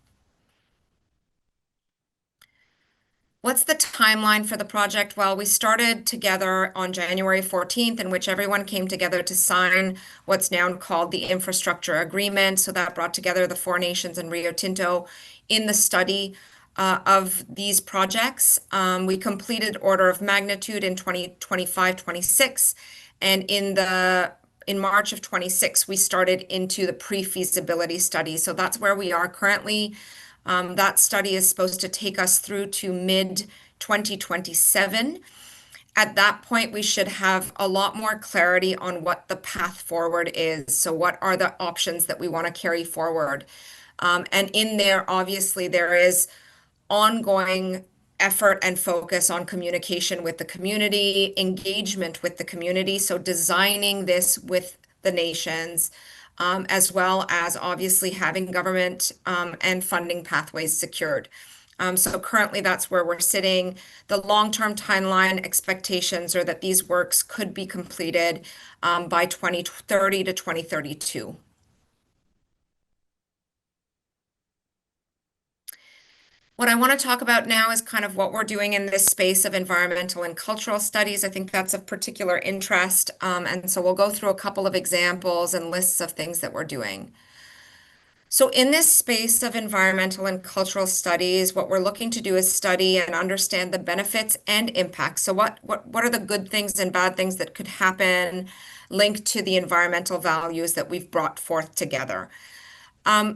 Speaker 4: What's the timeline for the project? Well, we started together on January 14th, in which everyone came together to sign what's now called the Infrastructure Agreement. So that brought together the 4 nations and Rio Tinto in the study of these projects. We completed order of magnitude in 2025-26, and in March of 26, we started into the pre-feasibility study. So that's where we are currently. That study is supposed to take us through to mid-2027. At that point, we should have a lot more clarity on what the path forward is. So what are the options that we want to carry forward? And in there, obviously, there is ongoing effort and focus on communication with the community, engagement with the community. So designing this with the nations, as well as obviously having government and funding pathways secured. So currently that's where we're sitting. The long-term timeline expectations are that these works could be completed by 2030 to 2032. What I want to talk about now is kind of what we're doing in this space of environmental and cultural studies. I think that's of particular interest. And so we'll go through a couple of examples and lists of things that we're doing. So in this space of environmental and cultural studies, what we're looking to do is study and understand the benefits and impacts. So what are the good things and bad things that could happen linked to the environmental values that we've brought forth together?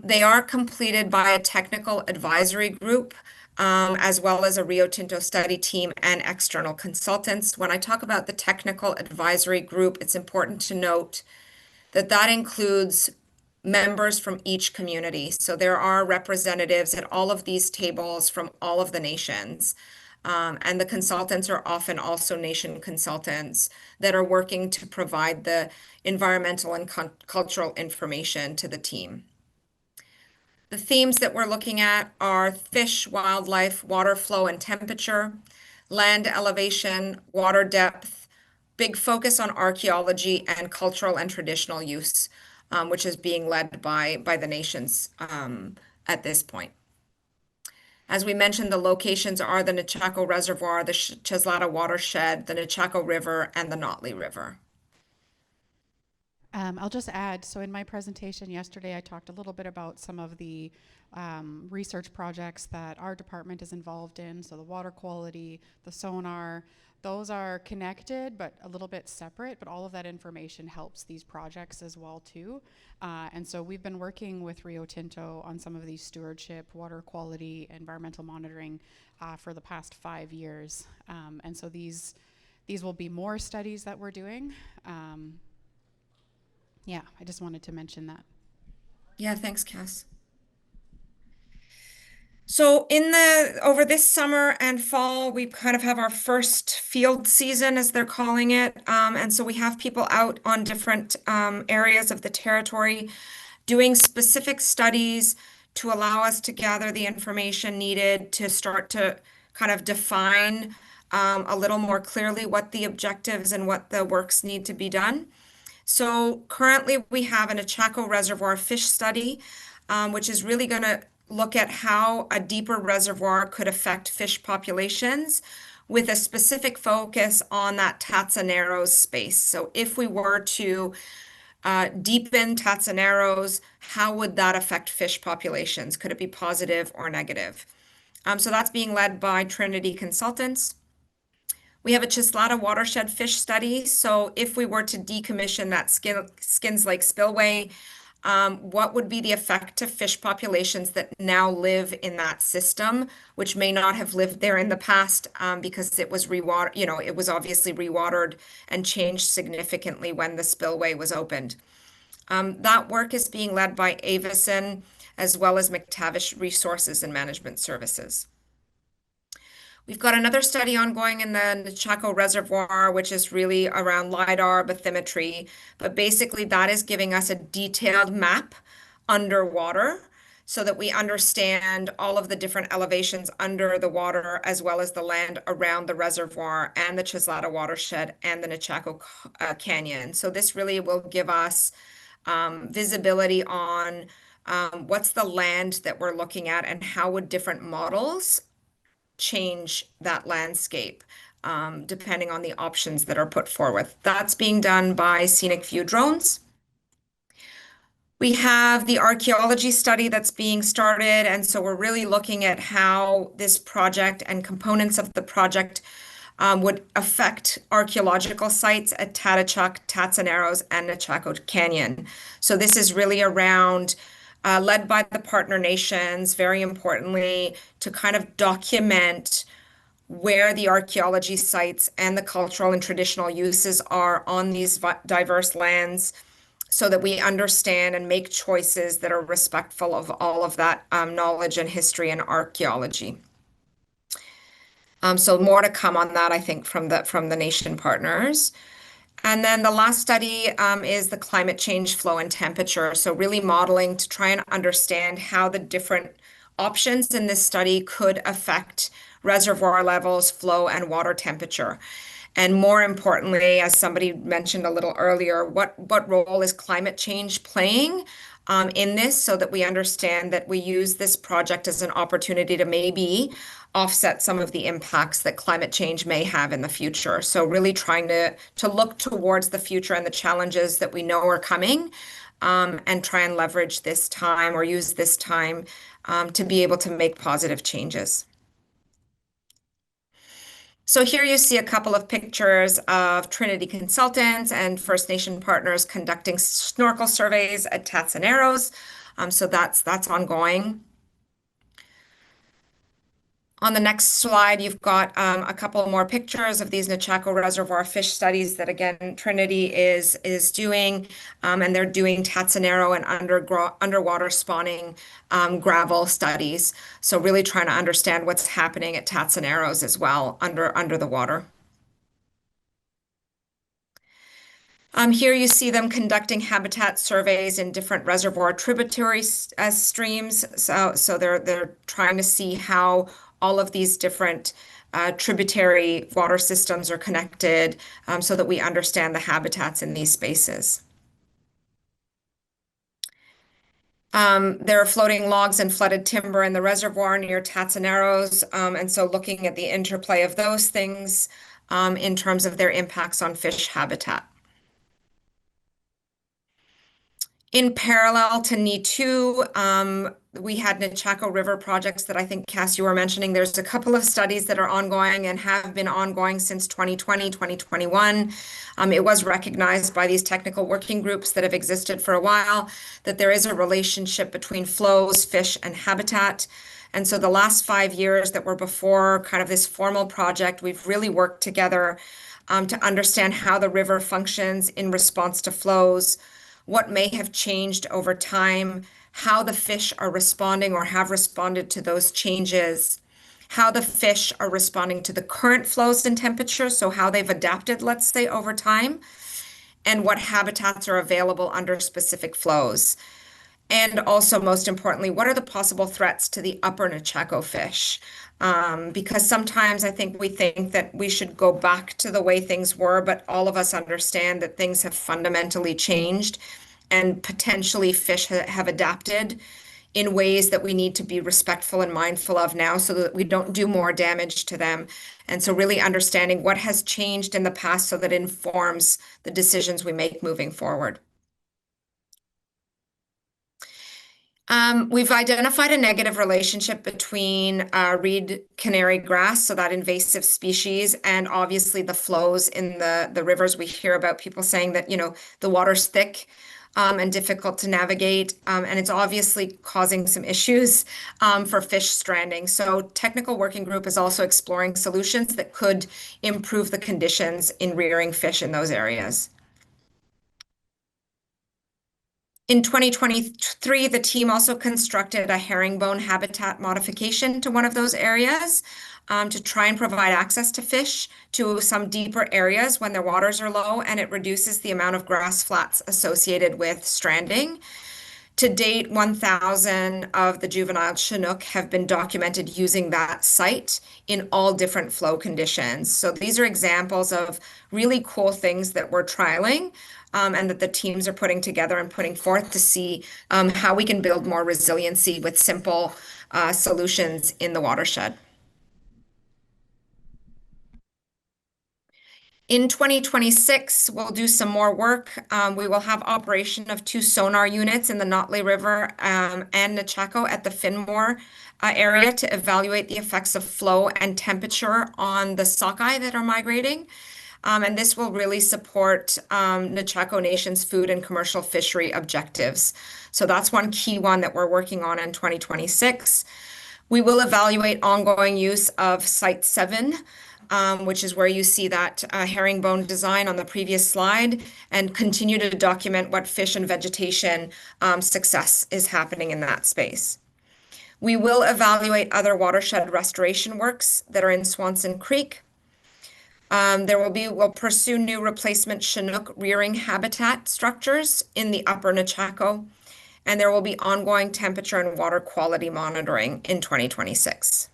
Speaker 4: They are completed by a technical advisory group, as well as a Rio Tinto study team and external consultants. When I talk about the technical advisory group, it's important to note that that includes members from each community. So there are representatives at all of these tables from all of the nations. And the consultants are often also nation consultants that are working to provide the environmental and cultural information to the team. The themes that we're looking at are fish, wildlife, water flow and temperature, land elevation, water depth, big focus on archaeology and cultural and traditional use, which is being led by the nations at this point. As we mentioned, the locations are the Nechako Reservoir, the Chislata Watershed, the Nechako River, and the Notley River.
Speaker 6: I'll just add, so in my presentation yesterday, I talked a little bit about some of the research projects that our department is involved in. So the water quality, the sonar, those are connected, but a little bit separate, but all of that information helps these projects as well too. And so we've been working with Rio Tinto on some of these stewardship, water quality, environmental monitoring for the past 5 years. And so these will be more studies that we're doing. Yeah, I just wanted to mention that.
Speaker 4: Yeah, thanks, Cass. So over this summer and fall, we kind of have our first field season, as they're calling it. And so we have people out on different areas of the territory doing specific studies to allow us to gather the information needed to start to kind of define a little more clearly what the objectives and what the works need to be done. So currently we have an Nechako Reservoir fish study, which is really going to look at how a deeper reservoir could affect fish populations with a specific focus on that Tatsunaro's space. So if we were to deepen Tatsunaro's, how would that affect fish populations? Could it be positive or negative? So that's being led by Trinity Consultants. We have a Chislata watershed fish study. So if we were to decommission that Skins Lake spillway, what would be the effect to fish populations that now live in that system, which may not have lived there in the past because it was it was obviously rewatered and changed significantly when the spillway was opened. That work is being led by Avison as well as McTavish Resources and Management Services. We've got another study ongoing in the Nechako Reservoir, which is really around LIDAR bathymetry, but basically that is giving us a detailed map underwater so that we understand all of the different elevations under the water as well as the land around the reservoir and the Chislata watershed and the Nechako Canyon. So this really will give us visibility on what's the land that we're looking at and how would different models change that landscape depending on the options that are put forward. That's being done by Scenic View drones. We have the archaeology study that's being started, and so we're really looking at how this project and components of the project would affect archaeological sites at Tatachuck, Tatzaneros, and Nechako Canyon. So this is really around led by the partner nations, very importantly, to kind of document where the archaeology sites and the cultural and traditional uses are on these diverse lands so that we understand and make choices that are respectful of all of that knowledge and history and archaeology. So more to come on that, I think, from the nation partners. And then the last study is the climate change flow and temperature. So really modeling to try and understand how the different options in this study could affect reservoir levels, flow, and water temperature. And more importantly, as somebody mentioned a little earlier, what role is climate change playing in this so that we understand that we use this project as an opportunity to maybe offset some of the impacts that climate change may have in the future. So really trying to look towards the future and the challenges that we know are coming and try and leverage this time or use this time to be able to make positive changes. So here you see a couple of pictures of Trinity Consultants and First Nation partners conducting snorkel surveys at Tatzaneros. So that's ongoing. On the next slide, you've got a couple more pictures of these Nechako Reservoir fish studies that, again, Trinity is doing, and they're doing Tatzanero and underwater spawning gravel studies. So really trying to understand what's happening at Tatzaneros as well under the water. Here you see them conducting habitat surveys in different reservoir tributary streams. So they're trying to see how all of these different tributary water systems are connected so that we understand the habitats in these spaces. There are floating logs and flooded timber in the reservoir near Tatzaneros, and so looking at the interplay of those things in terms of their impacts on fish habitat. In parallel to NE2, we had Nechako River projects that I think, Cass, you were mentioning. There's a couple of studies that are ongoing and have been ongoing since 2020, 2021. It was recognized by these technical working groups that have existed for a while that there is a relationship between flows, fish, and habitat. And so the last 5 years that were before kind of this formal project, we've really worked together to understand how the river functions in response to flows, what may have changed over time, how the fish are responding or have responded to those changes, how the fish are responding to the current flows and temperature, so how they've adapted, let's say, over time, and what habitats are available under specific flows. And also, most importantly, what are the possible threats to the upper Nechako fish? Because sometimes I think we think that we should go back to the way things were, but all of us understand that things have fundamentally changed and potentially fish have adapted in ways that we need to be respectful and mindful of now so that we don't do more damage to them. And so really understanding what has changed in the past so that it informs the decisions we make moving forward. We've identified a negative relationship between reed canary grass, so that invasive species, and obviously the flows in the rivers. We hear about people saying that, the water's thick and difficult to navigate, and it's obviously causing some issues for fish stranding. So technical working group is also exploring solutions that could improve the conditions in rearing fish in those areas. In 2023, the team also constructed a herringbone habitat modification to one of those areas to try and provide access to fish to some deeper areas when their waters are low, and it reduces the amount of grass flats associated with stranding. To date, 1,000 of the juvenile Chinook have been documented using that site in all different flow conditions. So these are examples of really cool things that we're trialing and that the teams are putting together and putting forth to see how we can build more resiliency with simple solutions in the watershed. In 2026, we'll do some more work. We will have operation of 2 sonar units in the Notley River and Nechako at the Finmore area to evaluate the effects of flow and temperature on the sockeye that are migrating. And this will really support Nechako Nation's food and commercial fishery objectives. So that's one key one that we're working on in 2026. We will evaluate ongoing use of Site 7, which is where you see that herringbone design on the previous slide, and continue to document what fish and vegetation success is happening in that space. We will evaluate other watershed restoration works that are in Swanson Creek. We'll pursue new replacement Chinook rearing habitat structures in the upper Nechako, and there will be ongoing temperature and water quality monitoring in 2026.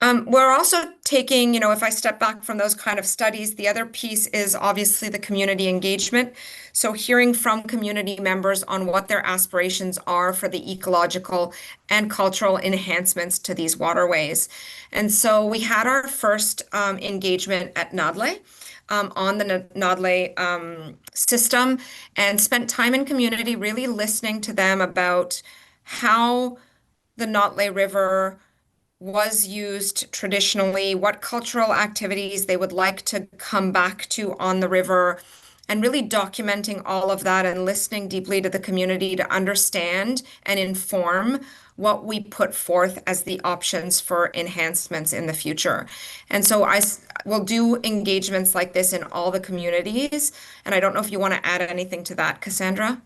Speaker 4: We're also taking, if I step back from those kind of studies, the other piece is obviously the community engagement. So hearing from community members on what their aspirations are for the ecological and cultural enhancements to these waterways. And so we had our first engagement at Notley on the Notley system, and spent time in community really listening to them about how the Notley River was used traditionally, what cultural activities they would like to come back to on the river, and really documenting all of that and listening deeply to the community to understand and inform what we put forth as the options for enhancements in the future. And so I will do engagements like this in all the communities. And I don't know if you want to add anything to that, Cassandra?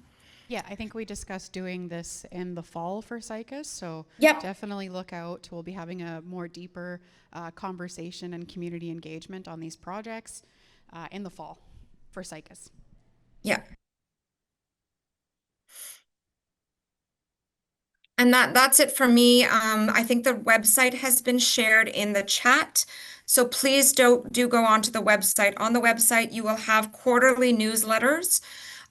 Speaker 6: Yeah, I think we discussed doing this in the fall for Saik'uz, so
Speaker 4: Yep.
Speaker 6: definitely look out. We'll be having a more deeper conversation and community engagement on these projects in the fall for Saik'uz.
Speaker 4: Yeah. And that's it for me. I think the website has been shared in the chat. So please do go onto the website. On the website, you will have quarterly newsletters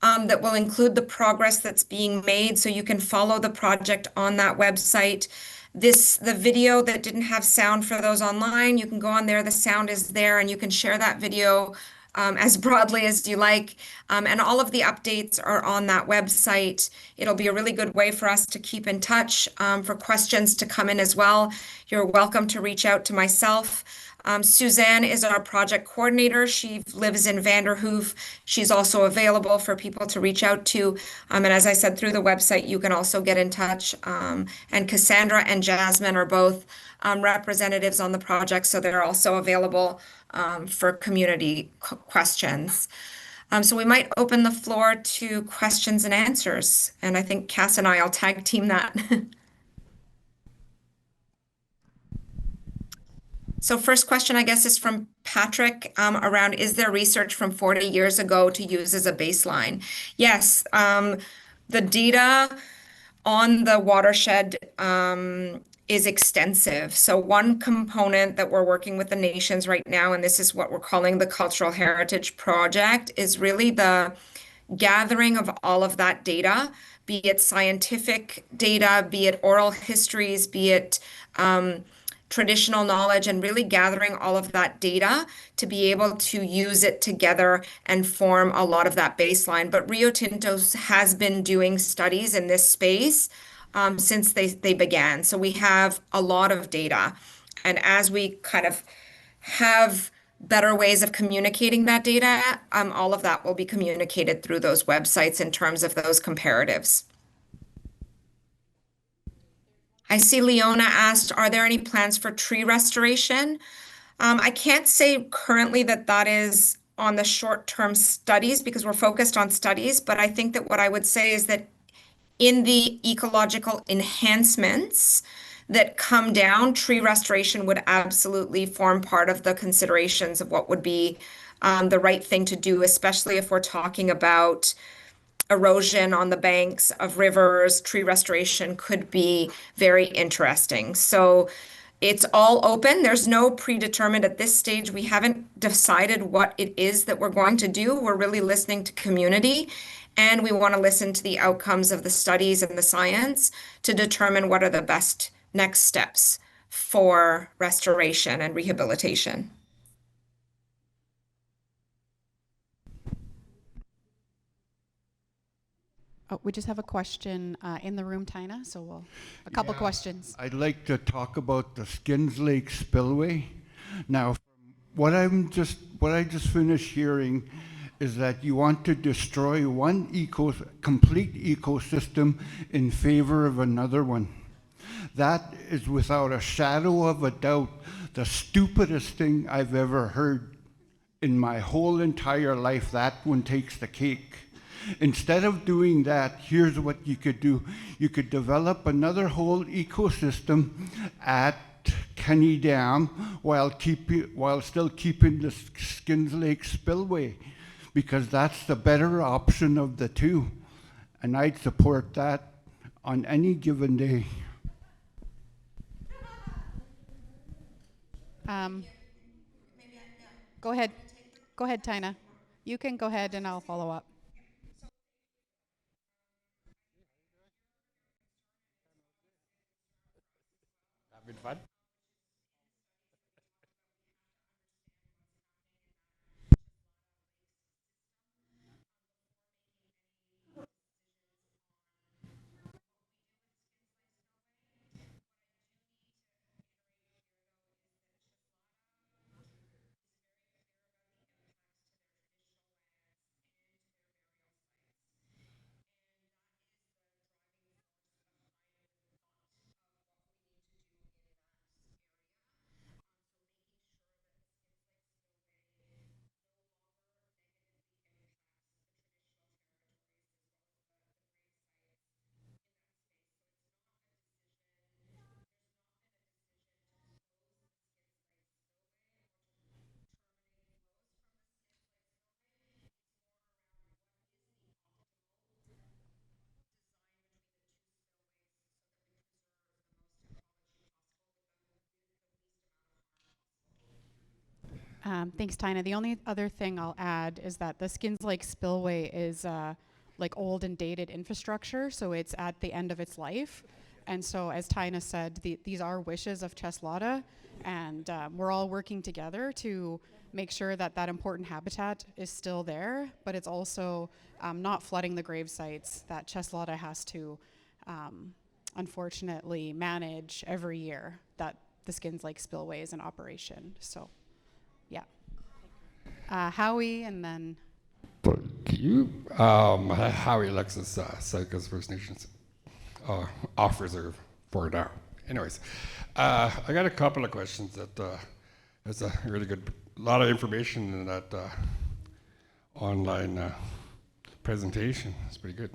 Speaker 4: that will include the progress that's being made, so you can follow the project on that website. The video that didn't have sound for those online, you can go on there, the sound is there, and you can share that video as broadly as you like. And all of the updates are on that website. It'll be a really good way for us to keep in touch, for questions to come in as well. You're welcome to reach out to myself. Suzanne is our project coordinator. She lives in Vanderhoof. She's also available for people to reach out to. And as I said, through the website, you can also get in touch. And Cassandra and Jasmine are both representatives on the project, so they're also available for community questions. So we might open the floor to questions and answers. And I think Cass and I'll tag team that. So first question, I guess, is from Patrick around, is there research from 40 years ago to use as a baseline? Yes, the data on the watershed is extensive. So one component that we're working with the nations right now, and this is what we're calling the Cultural Heritage Project, is really the gathering of all of that data, be it scientific data, be it oral histories, be it traditional knowledge and really gathering all of that data to be able to use it together and form a lot of that baseline. But Rio Tinto has been doing studies in this space since they began. So we have a lot of data. And as we kind of have better ways of communicating that data, all of that will be communicated through those websites in terms of those comparatives. I see Leona asked, are there any plans for tree restoration? I can't say currently that that is on the short-term studies because we're focused on studies, but I think that what I would say is that in the ecological enhancements that come down, tree restoration would absolutely form part of the considerations of what would be the right thing to do, especially if we're talking about erosion on the banks of rivers. Tree restoration could be very interesting. So it's all open. There's no predetermined at this stage. We haven't decided what it is that we're going to do. We're really listening to community, and we want to listen to the outcomes of the studies and the science to determine what are the best next steps for restoration and rehabilitation.
Speaker 6: Oh, we just have a question in the room, Tina, so a couple questions.
Speaker 5: I'd like to talk about the Skins Lake spillway. Now, what I just finished hearing is that you want to destroy one complete ecosystem in favor of another one. That is without a shadow of a doubt the stupidest thing I've ever heard in my whole entire life. That one takes the cake. Instead of doing that, here's what you could do. You could develop another whole ecosystem at Kenny Dam while still keeping the Skins Lake spillway, because that's the better option of the two. And I'd support that on any given day.
Speaker 6: Go ahead. Go ahead, Tina. You can go ahead and I'll follow up.
Speaker 7: Having fun?
Speaker 6: Thanks, Tina. The only other thing I'll add is that the Skins Lake spillway is like old and dated infrastructure, so it's at the end of its life. And so, as Tina said, these are wishes of Cheslada, and we're all working together to make sure that that important habitat is still there, but it's also not flooding the grave sites that Cheslada has to unfortunately manage every year that the Skins Lake spillway is in operation. So, yeah. Howie, and then.
Speaker 7: Thank you. Howie Alexis, Saik'uz First Nations off reserve for now. Anyways, I got a couple of questions that there's a really good, lot of information in that online presentation. It's pretty good.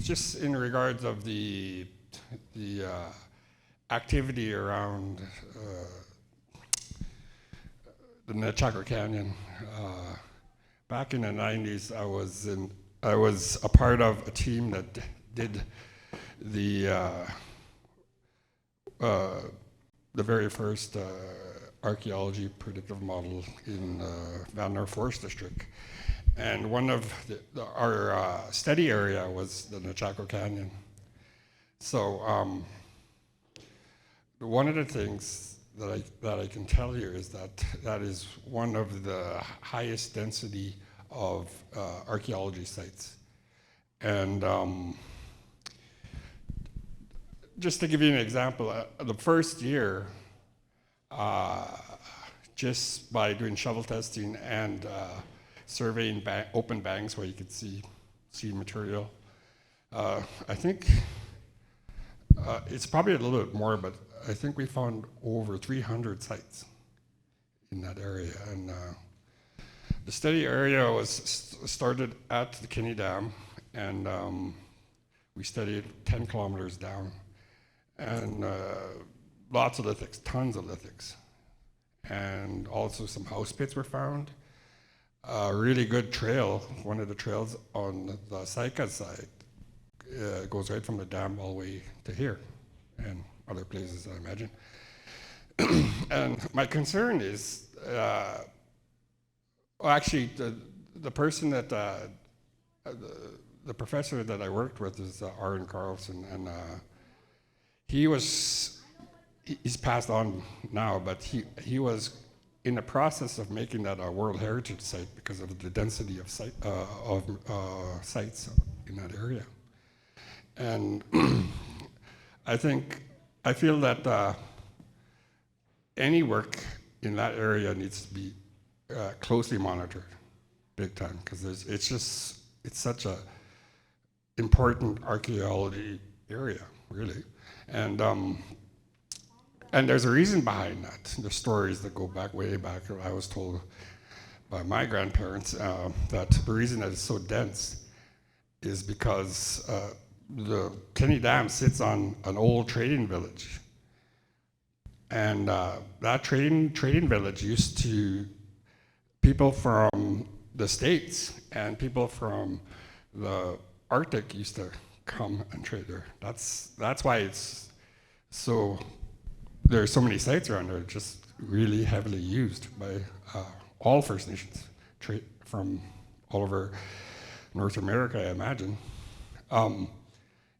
Speaker 7: Just in regards of the activity around the Nechako Canyon. Back in the 90s, I was a part of a team that did the very first archaeology predictive model in Van Noord Forest District. And one of our study area was the Nechako Canyon. So one of the things that I can tell you is that that is one of the highest density of archaeology sites. And just to give you an example, the first year, just by doing shovel testing and surveying open banks where you could see material, I think it's probably a little bit more, but I think we found over 300 sites in that area. And the study area was started at the Kinney Dam, and we studied 10 kilometers down, and lots of lithics, tons of lithics. And also some house pits were found. A really good trail, one of the trails on the Saik'uz side, goes right from the dam all the way to here, and other places, I imagine. And my concern is, well, actually, the person that, the professor that I worked with is Aaron Carlson, and he's passed on now, but he was in the process of making that a World Heritage Site because of the density of sites in that area. And I feel that any work in that area needs to be closely monitored, big time, because it's such a important archaeology area, really. And there's a reason behind that. The stories that go back, way back, I was told by my grandparents that the reason that it's so dense is because the Kinney Dam sits on an old trading village. And that trading village used to, people from the States and people from the Arctic used to come and trade there. That's why it's so, there are so many sites around there, just really heavily used by all First Nations, from all over North America, I imagine.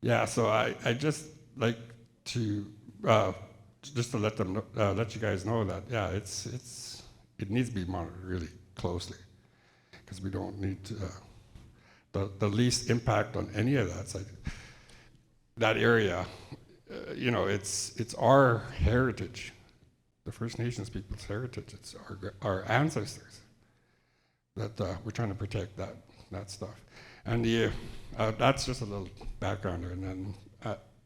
Speaker 7: Yeah, so I just like to just to let them know, let you guys know that it needs to be monitored really closely, because we don't need to, the least impact on any of that site. That area, you know, it's our heritage, the First Nations people's heritage. It's our ancestors that we're trying to protect that stuff. And that's just a little background there. And then,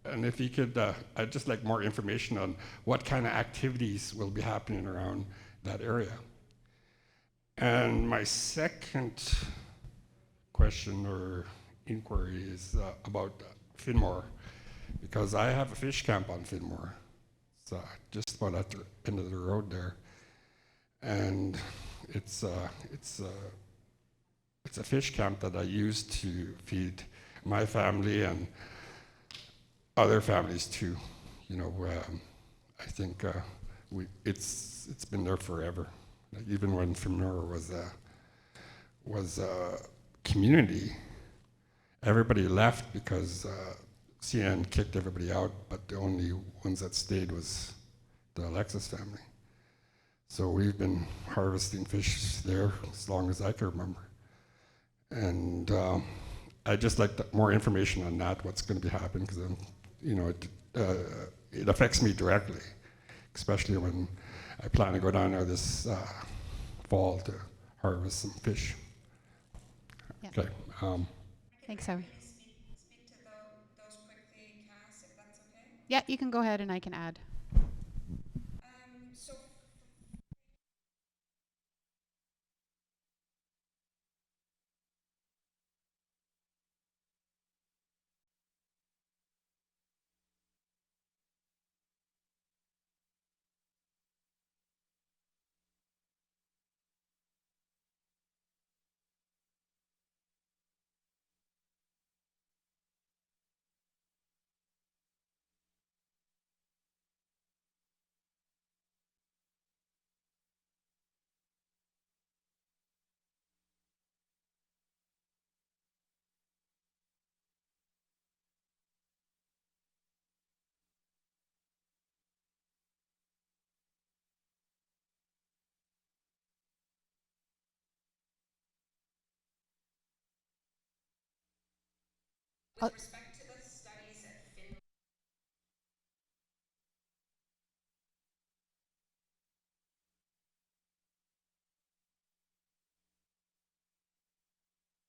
Speaker 7: and if you could, I'd just like more information on what kind of activities will be happening around that area. And my second question or inquiry is about Finmore, because I have a fish camp on Finmore. It's just about at the end of the road there. And it's a fish camp that I use to feed my family and other families too. You know, I think it's been there forever. Like even when Finmore was a community, everybody left because CN kicked everybody out, but the only ones that stayed was the Alexis family. So we've been harvesting fish there as long as I can remember. And I'd just like more information on that, what's going to be happening, because you know, it affects me directly, especially when I plan to go down there this fall to harvest some fish.
Speaker 6: Yeah.
Speaker 7: Okay.
Speaker 6: Thanks, Howie. Yeah, you can go ahead and I can add.
Speaker 4: With respect to the studies at Fin.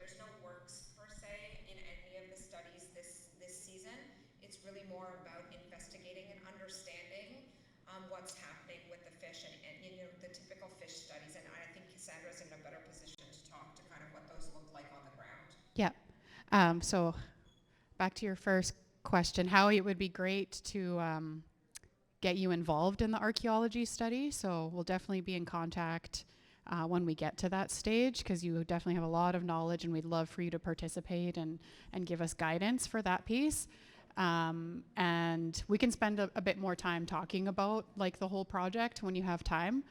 Speaker 4: There's no works per se in any of the studies this season. It's really more about investigating and understanding what's happening with the fish and you know the typical fish studies. And I think Cassandra's in a better position to talk to kind of what those look like on the ground.
Speaker 6: Yeah. So back to your first question, how it would be great to get you involved in the archaeology study. So we'll definitely be in contact when we get to that stage, because you definitely have a lot of knowledge and we'd love for you to participate and give us guidance for that piece. And we can spend a bit more time talking about like the whole project when you have time.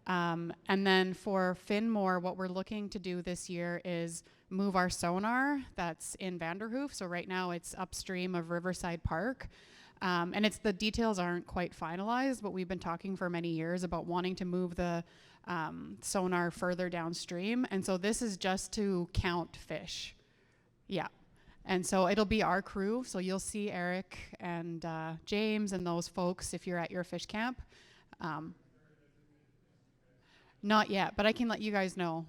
Speaker 6: And then for Finmore, what we're looking to do this year is move our sonar that's in Vanderhoof. So right now it's upstream of Riverside Park. And the details aren't quite finalized, but we've been talking for many years about wanting to move the sonar further downstream. And so this is just to count fish. Yeah. And so it'll be our crew. So you'll see Eric and James and those folks if you're at your fish camp. Not yet, but I can let you guys know.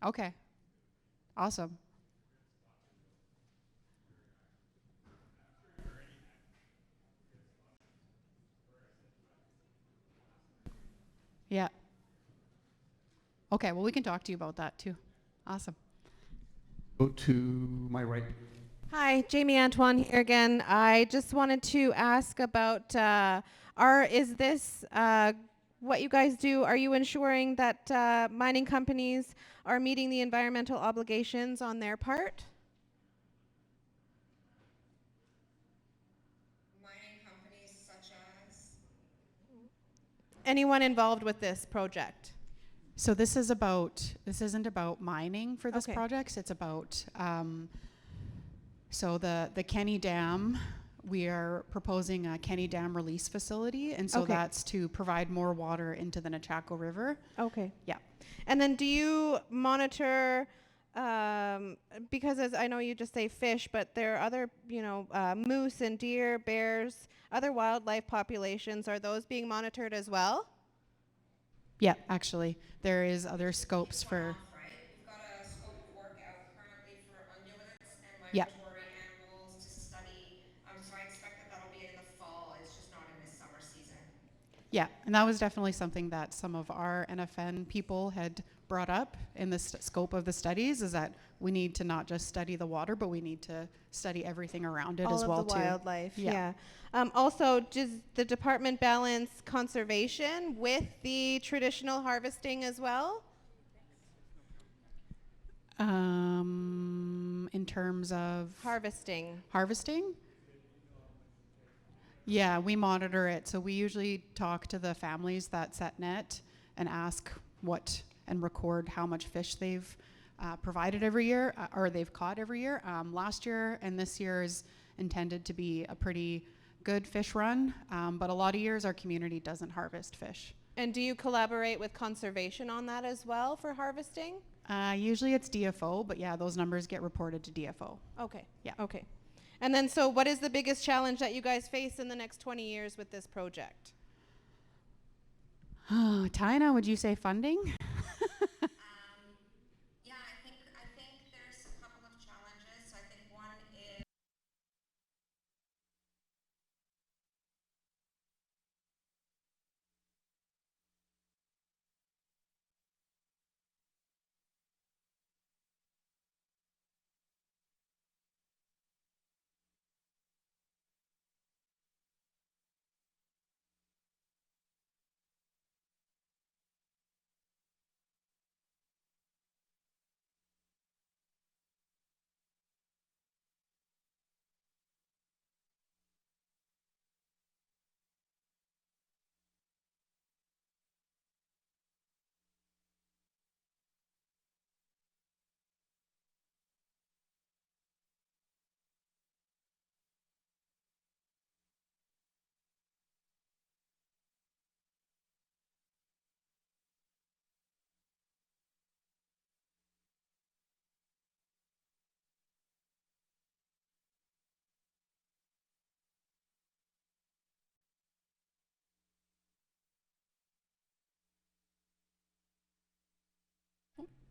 Speaker 6: Okay. Awesome. Yeah. Okay, well, we can talk to you about that too. Awesome.
Speaker 2: Go to my right.
Speaker 21: Hi, Jamie Antoine here again. I just wanted to ask about is this what you guys do? Are you ensuring that mining companies are meeting the environmental obligations on their part?
Speaker 4: Mining companies such as?
Speaker 21: Anyone involved with this project?
Speaker 6: So this isn't about mining for this
Speaker 21: Okay.
Speaker 6: project. It's about, so the Kenny Dam, we are proposing a Kenny Dam release facility. And so
Speaker 21: Okay.
Speaker 6: that's to provide more water into the Nechako River.
Speaker 21: Okay.
Speaker 6: Yeah.
Speaker 21: And then do you monitor, because as I know you just say fish, but there are other, moose and deer, bears, other wildlife populations. Are those being monitored as well?
Speaker 6: Yeah, actually, there is other scopes for.
Speaker 4: Right? We've got a scope of work out currently for ungulates and
Speaker 6: Yeah.
Speaker 4: migratory animals to study. So I expect that that'll be in the fall. It's just not in this summer season.
Speaker 6: Yeah, and that was definitely something that some of our NFN people had brought up in the scope of the studies, is that we need to not just study the water, but we need to study everything around it
Speaker 21: All
Speaker 6: as
Speaker 21: of
Speaker 6: well
Speaker 21: the
Speaker 6: too.
Speaker 21: wildlife, yeah. Also, does the department balance conservation with the traditional harvesting as well?
Speaker 6: In terms of
Speaker 21: Harvesting.
Speaker 6: Yeah, we monitor it. So we usually talk to the families that set net and ask and record how much fish they've provided every year, or they've caught every year. Last year and this year is intended to be a pretty good fish run, but a lot of years our community doesn't harvest fish.
Speaker 21: And do you collaborate with conservation on that as well for harvesting?
Speaker 6: Usually it's DFO, but yeah, those numbers get reported to DFO.
Speaker 21: Okay.
Speaker 6: Yeah.
Speaker 21: Okay. And then, so what is the biggest challenge that you guys face in the next 20 years with this project?
Speaker 6: Tina, would you say funding?
Speaker 4: Yeah, I think there's a couple of challenges. I think one is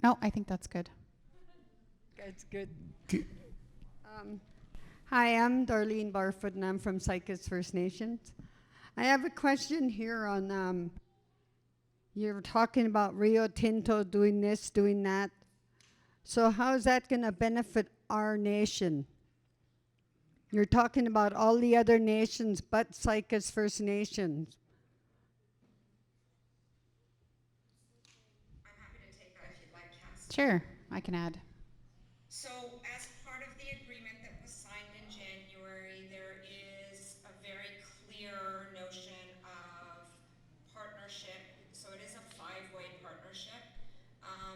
Speaker 6: No, I think that's good.
Speaker 8: That's good.
Speaker 2: Ki-
Speaker 8: Hi, I'm Darlene Barfoot, and I'm from Saik'uz First Nations. I have a question here on, you're talking about Rio Tinto doing this, doing that. So how is that going to benefit our nation? You're talking about all the other nations but Saik'uz First Nations.
Speaker 4: I'm happy to take that if you'd like, Cass.
Speaker 6: Sure, I can add.
Speaker 4: So as part of the agreement that was signed in January, there is a very clear notion of partnership. So it is a five-way partnership.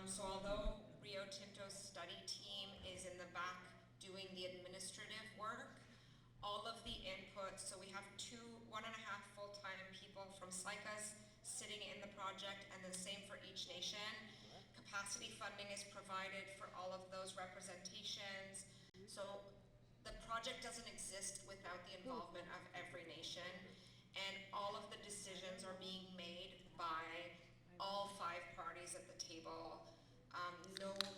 Speaker 4: So although Rio Tinto's study team is in the back doing the administrative work, all of the inputs, so we have 1.5 full-time people from Saik'uz sitting in the project, and the same for each nation. Capacity funding is provided for all of those representations. So the project doesn't exist without the involvement of every nation, and all of the decisions are being made by all 5 parties at the table.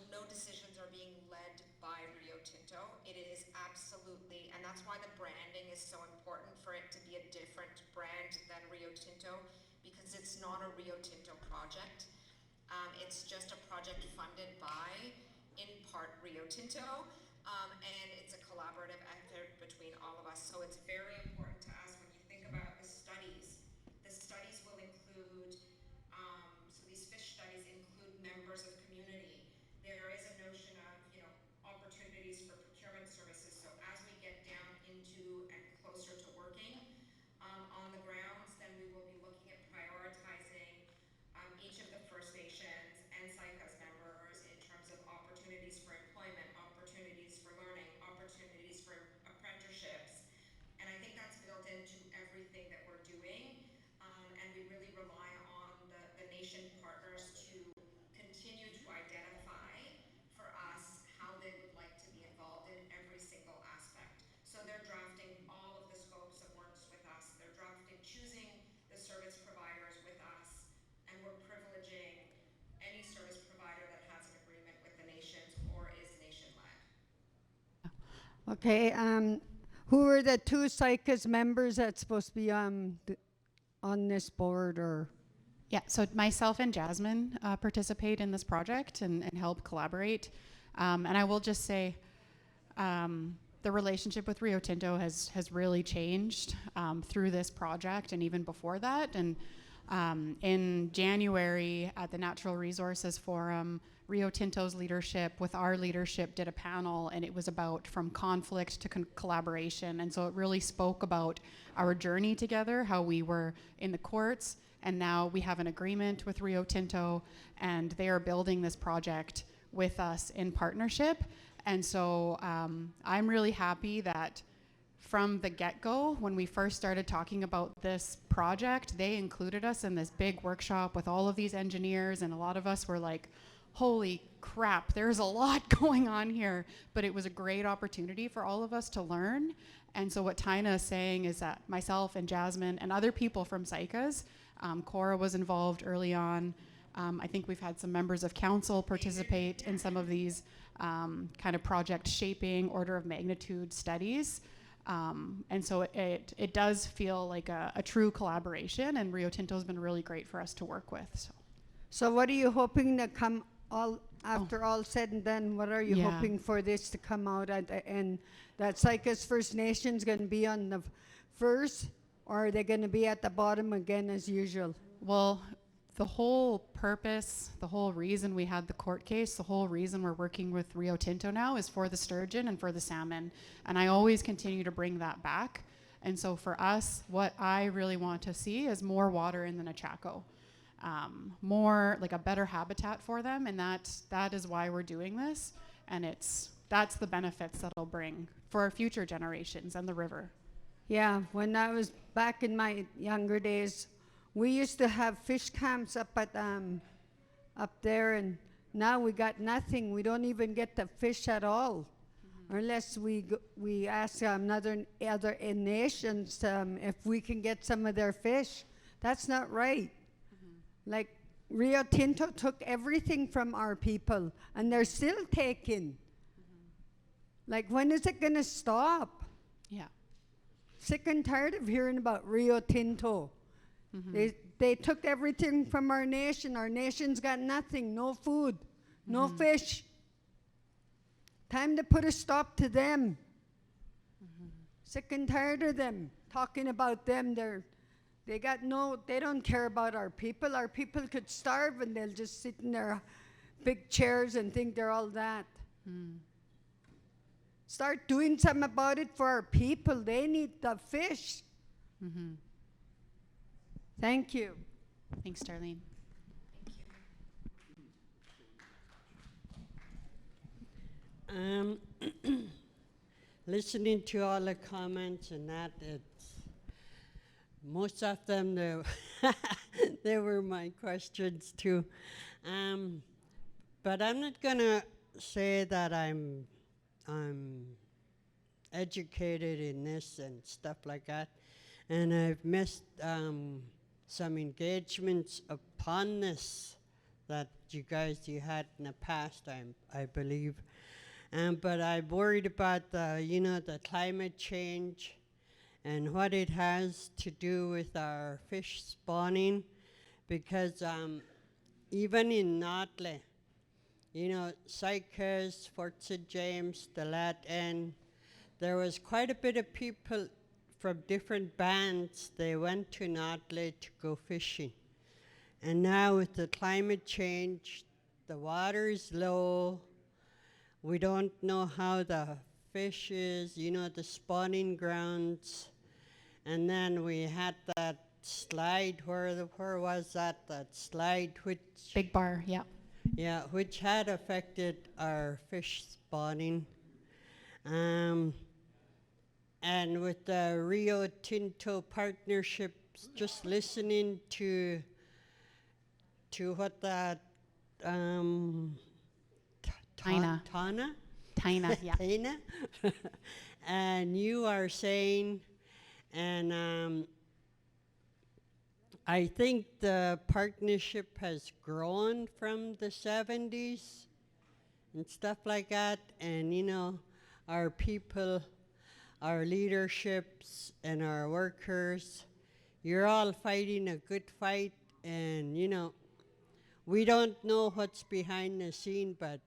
Speaker 4: No decisions are being led by Rio Tinto. It is absolutely, and that's why the branding is so important, for it to be a different brand than Rio Tinto, because it's not a Rio Tinto project. It's just a project funded by, in part, Rio Tinto, and it's a collaborative effort between all of us. So it's very important to us when you think about the studies will include, so these fish studies include members of community. There is a notion of, opportunities for procurement services. So as we get down into and closer to working on the grounds, then we will be looking at prioritizing each of the First Nations and Saik'uz members in terms of opportunities for employment, opportunities for learning, opportunities for apprenticeships. And I think that's built into everything that we're doing. And we really rely on the nation partners to continue to identify for us how they would like to be involved in every single aspect. So they're drafting all of the scopes of works with us. They're choosing the service providers with us, and we're privileging any service provider that has an agreement with the nations or is nation-led.
Speaker 8: Okay, who are the 2 Saik'uz members that's supposed to be on this board, or?
Speaker 6: Yeah, so myself and Jasmine participate in this project and help collaborate. And I will just say, the relationship with Rio Tinto has really changed through this project and even before that. And in January at the Natural Resources Forum, Rio Tinto's leadership with our leadership did a panel, and it was about from conflict to collaboration. And so it really spoke about our journey together, how we were in the courts, and now we have an agreement with Rio Tinto, and they are building this project with us in partnership. And so I'm really happy that from the get-go, when we first started talking about this project, they included us in this big workshop with all of these engineers, and a lot of us were like, holy crap, there's a lot going on here. But it was a great opportunity for all of us to learn. And so what Tina is saying is that myself and Jasmine and other people from Saik'uz, Cora was involved early on. I think we've had some members of council participate in some of these kind of project shaping, order of magnitude studies. And so it does feel like a true collaboration, and Rio Tinto has been really great for us to work with.
Speaker 8: So what are you hoping to come after all said and done? What are you hoping for this to come out at the end? That Saik'uz First Nation's going to be on the first, or are they going to be at the bottom again as usual?
Speaker 6: Well, the whole purpose, the whole reason we had the court case, the whole reason we're working with Rio Tinto now is for the sturgeon and for the salmon. And I always continue to bring that back. And so for us, what I really want to see is more water in the Nechako. More like a better habitat for them, and that is why we're doing this, and that's the benefits that it'll bring for our future generations and the river.
Speaker 8: Yeah, when I was back in my younger days, we used to have fish camps up there, and now we got nothing. We don't even get the fish at all, unless we ask other nations if we can get some of their fish. That's not right. Like Rio Tinto took everything from our people, and they're still taking. Like, when is it going to stop?
Speaker 6: Yeah.
Speaker 8: Sick and tired of hearing about Rio Tinto. They took everything from our nation. Our nation's got nothing, no food, no fish. Time to put a stop to them. Sick and tired of them, talking about them. They don't care about our people. Our people could starve and they'll just sit in their big chairs and think they're all that. Start doing something about it for our people. They need the fish. Thank you.
Speaker 6: Thanks, Darlene.
Speaker 14: Listening to all the comments and that, most of them, they were my questions too. But I'm not gonna say that I'm educated in this and stuff like that. And I've missed some engagements upon this that you had in the past, I believe. But I'm worried about the climate change and what it has to do with our fish spawning, because even in Notley, Saik'uz, Fort St. James, the Lat End, there was quite a bit of people from different bands. They went to Notley to go fishing. And now with the climate change, the water is low. We don't know how the fish is, the spawning grounds. And then we had that slide, where was that? That slide which...
Speaker 6: Big Bar, yeah.
Speaker 14: Yeah, which had affected our fish spawning. And with the Rio Tinto partnerships, just listening to what that
Speaker 6: Taina, yeah.
Speaker 14: Taina, and you are saying, and I think the partnership has grown from the 70s and stuff like that, and our people, our leaderships, and our workers, you're all fighting a good fight, and we don't know what's behind the scene, but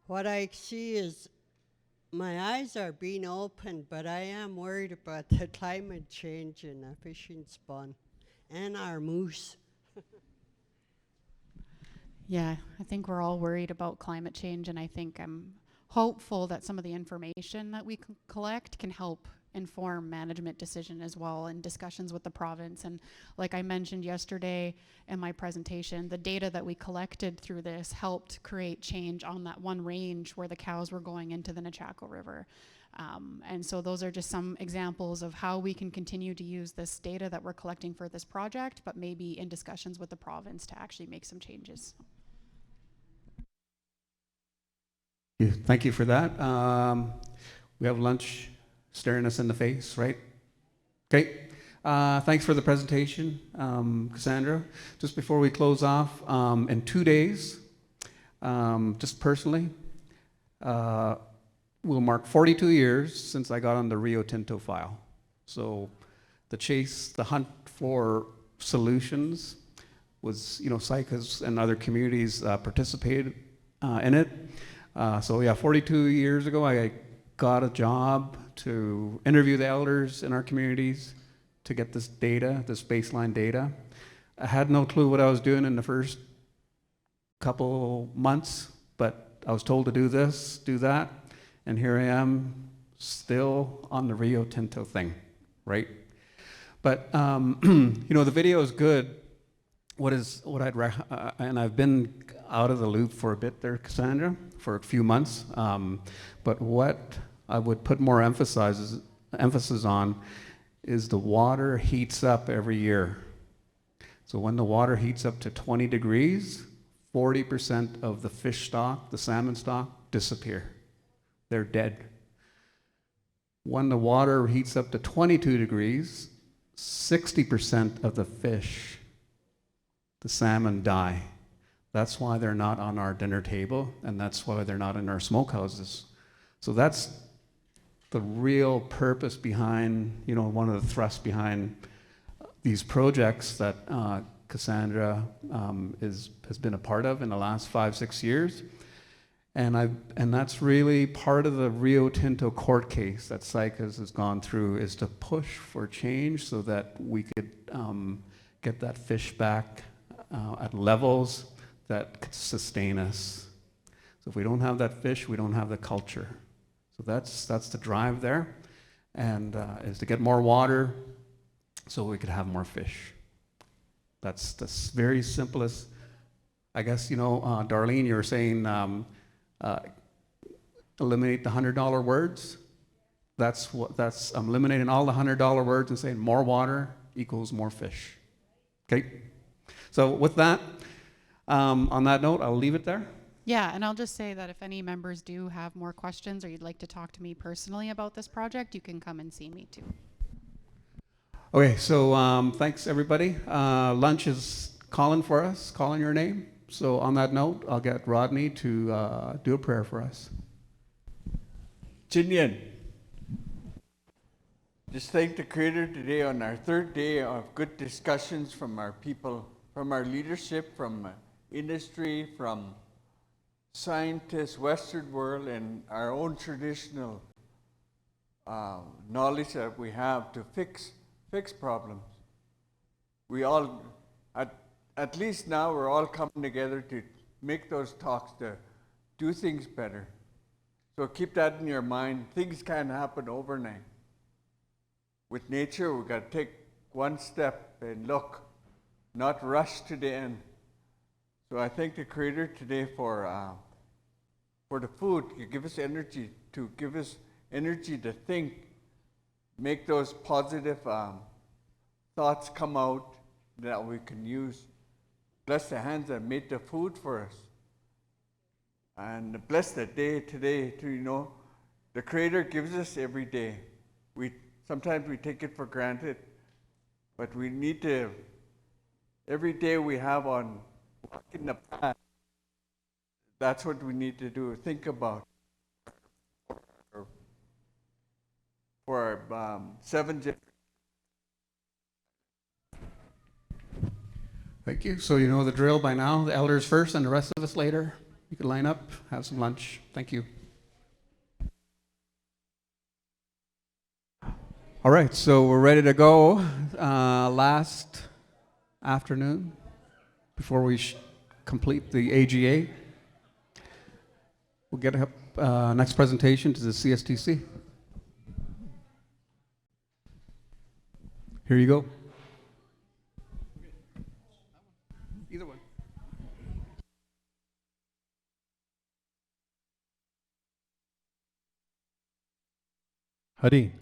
Speaker 14: what I see is my eyes are being opened, but I am worried about the climate change and the fishing spawn and our moose.
Speaker 6: Yeah, I think we're all worried about climate change, and I think I'm hopeful that some of the information that we can collect can help inform management decision as well, and discussions with the province. And like I mentioned yesterday in my presentation, the data that we collected through this helped create change on that one range where the cows were going into the Nezkeh River. And so those are just some examples of how we can continue to use this data that we're collecting for this project, but maybe in discussions with the province to actually make some changes.
Speaker 2: Yeah, thank you for that. We have lunch staring us in the face, right? Okay. Thanks for the presentation, Cassandra. Just before we close off, in 2 days, just personally, we'll mark 42 years since I got on the Rio Tinto file. So the hunt for solutions was, Saik'uz and other communities participated in it. So yeah, 42 years ago, I got a job to interview the elders in our communities to get this data, this baseline data. I had no clue what I was doing in the first couple months, but I was told to do this, do that, and here I am still on the Rio Tinto thing, right? But the video is good. And I've been out of the loop for a bit there, Cassandra, for a few months. But what I would put more emphasis on is the water heats up every year. So when the water heats up to 20 degrees, 40% of the fish stock, the salmon stock, disappear. They're dead. When the water heats up to 22 degrees, 60% of the fish the salmon die. That's why they're not on our dinner table, and that's why they're not in our smokehouses. So that's the real purpose behind, one of the thrusts behind these projects that Cassandra has been a part of in the last 5-6 years. And that's really part of the Rio Tinto court case that Saik'uz has gone through, is to push for change so that we could get that fish back at levels that could sustain us. So if we don't have that fish, we don't have the culture. So that's the drive there, and is to get more water so we could have more fish. That's the very simplest. I guess, Darlene, you were saying eliminate the $100 words. I'm eliminating all the $100 words and saying more water equals more fish. Okay? So with that, on that note, I'll leave it there.
Speaker 6: Yeah, and I'll just say that if any members do have more questions or you'd like to talk to me personally about this project, you can come and see me too.
Speaker 2: Okay, so thanks everybody. Lunch is calling for us, calling your name. So on that note, I'll get Rodney to do a prayer for us.
Speaker 5: Chinyan, just thank the Creator today on our third day of good discussions from our people, from our leadership, from industry, from scientists, Western world, and our own traditional knowledge that we have to fix problems. We all, at least now, we're all coming together to make those talks to do things better. So keep that in your mind. Things can't happen overnight. With nature, we've got to take one step and look, not rush to the end. So I thank the Creator today for the food. You give us energy to think, make those positive thoughts come out that we can use. Bless the hands that made the food for us. And bless the day today to, the Creator gives us every day. Sometimes we take it for granted, but we need to, every day we have on walking the path, that's what we need to do, think about. For our 7 generations.
Speaker 2: Thank you. So you know the drill by now. The elders first and the rest of us later. You can line up, have some lunch. Thank you. All right, so we're ready to go. Last afternoon, before we complete the AGA, we'll get next presentation to the CSTC. Here you go. Either one.
Speaker 9: Hari.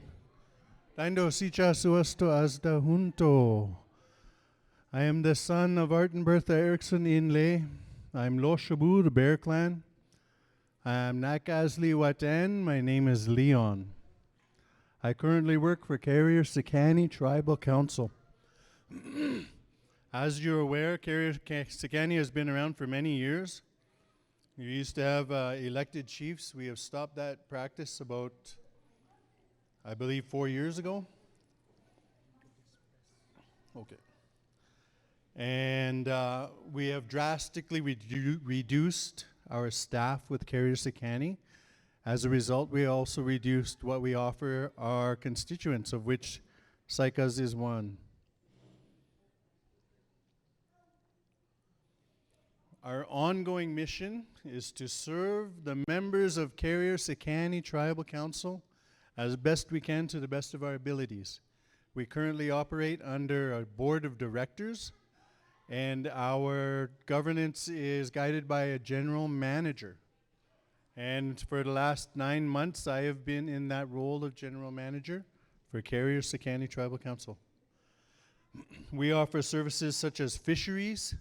Speaker 9: Taindo sicha suesto asda junto. I am the son of Art and Bertha Erickson Inlay. I'm Lo Shabu, the Bear Clan. I am Nakazli Watan. My name is Leon. I currently work for Carrier Sekani Tribal Council. As you're aware, Carrier Sekani has been around for many years. We used to have elected chiefs. We have stopped that practice about, I believe, 4 years ago. Okay. And we have drastically reduced our staff with Carrier Sekani. As a result, we also reduced what we offer our constituents, of which Saik'uz is one. Our ongoing mission is to serve the members of Carrier Sekani Tribal Council as best we can to the best of our abilities. We currently operate under a board of directors, and our governance is guided by a general manager. And for the last 9 months, I have been in that role of general manager for Carrier Sekani Tribal Council. We offer services such as fisheries.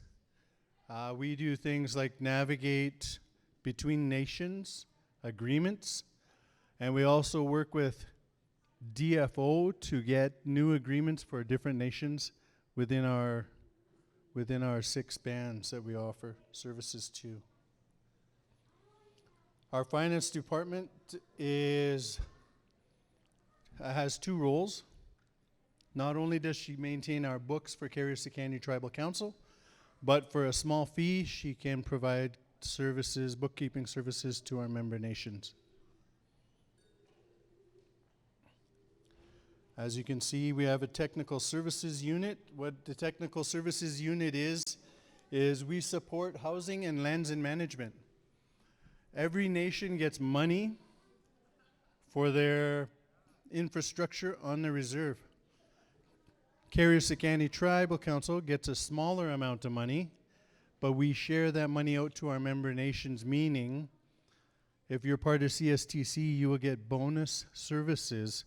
Speaker 9: We do things like navigate between nations, agreements, and we also work with DFO to get new agreements for different nations within within our 6 bands that we offer services to. Our finance department has 2 roles. Not only does she maintain our books for Carrier-Sekani Tribal Council, but for a small fee, she can provide services, bookkeeping services to our member nations. As you can see, we have a technical services unit. What the technical services unit is we support housing and lands and management. Every nation gets money for their infrastructure on the reserve. Carrier-Sekani Tribal Council gets a smaller amount of money, but we share that money out to our member nations, meaning if you're part of CSTC, you will get bonus services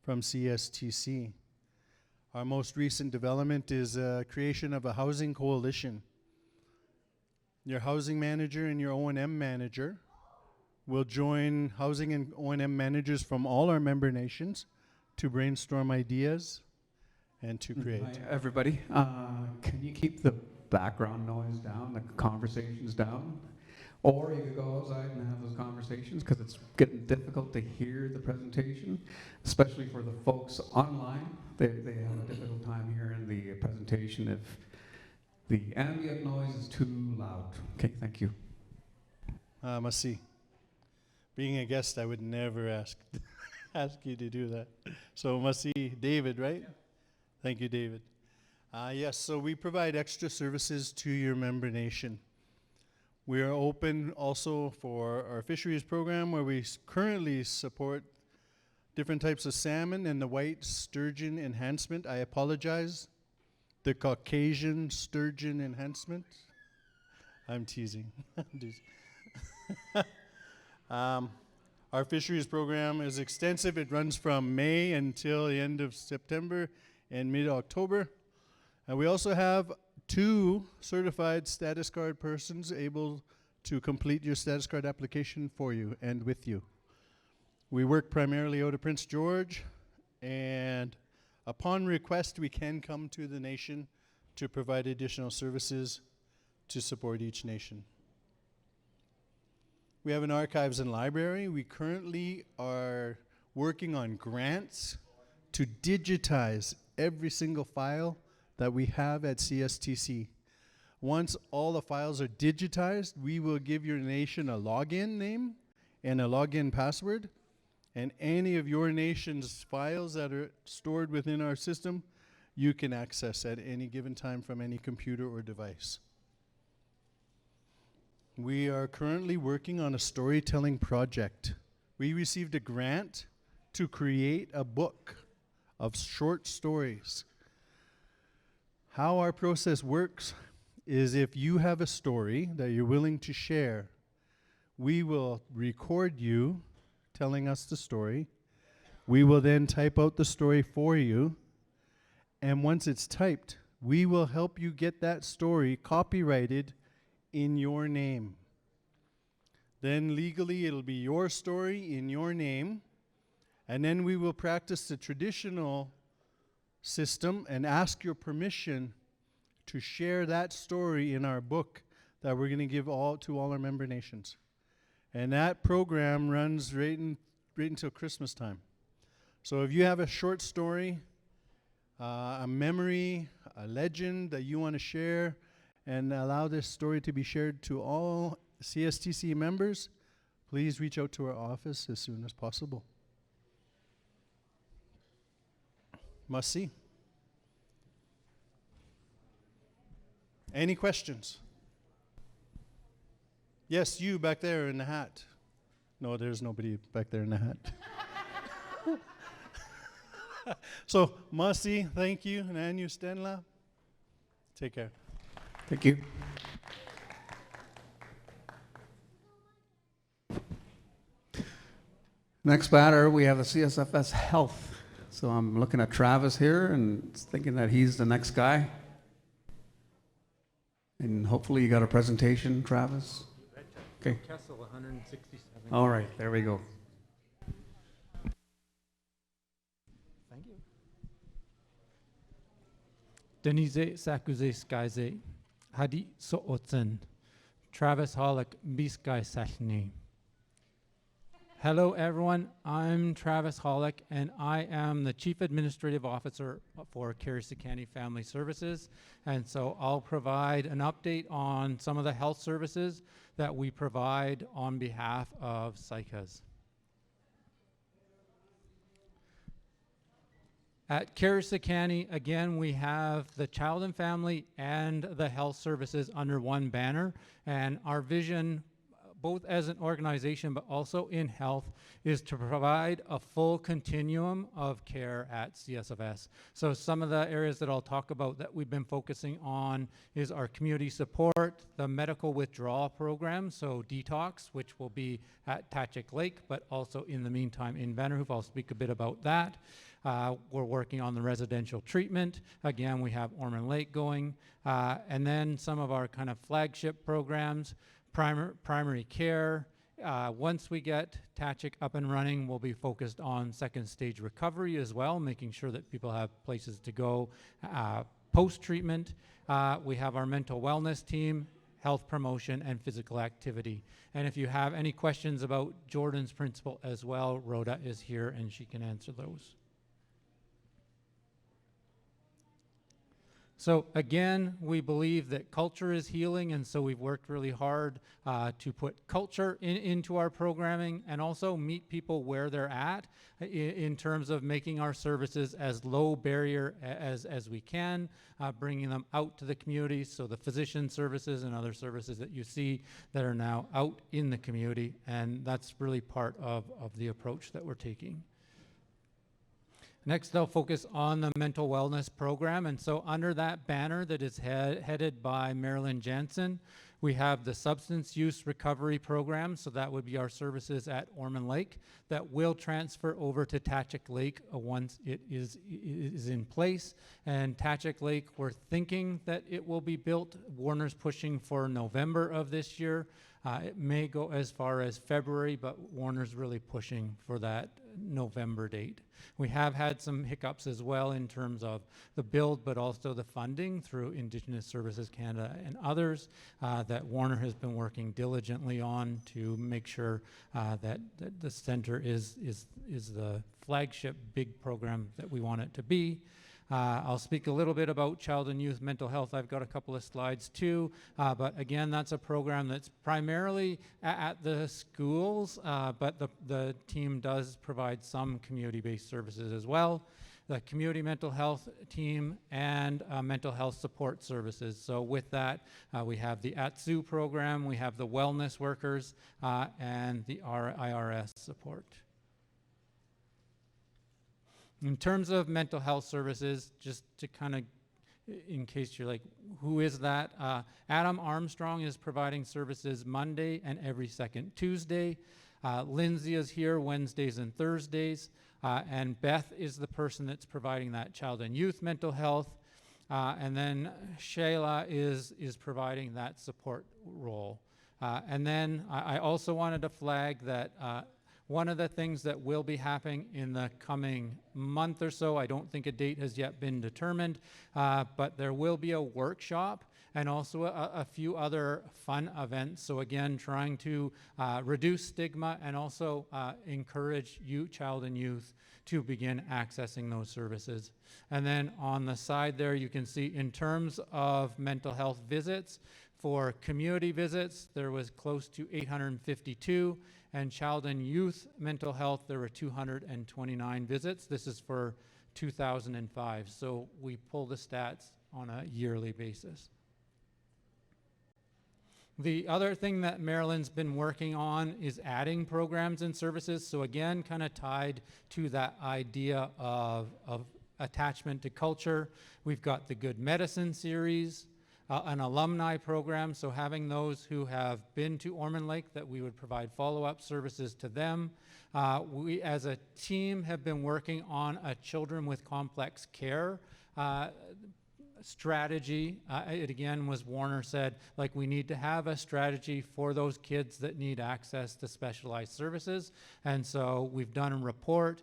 Speaker 9: from CSTC. Our most recent development is creation of a housing coalition. Your housing manager and your O&M manager will join housing and O&M managers from all our member nations to brainstorm ideas and to create.
Speaker 2: Hi, everybody. Can you keep the background noise down, the conversations down? Or you could go outside and have those conversations, because it's getting difficult to hear the presentation, especially for the folks online. They have a difficult time hearing the presentation if the ambient noise is too loud. Okay, thank you.
Speaker 9: Must see. Being a guest, I would never ask you to do that. So must see David, right? Yeah. Thank you, David. Yes, so we provide extra services to your member nation. We are open also for our fisheries program, where we currently support different types of salmon and the white sturgeon enhancement. I apologize. The Caucasian sturgeon enhancement. I'm teasing. Our fisheries program is extensive. It runs from May until the end of September and mid-October. And we also have 2 certified status card persons able to complete your status card application for you and with you. We work primarily out of Prince George, and upon request, we can come to the nation to provide additional services to support each nation. We have an archives and library. We currently are working on grants to digitize every single file that we have at CSTC. Once all the files are digitized, we will give your nation a login name and a login password, and any of your nation's files that are stored within our system, you can access at any given time from any computer or device. We are currently working on a storytelling project. We received a grant to create a book of short stories. How our process works is, if you have a story that you're willing to share, we will record you telling us the story. We will then type out the story for you. And once it's typed, we will help you get that story copyrighted in your name. Then legally, it'll be your story in your name. And then we will practice the traditional system and ask your permission to share that story in our book that we're going to give to all our member nations. And that program runs right until Christmas time. So if you have a short story, a memory, a legend that you want to share, and allow this story to be shared to all CSTC members, please reach out to our office as soon as possible. Must see. Any questions? Yes, you back there in the hat. No, there's nobody back there in the hat. So, Masi, thank you. And you, Stenla. Take care.
Speaker 2: Thank you. Next batter, we have the CSFS Health. So I'm looking at Travis here and thinking that he's the next guy. And hopefully you got a presentation, Travis. Okay.
Speaker 3: Kessel, 167.
Speaker 2: All right, there we go.
Speaker 3: Denise Saik'uz Skyze, Hadi Sootsen, Travis Hollick, Biskai Sachni. Hello everyone, I'm Travis Hollick and I am the Chief Administrative Officer for Carrier Sekani Family Services. And so I'll provide an update on some of the health services that we provide on behalf of Saik'uz. At Carrier Sekani, again, we have the child and family and the health services under one banner. And our vision, both as an organization but also in health, is to provide a full continuum of care at CSFS. So some of the areas that I'll talk about that we've been focusing on is our community support, the medical withdrawal program, so detox, which will be at Tachik Lake, but also in the meantime in Vanderhoof. I'll speak a bit about that. We're working on the residential treatment. Again, we have Ormond Lake going. And then some of our kind of flagship programs, primary care. Once we get Tachik up and running, we'll be focused on second stage recovery as well, making sure that people have places to go post-treatment. We have our mental wellness team, health promotion, and physical activity. And if you have any questions about Jordan's principle as well, Rhoda is here and she can answer those. So again, we believe that culture is healing, and so we've worked really hard to put culture into our programming and also meet people where they're at in terms of making our services as low barrier as we can, bringing them out to the community. So the physician services and other services that you see that are now out in the community, and that's really part of the approach that we're taking. Next, they'll focus on the mental wellness program. And so under that banner that is headed by Marilyn Jansen, we have the substance use recovery program. So that would be our services at Ormond Lake that will transfer over to Tachik Lake once it is in place. And Tachik Lake, we're thinking that it will be built. Warner's pushing for November of this year. It may go as far as February, but Warner's really pushing for that November date. We have had some hiccups as well in terms of the build, but also the funding through Indigenous Services Canada and others that Warner has been working diligently on to make sure that the center is the flagship big program that we want it to be. I'll speak a little bit about child and youth mental health. I've got a couple of slides too, but again, that's a program that's primarily at the schools, but the team does provide some community-based services as well. The community mental health team and mental health support services. So with that, we have the ATSU program, we have the wellness workers, and the IRS support. In terms of mental health services, just to kind of, in case you're like, who is that? Adam Armstrong is providing services Monday and every second Tuesday. Lindsay is here Wednesdays and Thursdays. And Beth is the person that's providing that child and youth mental health. And then Shayla is providing that support role. And then I also wanted to flag that one of the things that will be happening in the coming month or so, I don't think a date has yet been determined, but there will be a workshop and also a few other fun events. So again, trying to reduce stigma and also encourage child and youth to begin accessing those services. And then on the side there, you can see in terms of mental health visits, for community visits, there was close to 852, and child and youth mental health, there were 229 visits. This is for 2005, so we pull the stats on a yearly basis. The other thing that Marilyn's been working on is adding programs and services. So again, kind of tied to that idea of attachment to culture. We've got the Good Medicine series, an alumni program. So having those who have been to Ormond Lake, that we would provide follow-up services to them. We as a team have been working on a children with complex care strategy. It again was Warner said, like, we need to have a strategy for those kids that need access to specialized services. And so we've done a report.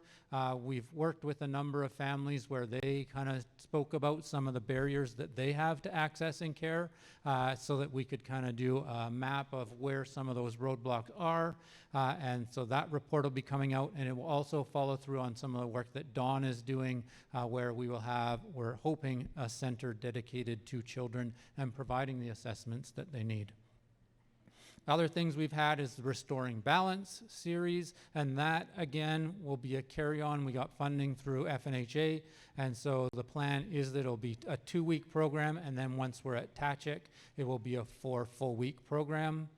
Speaker 3: We've worked with a number of families where they kind of spoke about some of the barriers that they have to accessing care, so that we could kind of do a map of where some of those roadblocks are. And so that report will be coming out, and it will also follow through on some of the work that Dawn is doing, where we're hoping a center dedicated to children and providing the assessments that they need. Other things we've had is the Restoring Balance series, and that again will be a carry-on. We got funding through FNHA, and so the plan is that it'll be a 2-week program, and then once we're at Tachik, it will be a 4 full-week program.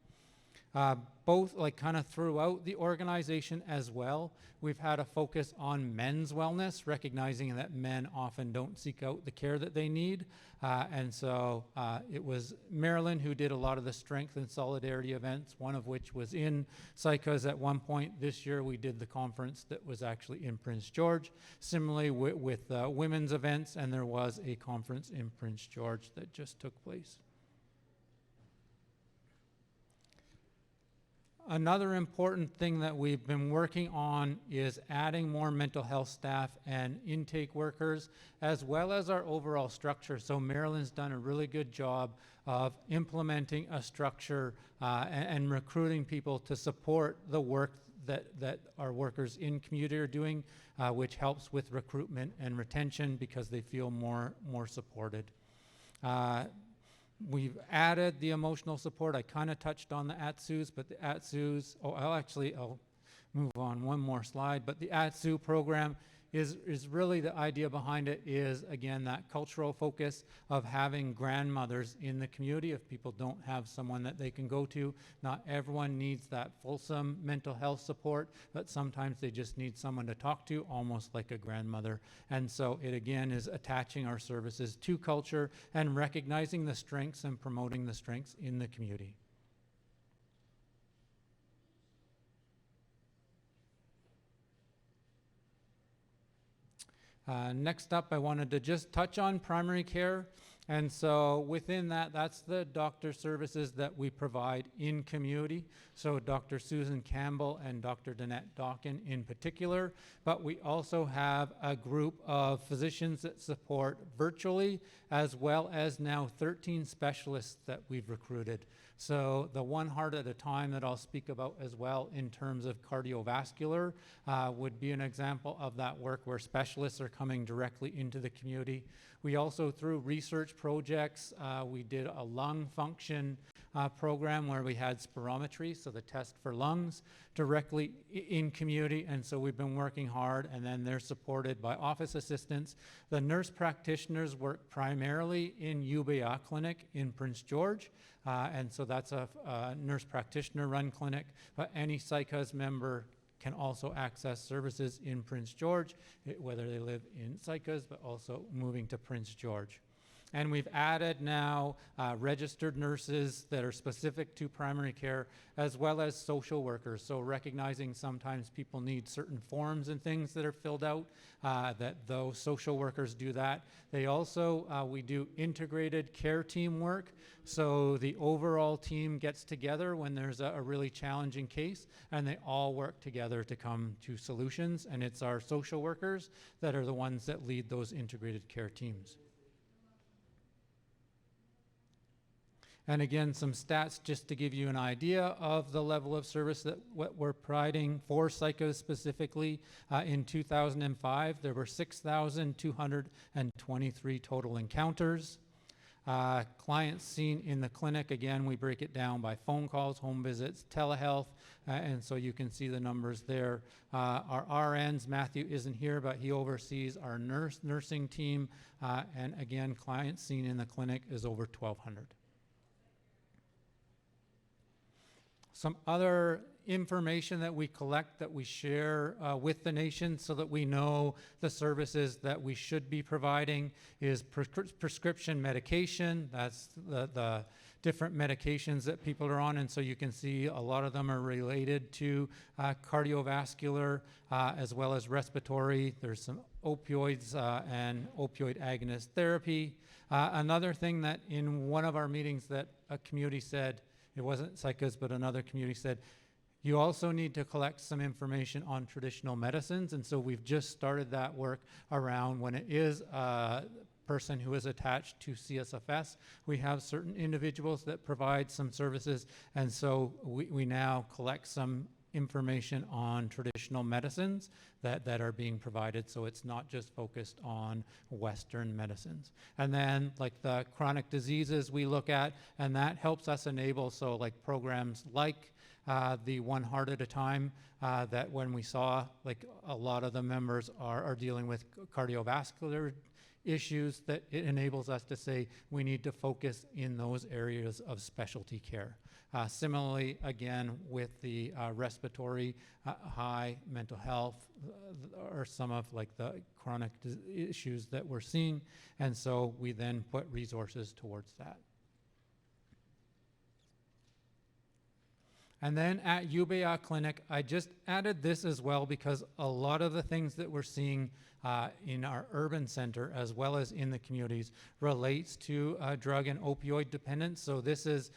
Speaker 3: Both like kind of throughout the organization as well, we've had a focus on men's wellness, recognizing that men often don't seek out the care that they need. And so it was Marilyn who did a lot of the strength and solidarity events, one of which was in Saik'uz at one point. This year we did the conference that was actually in Prince George. Similarly with women's events, and there was a conference in Prince George that just took place. Another important thing that we've been working on is adding more mental health staff and intake workers, as well as our overall structure. So Marilyn's done a really good job of implementing a structure and recruiting people to support the work that our workers in community are doing, which helps with recruitment and retention because they feel more supported. We've added the emotional support. I kind of touched on the ATSUs, but the ATSUs, I'll move on one more slide, but the ATSU program is really the idea behind it is, again, that cultural focus of having grandmothers in the community. If people don't have someone that they can go to, not everyone needs that fulsome mental health support, but sometimes they just need someone to talk to, almost like a grandmother. And so it, again, is attaching our services to culture and recognizing the strengths and promoting the strengths in the community. Next up, I wanted to just touch on primary care. And so within that, that's the doctor services that we provide in community. So Dr. Susan Campbell and Dr. Danette Dawkin in particular. But we also have a group of physicians that support virtually, as well as now 13 specialists that we've recruited. So the One Heart at a Time that I'll speak about as well in terms of cardiovascular would be an example of that work where specialists are coming directly into the community. We also, through research projects, we did a lung function program where we had spirometry, so the test for lungs, directly in community, and so we've been working hard, and then they're supported by office assistants. The nurse practitioners work primarily in UBA clinic in Prince George, and so that's a nurse practitioner run clinic, but any Saik'uz member can also access services in Prince George, whether they live in Saik'uz, but also moving to Prince George. And we've added now registered nurses that are specific to primary care, as well as social workers. So recognizing sometimes people need certain forms and things that are filled out, that those social workers do that. They also, we do integrated care team work. So the overall team gets together when there's a really challenging case, and they all work together to come to solutions. And it's our social workers that are the ones that lead those integrated care teams. And again, some stats just to give you an idea of the level of service that what we're providing for Saik'uz specifically. In 2005, there were 6,223 total encounters. Clients seen in the clinic, again, we break it down by phone calls, home visits, telehealth, and so you can see the numbers there. Our RNs, Matthew isn't here, but he oversees our nursing team, and again, clients seen in the clinic is over 1,200. Some other information that we collect that we share with the nation so that we know the services that we should be providing is prescription medication. That's the different medications that people are on, and so you can see a lot of them are related to cardiovascular as well as respiratory. There's some opioids and opioid agonist therapy. Another thing that in one of our meetings that a community said, it wasn't Saik'uz, but another community said, You also need to collect some information on traditional medicines, and so we've just started that work around when it is a person who is attached to CSFS. We have certain individuals that provide some services, and so we now collect some information on traditional medicines that are being provided, so it's not just focused on Western medicines. And then like the chronic diseases we look at, and that helps us enable, so like programs like the One Heart at a Time, that when we saw like a lot of the members are dealing with cardiovascular issues, that it enables us to say we need to focus in those areas of specialty care. Similarly, again, with the respiratory, high mental health, are some of like the chronic issues that we're seeing, and so we then put resources towards that. And then at UBA Clinic, I just added this as well because a lot of the things that we're seeing in our urban center as well as in the communities relates to drug and opioid dependence. So this is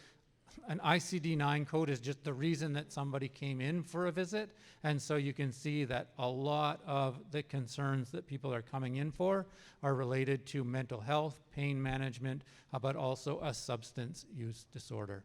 Speaker 3: an ICD-9 code is just the reason that somebody came in for a visit. And so you can see that a lot of the concerns that people are coming in for are related to mental health, pain management, but also a substance use disorder.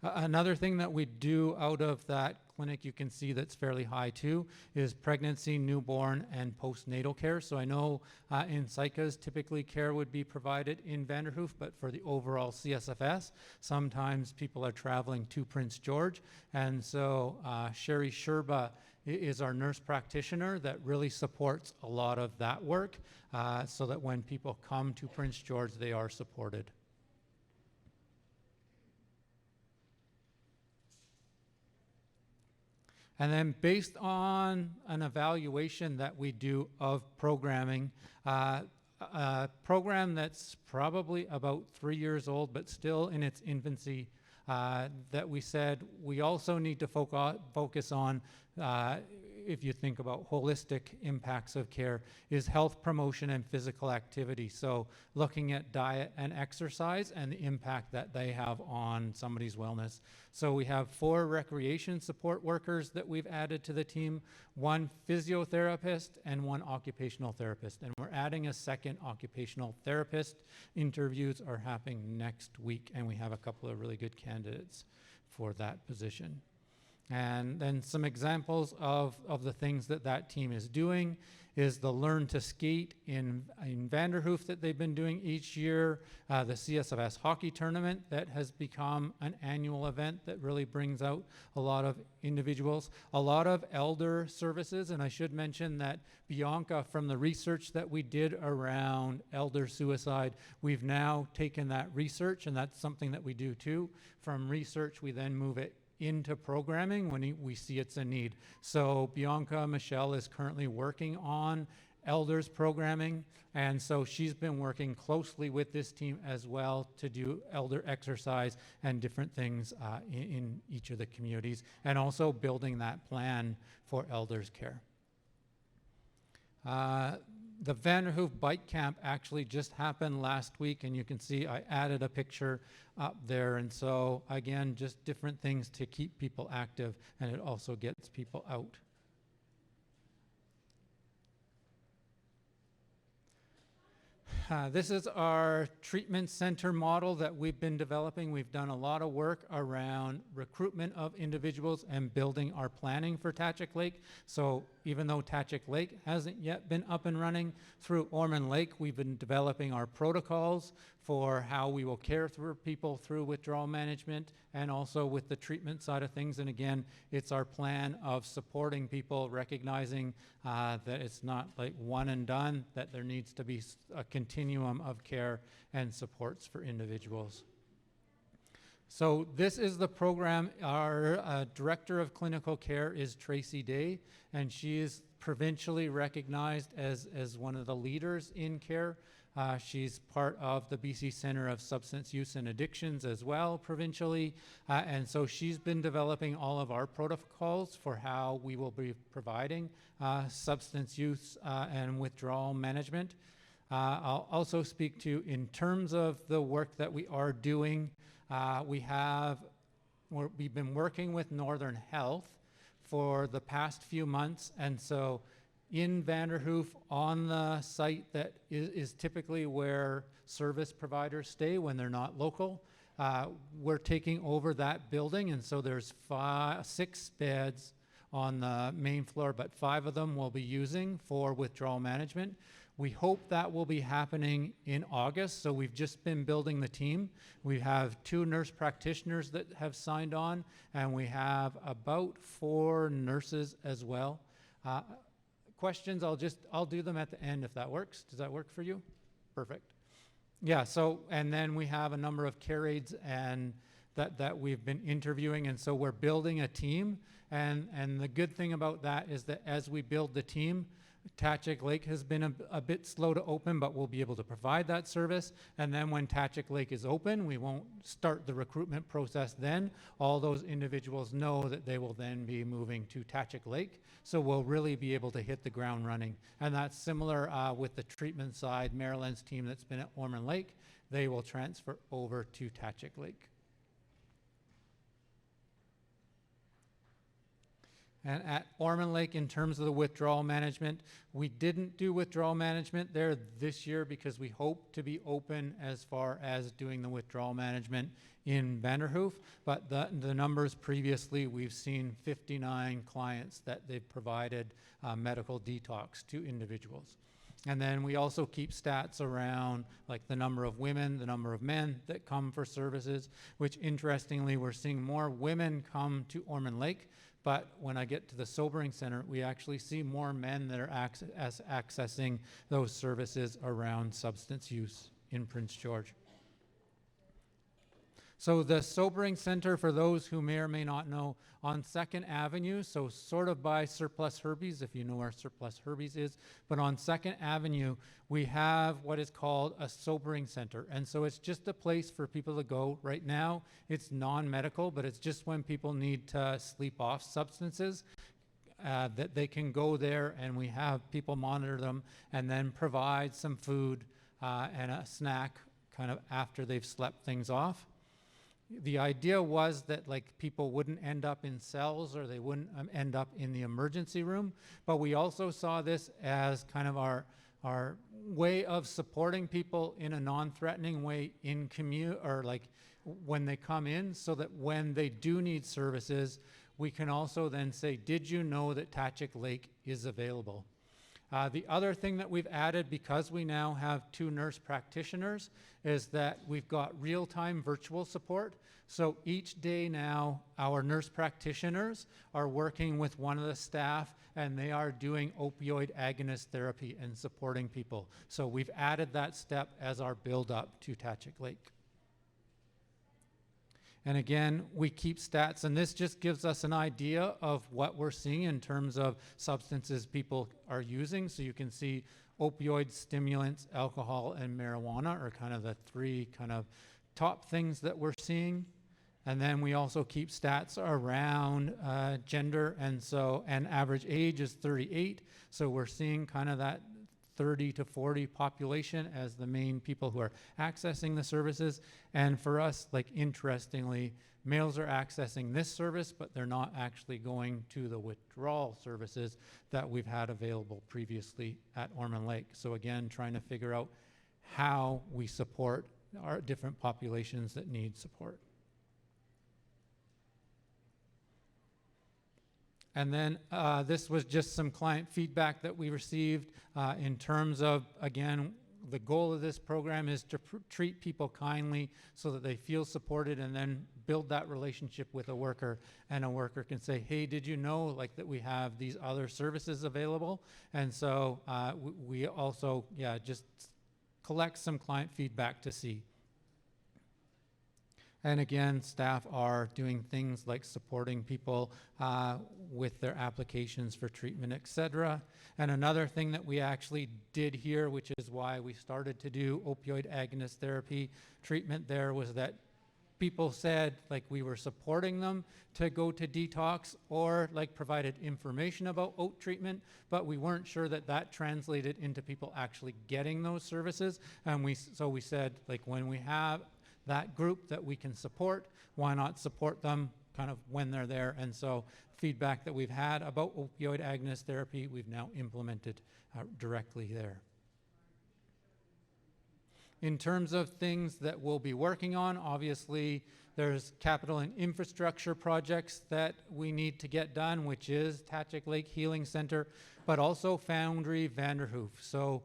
Speaker 3: Another thing that we do out of that clinic, you can see that's fairly high too, is pregnancy, newborn, and postnatal care. So I know in Saik'uz, typically care would be provided in Vanderhoof, but for the overall CSFS, sometimes people are traveling to Prince George. And so Sherry Sherba is our nurse practitioner that really supports a lot of that work, so that when people come to Prince George, they are supported. And then based on an evaluation that we do of programming, a program that's probably about 3 years old, but still in its infancy, that we said we also need to focus on, if you think about holistic impacts of care, is health promotion and physical activity. So looking at diet and exercise and the impact that they have on somebody's wellness. So we have 4 recreation support workers that we've added to the team, 1 physiotherapist and 1 occupational therapist. And we're adding a 2nd occupational therapist. Interviews are happening next week, and we have a couple of really good candidates for that position. And then some examples of the things that that team is doing is the Learn to Skate in Vanderhoof that they've been doing each year, the CSFS hockey tournament that has become an annual event that really brings out a lot of individuals, a lot of elder services, and I should mention that Bianca, from the research that we did around elder suicide, we've now taken that research, and that's something that we do too. From research, we then move it into programming when we see it's a need. So Bianca Michelle is currently working on elders programming, and so she's been working closely with this team as well to do elder exercise and different things in each of the communities, and also building that plan for elders care. The Vanderhoof Bike Camp actually just happened last week, and you can see I added a picture up there. And so again, just different things to keep people active, and it also gets people out. This is our treatment center model that we've been developing. We've done a lot of work around recruitment of individuals and building our planning for Tatchik Lake. So even though Tatchik Lake hasn't yet been up and running, through Ormond Lake, we've been developing our protocols for how we will care for people through withdrawal management and also with the treatment side of things. And again, it's our plan of supporting people, recognizing that it's not like one and done, that there needs to be a continuum of care and supports for individuals. So this is the program. Our Director of Clinical Care is Tracy Day, and she is provincially recognized as one of the leaders in care. She's part of the BC Centre of Substance Use and Addictions as well, provincially. And so she's been developing all of our protocols for how we will be providing substance use and withdrawal management. I'll also speak to, in terms of the work that we are doing, we have we've been working with Northern Health for the past few months, and so in Vanderhoof, on the site that is typically where service providers stay when they're not local, we're taking over that building, and so there's 6 beds on the main floor, but 5 of them we'll be using for withdrawal management. We hope that will be happening in August, so we've just been building the team. We have 2 nurse practitioners that have signed on, and we have about 4 nurses as well. Questions, I'll do them at the end if that works. Does that work for you? Perfect. Yeah, so, and then we have a number of care aides and that we've been interviewing, and so we're building a team, and the good thing about that is that as we build the team, Tachik Lake has been a bit slow to open, but we'll be able to provide that service. And then when Tachik Lake is open, we won't start the recruitment process then. All those individuals know that they will then be moving to Tachik Lake. So we'll really be able to hit the ground running. And that's similar with the treatment side. Maryland's team that's been at Ormond Lake, they will transfer over to Tachik Lake. And at Ormond Lake, in terms of the withdrawal management, we didn't do withdrawal management there this year because we hope to be open as far as doing the withdrawal management in Vanderhoof. But the numbers previously, we've seen 59 clients that they've provided medical detox to individuals. And then we also keep stats around like the number of women, the number of men that come for services, which interestingly, we're seeing more women come to Ormond Lake. But when I get to the sobering center, we actually see more men that are accessing those services around substance use in Prince George. So the sobering center, for those who may or may not know, on 2nd Avenue, so sort of by Surplus Herbies, if you know where Surplus Herbies is, but on 2nd Avenue, we have what is called a sobering center. And so it's just a place for people to go. Right now, it's non-medical, but it's just when people need to sleep off substances that they can go there, and we have people monitor them and then provide some food and a snack kind of after they've slept things off. The idea was that like people wouldn't end up in cells or they wouldn't end up in the emergency room, but we also saw this as kind of our way of supporting people in a non-threatening way in commute or like when they come in, so that when they do need services, we can also then say, did you know that Tachik Lake is available? The other thing that we've added, because we now have 2 nurse practitioners, is that we've got real-time virtual support. So each day now, our nurse practitioners are working with one of the staff, and they are doing opioid agonist therapy and supporting people. So we've added that step as our build-up to Tachik Lake. And again, we keep stats, and this just gives us an idea of what we're seeing in terms of substances people are using. So you can see opioids, stimulants, alcohol, and marijuana are kind of the 3 kind of top things that we're seeing. And then we also keep stats around gender, and average age is 38. So we're seeing kind of that 30 to 40 population as the main people who are accessing the services. And for us, like interestingly, males are accessing this service, but they're not actually going to the withdrawal services that we've had available previously at Ormond Lake. So again, trying to figure out how we support our different populations that need support. And then this was just some client feedback that we received in terms of, again, the goal of this program is to treat people kindly so that they feel supported, and then build that relationship with a worker, and a worker can say, hey, did you know like that we have these other services available? And so we also, just collect some client feedback to see. And again, staff are doing things like supporting people with their applications for treatment, etc. And another thing that we actually did here, which is why we started to do opioid agonist therapy treatment there, was that people said like we were supporting them to go to detox or like provided information about OAT treatment, but we weren't sure that that translated into people actually getting those services. And so we said like when we have that group that we can support, why not support them kind of when they're there? And so feedback that we've had about opioid agonist therapy, we've now implemented directly there. In terms of things that we'll be working on, obviously there's capital and infrastructure projects that we need to get done, which is Tatchik Lake Healing Center, but also Foundry Vanderhoof. So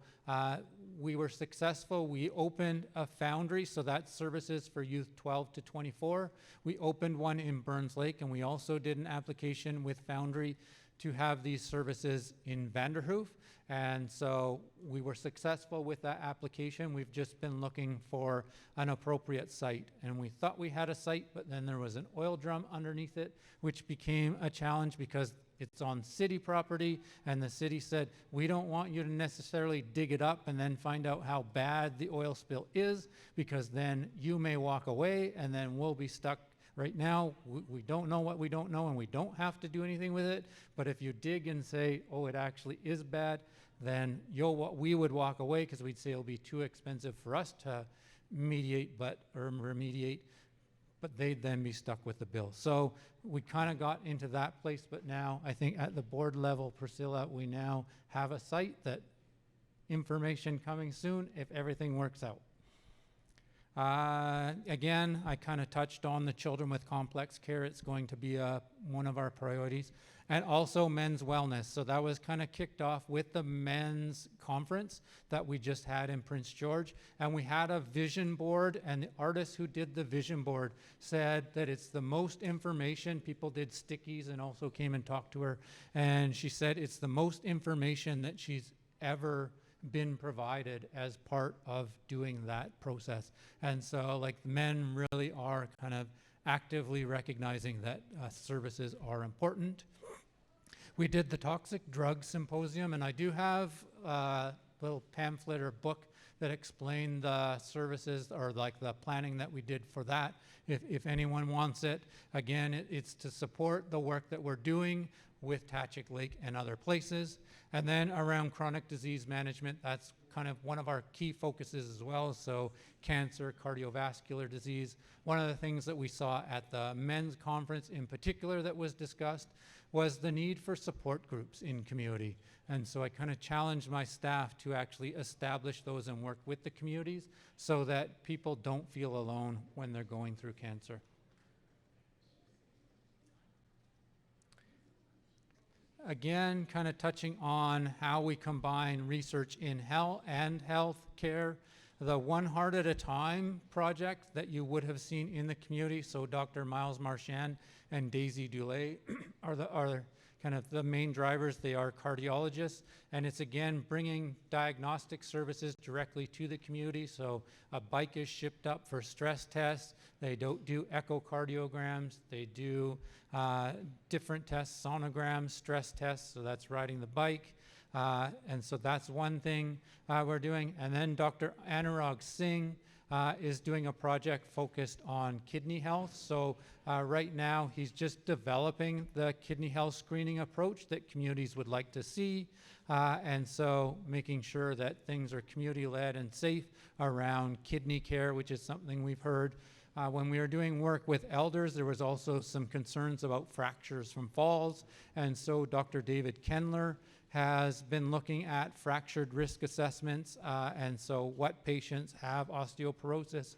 Speaker 3: we were successful. We opened a foundry, so that's services for youth 12 to 24. We opened one in Burns Lake, and we also did an application with Foundry to have these services in Vanderhoof. And so we were successful with that application. We've just been looking for an appropriate site. And we thought we had a site, but then there was an oil drum underneath it, which became a challenge because it's on city property. And the city said, we don't want you to necessarily dig it up and then find out how bad the oil spill is, because then you may walk away and then we'll be stuck. Right now, we don't know what we don't know, and we don't have to do anything with it. But if you dig and say, oh, it actually is bad, then we would walk away because we'd say it'll be too expensive for us to remediate, but they'd then be stuck with the bill. So we kind of got into that place, but now I think at the board level, Priscilla, we now have a site that information coming soon if everything works out. Again, I kind of touched on the children with complex care. It's going to be one of our priorities. And also men's wellness. So that was kind of kicked off with the men's conference that we just had in Prince George. And we had a vision board, and the artist who did the vision board said that it's the most information. People did stickies and also came and talked to her. And she said it's the most information that she's ever been provided as part of doing that process. And so like men really are kind of actively recognizing that services are important. We did the Toxic Drug Symposium, and I do have a little pamphlet or book that explained the services or like the planning that we did for that, if anyone wants it. Again, it's to support the work that we're doing with Tatchik Lake and other places. And then around chronic disease management, that's kind of one of our key focuses as well. So cancer, cardiovascular disease. One of the things that we saw at the men's conference in particular that was discussed was the need for support groups in community. And so I kind of challenged my staff to actually establish those and work with the communities so that people don't feel alone when they're going through cancer. Again, kind of touching on how we combine research in health and health care. The One Heart at a Time project that you would have seen in the community, so Dr. Miles Marchand and Daisy Dulay are kind of the main drivers. They are cardiologists, and it's again bringing diagnostic services directly to the community. So a bike is shipped up for stress tests. They don't do echocardiograms. They do different tests, sonograms, stress tests. So that's riding the bike. And so that's one thing we're doing. And then Dr. Anurag Singh is doing a project focused on kidney health. So right now he's just developing the kidney health screening approach that communities would like to see. And so making sure that things are community-led and safe around kidney care, which is something we've heard. When we were doing work with elders, there was also some concerns about fractures from falls. And so Dr. David Kendler has been looking at fractured risk assessments, and so what patients have osteoporosis,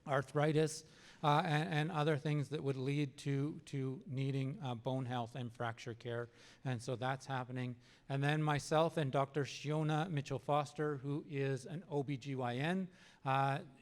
Speaker 3: arthritis, and other things that would lead to needing bone health and fracture care. And so that's happening. And then myself and Dr. Shiona Mitchell-Foster, who is an OBGYN,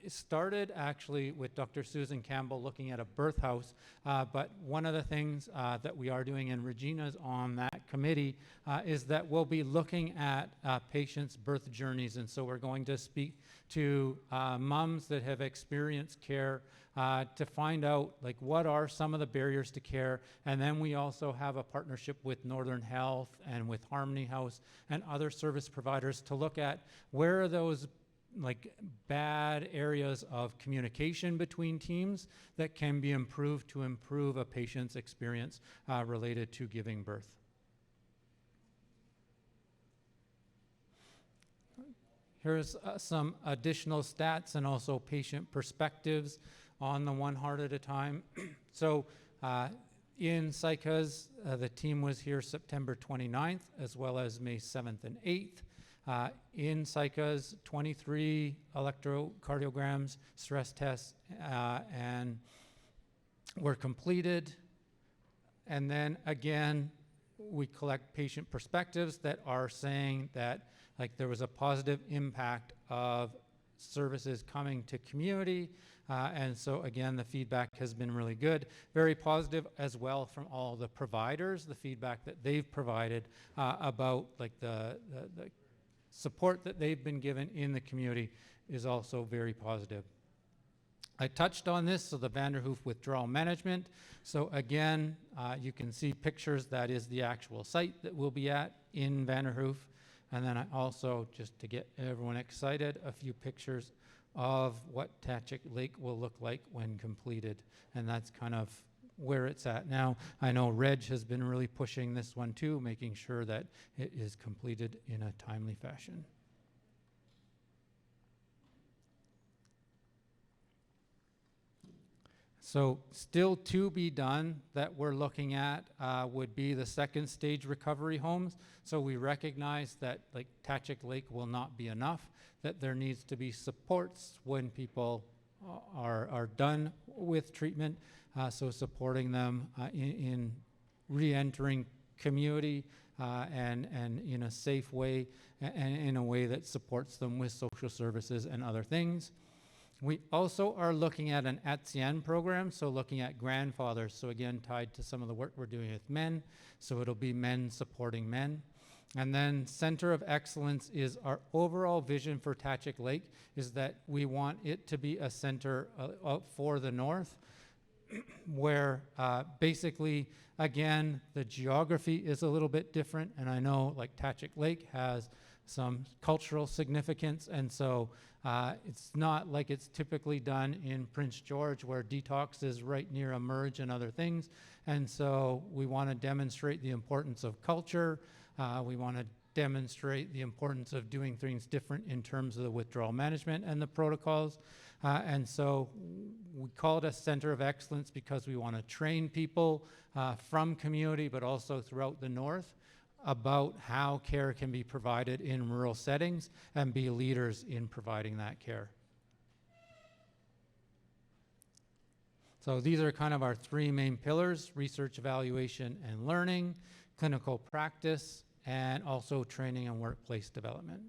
Speaker 3: started actually with Dr. Susan Campbell looking at a birth house, but one of the things that we are doing, and Regina's on that committee, is that we'll be looking at patients' birth journeys. And so we're going to speak to moms that have experienced care to find out like what are some of the barriers to care. And then we also have a partnership with Northern Health and with Harmony House and other service providers to look at where are those like bad areas of communication between teams that can be improved to improve a patient's experience related to giving birth. Here's some additional stats and also patient perspectives on the One Heart at a Time. So in Saik'uz, the team was here September 29th, as well as May 7th and 8th. In Saik'uz, 23 electrocardiograms, stress tests, and were completed. And then again, we collect patient perspectives that are saying that there was a positive impact of services coming to community. And so again, the feedback has been really good. Very positive as well from all the providers, the feedback that they've provided about the support that they've been given in the community is also very positive. I touched on this, so the Vanderhoof withdrawal management. So again, you can see pictures. That is the actual site that we'll be at in Vanderhoof. And then I also, just to get everyone excited, a few pictures of what Tachik Lake will look like when completed. And that's kind of where it's at now. I know Reg has been really pushing this one too, making sure that it is completed in a timely fashion. So still to be done that we're looking at would be the second stage recovery homes. So we recognize that Tachik Lake will not be enough, that there needs to be supports when people are done with treatment. So supporting them in re-entering community and in a safe way and in a way that supports them with social services and other things. We also are looking at an ATSIAN program, so looking at grandfathers, so again tied to some of the work we're doing with men, so it'll be men supporting men. And then Center of Excellence is our overall vision for Tachik Lake, is that we want it to be a center for the north, where basically, again, the geography is a little bit different, and I know Tachik Lake has some cultural significance, and so it's not like it's typically done in Prince George, where detox is right near a merge and other things. And so we want to demonstrate the importance of culture. We want to demonstrate the importance of doing things different in terms of the withdrawal management and the protocols. And so we call it a center of excellence because we want to train people from community, but also throughout the north, about how care can be provided in rural settings and be leaders in providing that care. So these are kind of our three main pillars: research, evaluation, and learning, clinical practice, and also training and workplace development.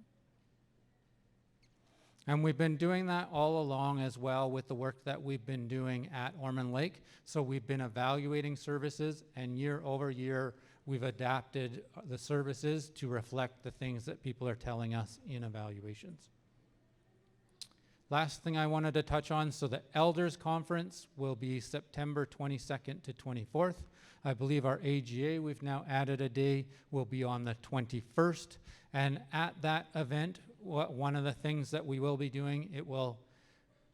Speaker 3: And we've been doing that all along as well with the work that we've been doing at Ormond Lake. So we've been evaluating services, and year over year, we've adapted the services to reflect the things that people are telling us in evaluations. Last thing I wanted to touch on, so the Elders Conference will be September 22nd to 24th. I believe our AGA, we've now added a day, will be on the 21st. And at that event, one of the things that we will be doing, it will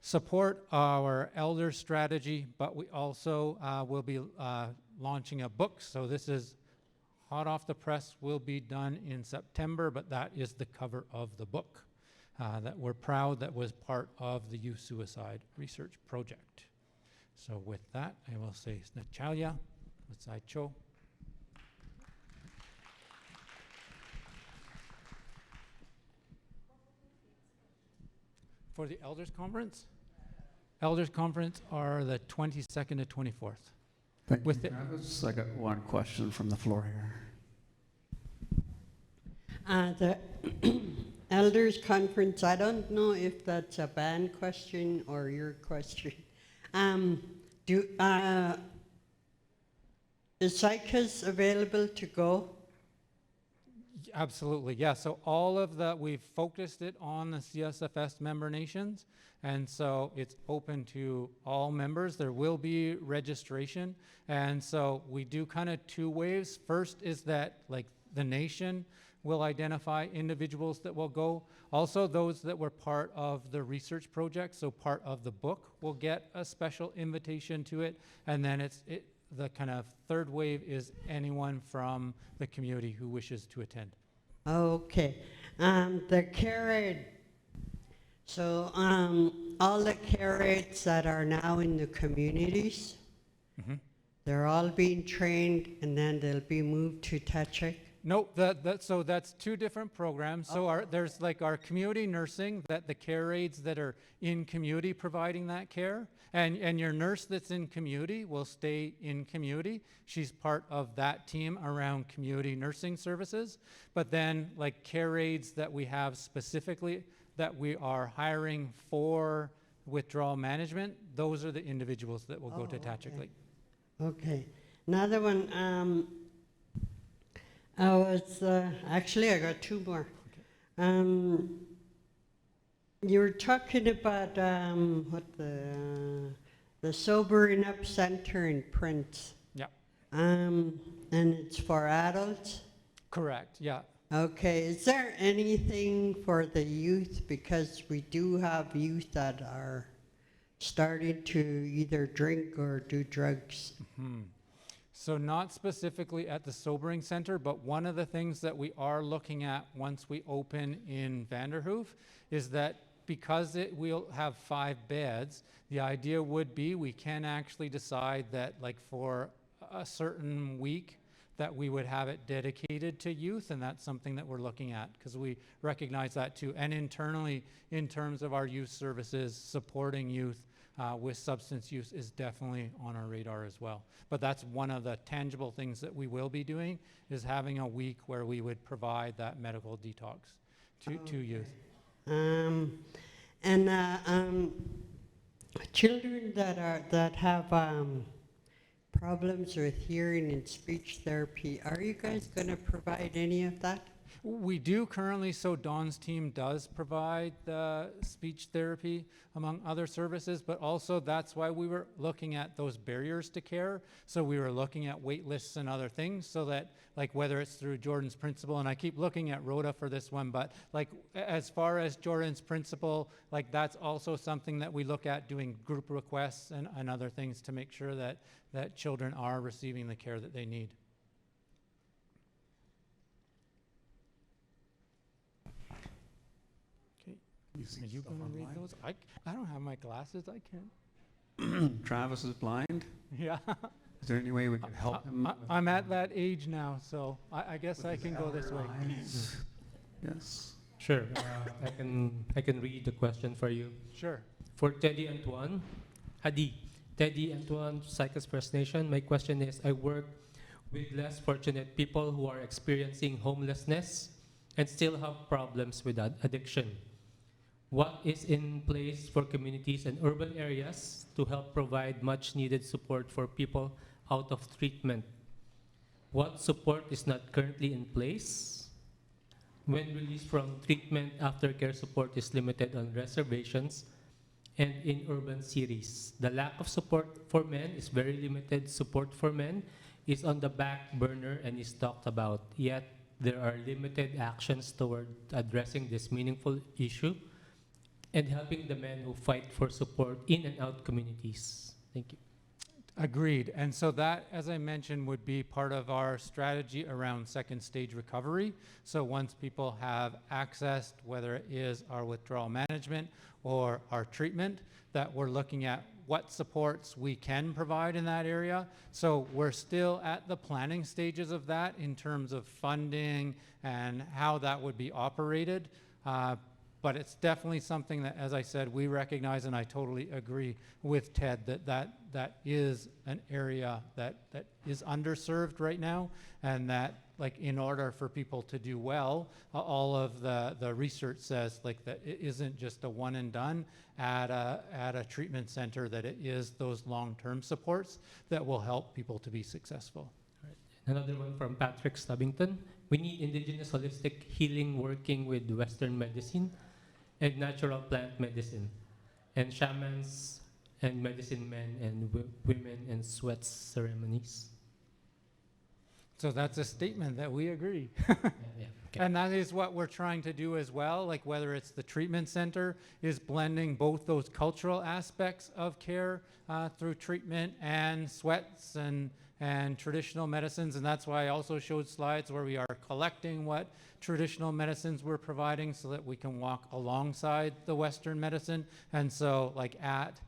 Speaker 3: support our elder strategy, but we also will be launching a book. So this is hot off the press, will be done in September, but that is the cover of the book that we're proud that was part of the youth suicide research project. So with that, I will say Snachalya, Saicho. For the Elders Conference? Elders Conference are the 22nd to 24th.
Speaker 2: Thank you, Travis. I got one question from the floor here.
Speaker 14: The Elders Conference, I don't know if that's a band question or your question. Is Saik'uz available to go?
Speaker 3: Absolutely, yeah. So all of the, we've focused it on the CSFS member nations, and so it's open to all members. There will be registration, and so we do kind of two waves. First is that the nation will identify individuals that will go. Also, those that were part of the research project, so part of the book, will get a special invitation to it, and then the kind of third wave is anyone from the community who wishes to attend.
Speaker 14: Okay. The CARE So all the care aides that are now in the communities, they're all being trained and then they'll be moved to Tetrick?
Speaker 3: No, so that's two different programs. So there's like our community nursing, that the care aides that are in community providing that care, and your nurse that's in community will stay in community. She's part of that team around community nursing services. But then like care aides that we have specifically that we are hiring for withdrawal management, those are the individuals that will go to Tetrick Lake.
Speaker 14: Okay. Another one, I was, actually I got two more. You were talking about the Sobering Up Center in Prince.
Speaker 3: Yeah.
Speaker 14: And it's for adults?
Speaker 3: Correct, yeah.
Speaker 14: Okay, is there anything for the youth? Because we do have youth that are starting to either drink or do drugs.
Speaker 3: So not specifically at the Sobering Center, but one of the things that we are looking at once we open in Vanderhoof is that because it will have 5 beds, the idea would be we can actually decide that like for a certain week that we would have it dedicated to youth, and that's something that we're looking at because we recognize that too. And internally, in terms of our youth services, supporting youth with substance use is definitely on our radar as well. But that's one of the tangible things that we will be doing, is having a week where we would provide that medical detox to youth.
Speaker 14: Children that have problems with hearing and speech therapy, are you guys going to provide any of that?
Speaker 3: We do currently, so Dawn's team does provide the speech therapy among other services, but also that's why we were looking at those barriers to care. So we were looking at wait lists and other things so that like whether it's through Jordan's principle, and I keep looking at Rhoda for this one, but like as far as Jordan's principle, like that's also something that we look at doing group requests and other things to make sure that children are receiving the care that they need. Are you going to read those? I don't have my glasses. I can't.
Speaker 2: Travis is blind.
Speaker 3: Yeah.
Speaker 2: Is there any way we could help him?
Speaker 3: I'm at that age now, so I guess I can go this way.
Speaker 2: Yes.
Speaker 1: Sure. I can read the question for you.
Speaker 3: Sure.
Speaker 1: For Teddy Antoine, Hadi, Teddy Antoine, Saik'uz First Nation. My question is: I work with less fortunate people who are experiencing homelessness and still have problems with addiction. What is in place for communities and urban areas to help provide much needed support for people out of treatment? What support is not currently in place? When released from treatment, aftercare support is limited on reservations and in urban cities. The lack of support for men is very limited. Support for men is on the back burner and is talked about, yet there are limited actions toward addressing this meaningful issue and helping the men who fight for support in and out communities. Thank you.
Speaker 3: Agreed. And so that, as I mentioned, would be part of our strategy around second stage recovery. So once people have accessed, whether it is our withdrawal management or our treatment, that we're looking at what supports we can provide in that area. So we're still at the planning stages of that in terms of funding and how that would be operated. But it's definitely something that, as I said, we recognize, and I totally agree with Ted, that is an area that is underserved right now, and that like in order for people to do well, all of the research says like that it isn't just a one and done at a treatment center, that it is those long-term supports that will help people to be successful.
Speaker 1: Another one from Patrick Stubbington. We need indigenous holistic healing working with Western medicine and natural plant medicine, and shamans and medicine men and women and sweat ceremonies.
Speaker 3: So that's a statement that we agree.
Speaker 1: Yeah, okay.
Speaker 3: And that is what we're trying to do as well, like whether it's the treatment center is blending both those cultural aspects of care through treatment and sweats and and traditional medicines, and that's why I also showed slides where we are collecting what traditional medicines we're providing so that we can walk alongside the Western medicine. And so like at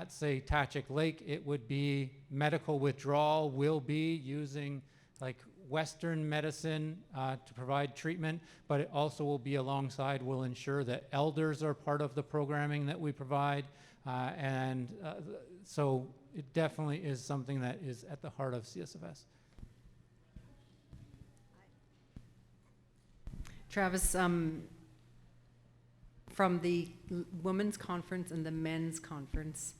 Speaker 3: say Tachik Lake, it would be medical withdrawal will be using like Western medicine to provide treatment, but it also will be alongside, will ensure that elders are part of the programming that we provide. So it definitely is something that is at the heart of CSFS.
Speaker 10: Travis, from the women's conference and the men's conference,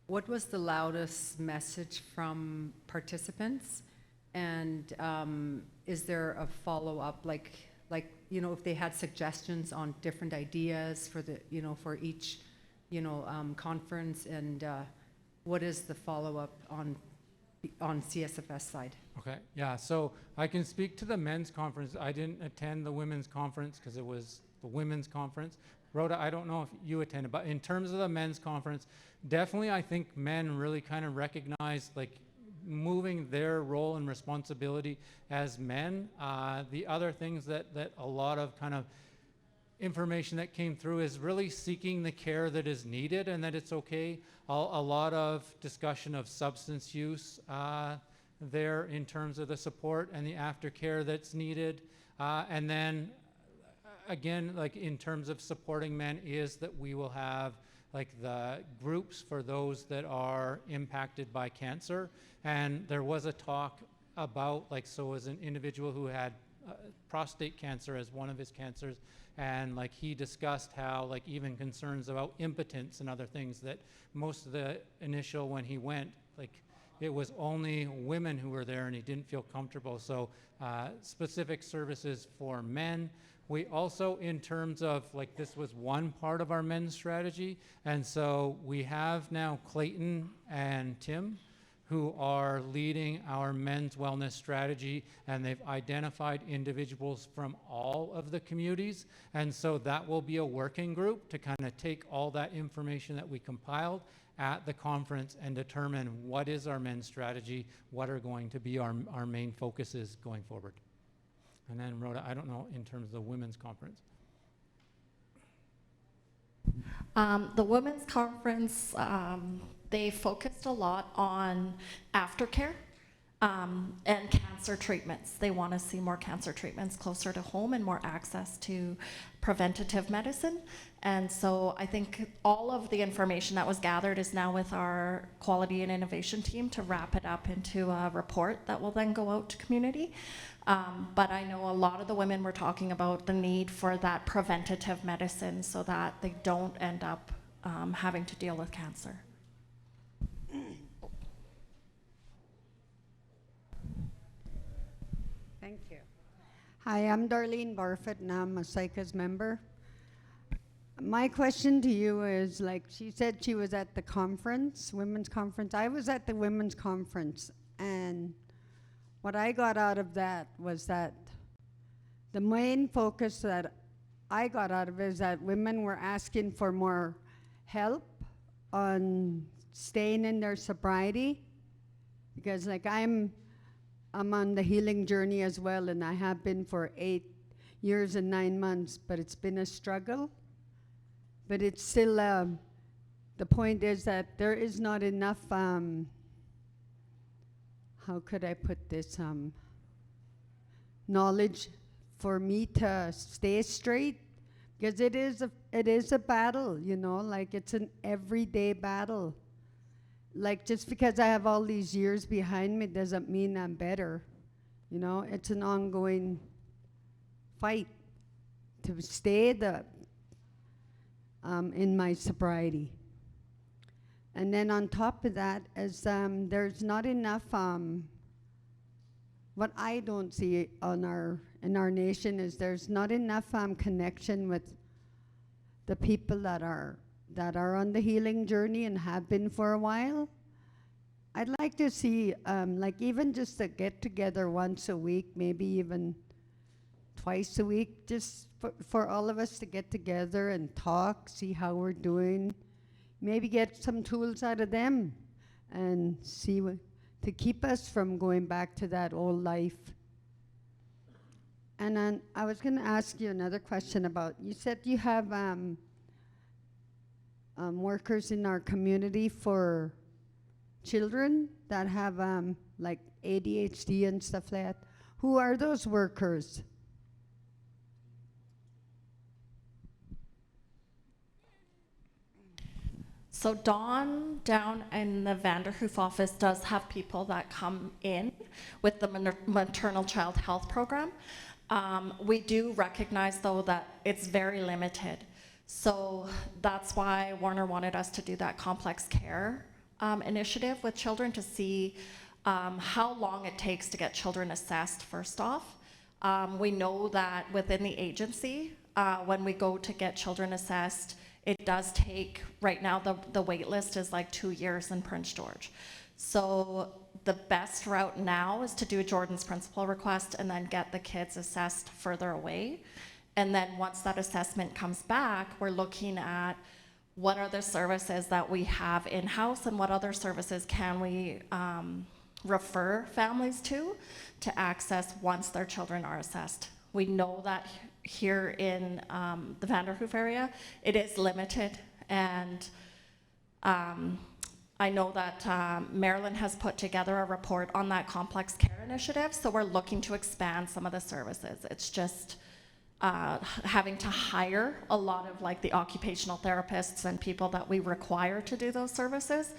Speaker 10: what was the loudest message from participants? And is there a follow-up, like if they had suggestions on different ideas for the for each conference, and what is the follow-up on CSFS side?
Speaker 3: Okay, yeah, so I can speak to the men's conference. I didn't attend the women's conference because it was the women's conference. Rhoda, I don't know if you attended, but in terms of the men's conference, definitely I think men really kind of recognize like moving their role and responsibility as men. The other things that a lot of kind of information that came through is really seeking the care that is needed and that it's okay. A lot of discussion of substance use there in terms of the support and the aftercare that's needed. And then again, like in terms of supporting men, is that we will have like the groups for those that are impacted by cancer. And there was a talk about like, so as an individual who had prostate cancer as one of his cancers, and like he discussed how like even concerns about impotence and other things, that most of the initial when he went, like it was only women who were there and he didn't feel comfortable. So specific services for men. We also, in terms of like, this was one part of our men's strategy. And so we have now Clayton and Tim who are leading our men's wellness strategy, and they've identified individuals from all of the communities. And so that will be a working group to kind of take all that information that we compiled at the conference and determine what is our men's strategy, what are going to be our main focuses going forward. And then Rhoda, I don't know in terms of the women's conference.
Speaker 12: The women's conference, they focused a lot on aftercare and cancer treatments. They want to see more cancer treatments closer to home and more access to preventative medicine. And so I think all of the information that was gathered is now with our quality and innovation team to wrap it up into a report that will then go out to community. But I know a lot of the women were talking about the need for that preventative medicine so that they don't end up having to deal with cancer.
Speaker 8: Thank you. Hi, I'm Darlene Barfoot, and I'm a Saik'uz member. My question to you is, like, she said she was at the conference, women's conference. I was at the women's conference, and what I got out of that was that the main focus that I got out of it is that women were asking for more help on staying in their sobriety, because like I'm on the healing journey as well, and I have been for 8 years and 9 months, but it's been a struggle. But it's still, the point is that there is not enough, how could I put this, knowledge for me to stay straight, because it is a battle, you know, like it's an everyday battle. Like just because I have all these years behind me doesn't mean I'm better, you know, it's an ongoing fight to stay in my sobriety. And then on top of that is there's not enough, what I don't see in our nation is there's not enough connection with the people that are on the healing journey and have been for a while. I'd like to see like even just a get together once a week, maybe even twice a week, just for all of us to get together and talk, see how we're doing, maybe get some tools out of them and see to keep us from going back to that old life. And then I was going to ask you another question about, you said you have workers in our community for children that have like ADHD and stuff like that. Who are those workers?
Speaker 12: So Dawn down in the Vanderhoof office does have people that come in with the maternal child health program. We do recognize though that it's very limited. So that's why Warner wanted us to do that complex care initiative with children to see how long it takes to get children assessed first off. We know that within the agency, when we go to get children assessed, it does take, right now the wait list is like 2 years in Prince George. So the best route now is to do a Jordan's Principle request and then get the kids assessed further away. And then once that assessment comes back, we're looking at what are the services that we have in-house and what other services can we refer families to access once their children are assessed. We know that here in the Vanderhoof area, it is limited, and I know that Maryland has put together a report on that complex care initiative, so we're looking to expand some of the services. It's just having to hire a lot of like the occupational therapists and people that we require to do those services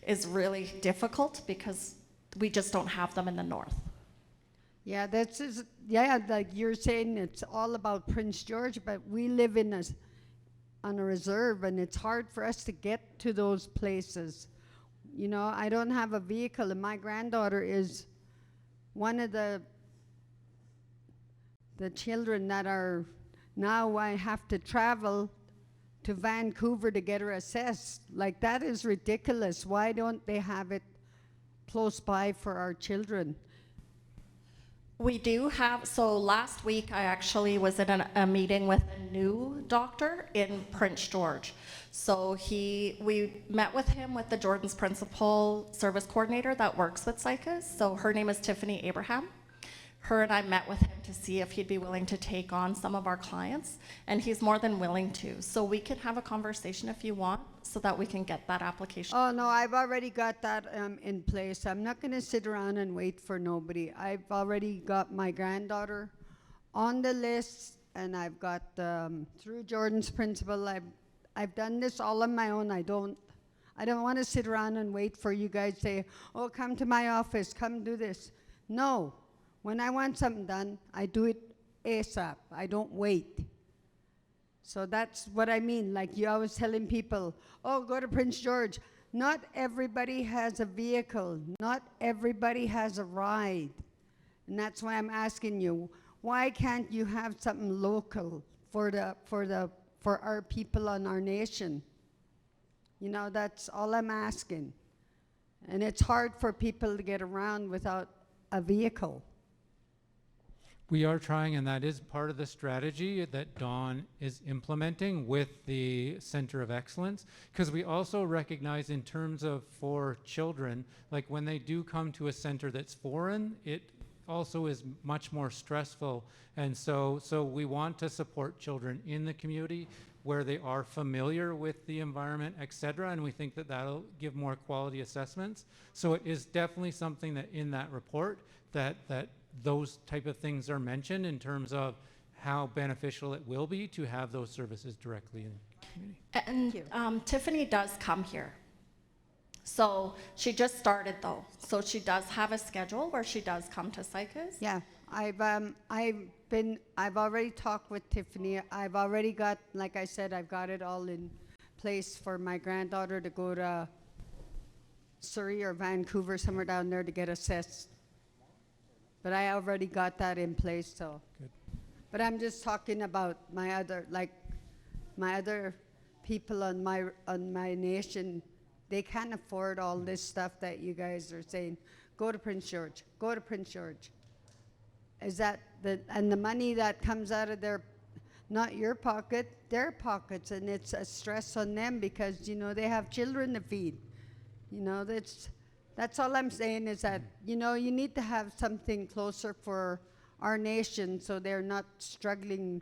Speaker 12: is really difficult because we just don't have them in the north.
Speaker 8: Yeah, that's just, yeah, like you're saying, it's all about Prince George, but we live on a reserve, and it's hard for us to get to those places. You know, I don't have a vehicle, and my granddaughter is one of the children that are, now I have to travel to Vancouver to get her assessed. Like, that is ridiculous. Why don't they have it close by for our children?
Speaker 12: We do have, so last week I actually was in a meeting with a new doctor in Prince George. So we met with him with the Jordan's Principle service coordinator that works with Saik'uz. So her name is Tiffany Abraham. Her and I met with him to see if he'd be willing to take on some of our clients, and he's more than willing to. So we can have a conversation if you want, so that we can get that application.
Speaker 8: Oh no, I've already got that in place. I'm not gonna sit around and wait for nobody. I've already got my granddaughter on the list, and I've got, through Jordan's Principle, I've done this all on my own. I don't wanna sit around and wait for you guys to say, oh, come to my office, come do this. No. When I want something done, I do it ASAP. I don't wait. So that's what I mean. Like you always telling people, oh, go to Prince George. Not everybody has a vehicle. Not everybody has a ride. And that's why I'm asking you, why can't you have something local for our people on our nation? You know, that's all I'm asking. And it's hard for people to get around without a vehicle.
Speaker 3: We are trying, and that is part of the strategy that Dawn is implementing with the Center of Excellence, because we also recognize in terms of for children, like when they do come to a center that's foreign, it also is much more stressful. And so we want to support children in the community where they are familiar with the environment, et cetera, and we think that that'll give more quality assessments. So it is definitely something that in that report that those type of things are mentioned in terms of how beneficial it will be to have those services directly in the community.
Speaker 12: And Tiffany does come here. So she just started though. So she does have a schedule where she does come to Saik'uz.
Speaker 8: Yeah, I've already talked with Tiffany. I've already got, like I said, I've got it all in place for my granddaughter to go to Surrey or Vancouver, somewhere down there to get assessed. But I already got that in place, so.
Speaker 3: Good.
Speaker 8: But I'm just talking about my other people on my nation. They can't afford all this stuff that you guys are saying. Go to Prince George. Go to Prince George. Is that and the money that comes out of their, not your pocket, their pockets, and it's a stress on them because you know they have children to feed. You know, That's all I'm saying is that, you know, you need to have something closer for our nation so they're not struggling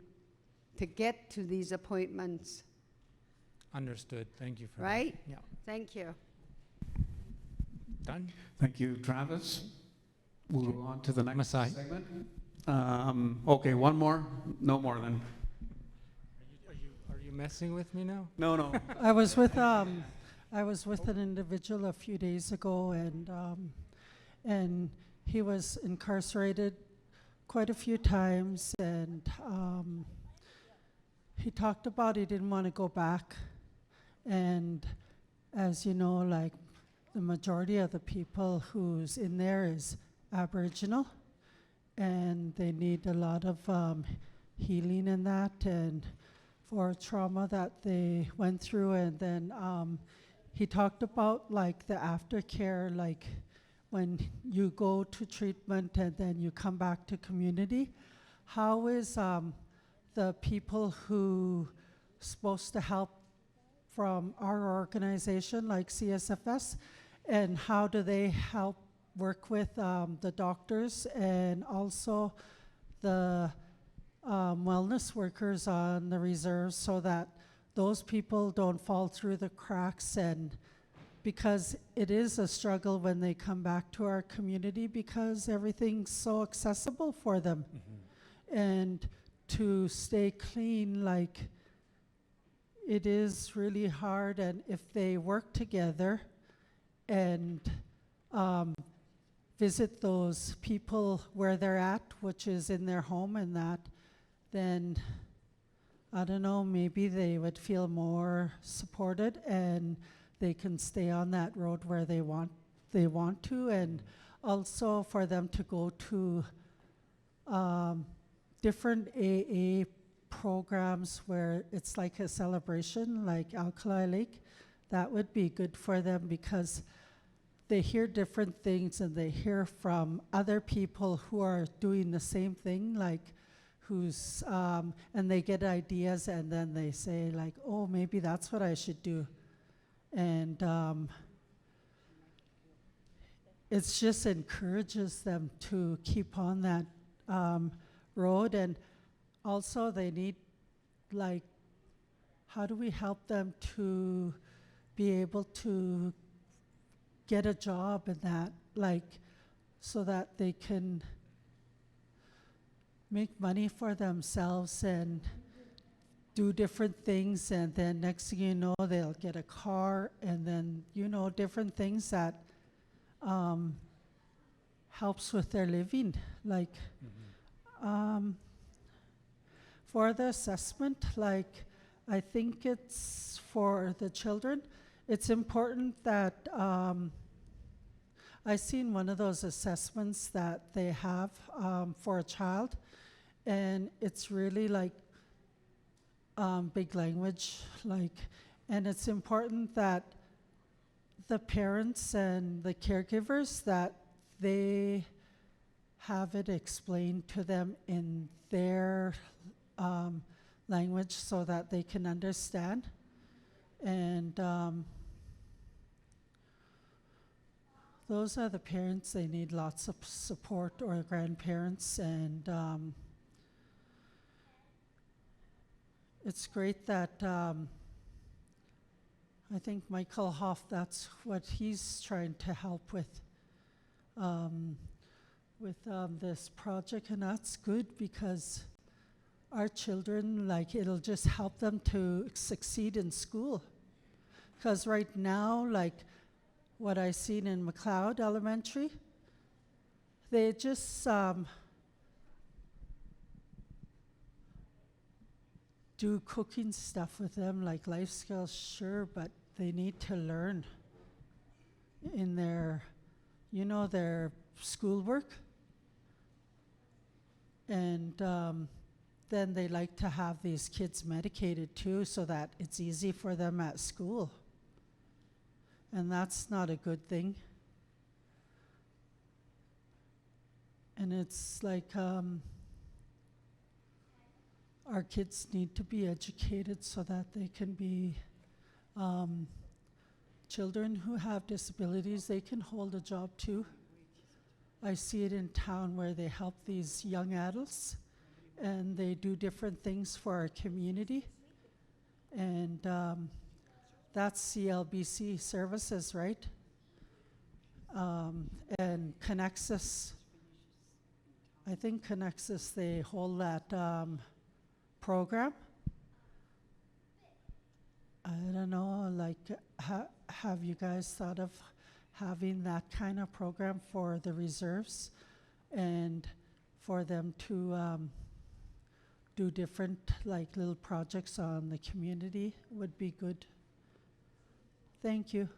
Speaker 8: to get to these appointments,
Speaker 3: Understood. Thank you for that.
Speaker 8: right?
Speaker 3: Yeah.
Speaker 8: Thank you.
Speaker 3: Done?
Speaker 2: Thank you, Travis. We'll go on to the next
Speaker 3: Masai.
Speaker 2: segment. Okay, one more? No more then.
Speaker 3: Are you messing with me now?
Speaker 2: No, no.
Speaker 11: I was with an individual a few days ago, and he was incarcerated quite a few times, and he talked about he didn't want to go back, and as you know, like the majority of the people who's in there is Aboriginal, and they need a lot of healing in that, and for trauma that they went through, and then he talked about like the aftercare, like when you go to treatment and then you come back to community. How is the people who supposed to help from our organization, like CSFS, and how do they help work with the doctors and also the wellness workers on the reserves so that those people don't fall through the cracks, and because it is a struggle when they come back to our community because everything's so accessible for them. And to stay clean, like it is really hard, and if they work together and visit those people where they're at, which is in their home and that, then I don't know, maybe they would feel more supported and they can stay on that road where they want to, and also for them to go to different AA programs where it's like a celebration, like Alkali Lake. That would be good for them because they hear different things and they hear from other people who are doing the same thing, like who's, and they get ideas and then they say like, oh, maybe that's what I should do. And it just encourages them to keep on that road. And also they need, like, how do we help them to be able to get a job and that, like, so that they can make money for themselves and do different things, and then next thing you know, they'll get a car, and then, you know, different things that helps with their living. Like, for the assessment, like, I think it's for the children, it's important that I seen one of those assessments that they have for a child, and it's really like big language, like, and it's important that the parents and the caregivers, that they have it explained to them in their language so that they can understand. And those are the parents, they need lots of support, or grandparents, and it's great that I think Michael Hoff, that's what he's trying to help with this project, and that's good because our children, like, it'll just help them to succeed in school. Because right now, like what I seen in McLeod Elementary, they just do cooking stuff with them, like life skills, sure, but they need to learn in their, you know, their schoolwork. And then they like to have these kids medicated too, so that it's easy for them at school. And that's not a good thing. And it's like, our kids need to be educated so that they can be children who have disabilities, they can hold a job too. I see it in town where they help these young adults and they do different things for our community. And that's CLBC services, right? And Connexus, I think Connexus, they hold that program. I don't know, like, have you guys thought of having that kind of program for the reserves and for them to do different, like, little projects on the community would be good. Thank you.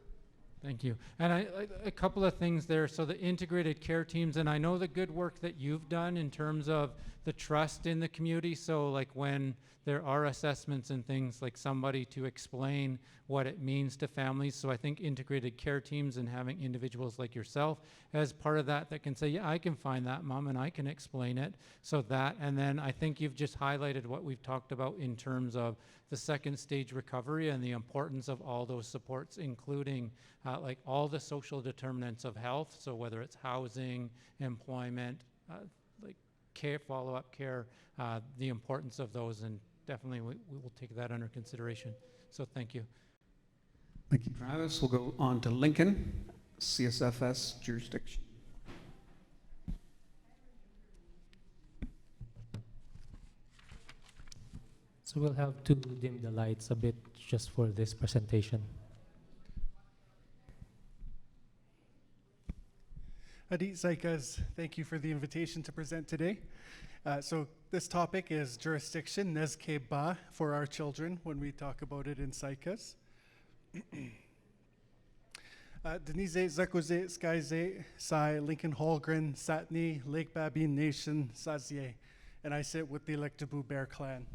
Speaker 3: Thank you. And a couple of things there. So the integrated care teams, and I know the good work that you've done in terms of the trust in the community. So like when there are assessments and things, like somebody to explain what it means to families. So I think integrated care teams and having individuals like yourself as part of that can say, yeah, I can find that mom and I can explain it. So that, and then I think you've just highlighted what we've talked about in terms of the second stage recovery and the importance of all those supports, including like all the social determinants of health. So whether it's housing, employment, like care, follow-up care, the importance of those, and definitely we will take that under consideration. So thank you.
Speaker 2: Thank you, Travis. We'll go on to Lincoln, CSFS jurisdiction.
Speaker 1: So we'll have to dim the lights a bit just for this presentation.
Speaker 9: Hadi Saik'uz, thank you for the invitation to present today. So this topic is jurisdiction, Nezkeh ba, for our children when we talk about it in Saik'uz. Denise, Saik'uz, Skyze, Sai, Lincoln Holgren, Satni, Lake Babine Nation, Sazie, and I sit with the Electaboo Bear Clan.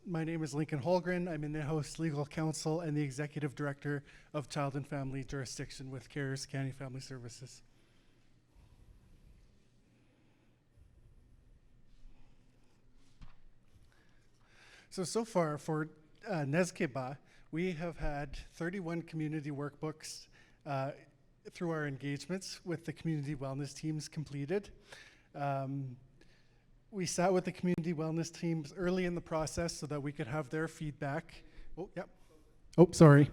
Speaker 9: My name is Lincoln Holgren. I'm in the House Legal Counsel and the Executive Director of Child and Family Jurisdiction with Sekani Family Services. So far for Nezkeh ba, we have had 31 community workbooks through our engagements with the community wellness teams completed. We sat with the community wellness teams early in the process so that we could have their feedback. Oh, yep. Oh, sorry.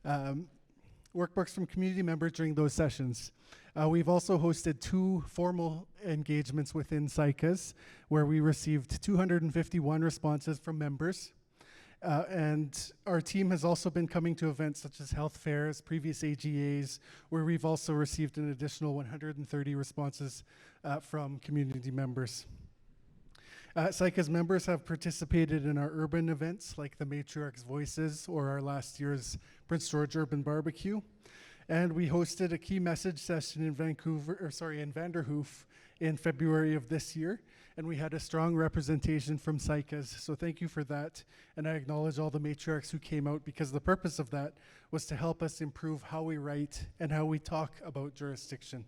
Speaker 9: Workbooks from community members during those sessions. We've also hosted 2 formal engagements within Saik'uz where we received 251 responses from members. And our team has also been coming to events such as health fairs, previous AGAs, where we've also received an additional 130 responses from community members. Saik'uz members have participated in our urban events like the Matriarch's Voices or our last year's Prince George Urban Barbecue. And we hosted a key message session in Vanderhoof in February of this year. And we had a strong representation from Saik'uz, so thank you for that. And I acknowledge all the matriarchs who came out because the purpose of that was to help us improve how we write and how we talk about jurisdiction.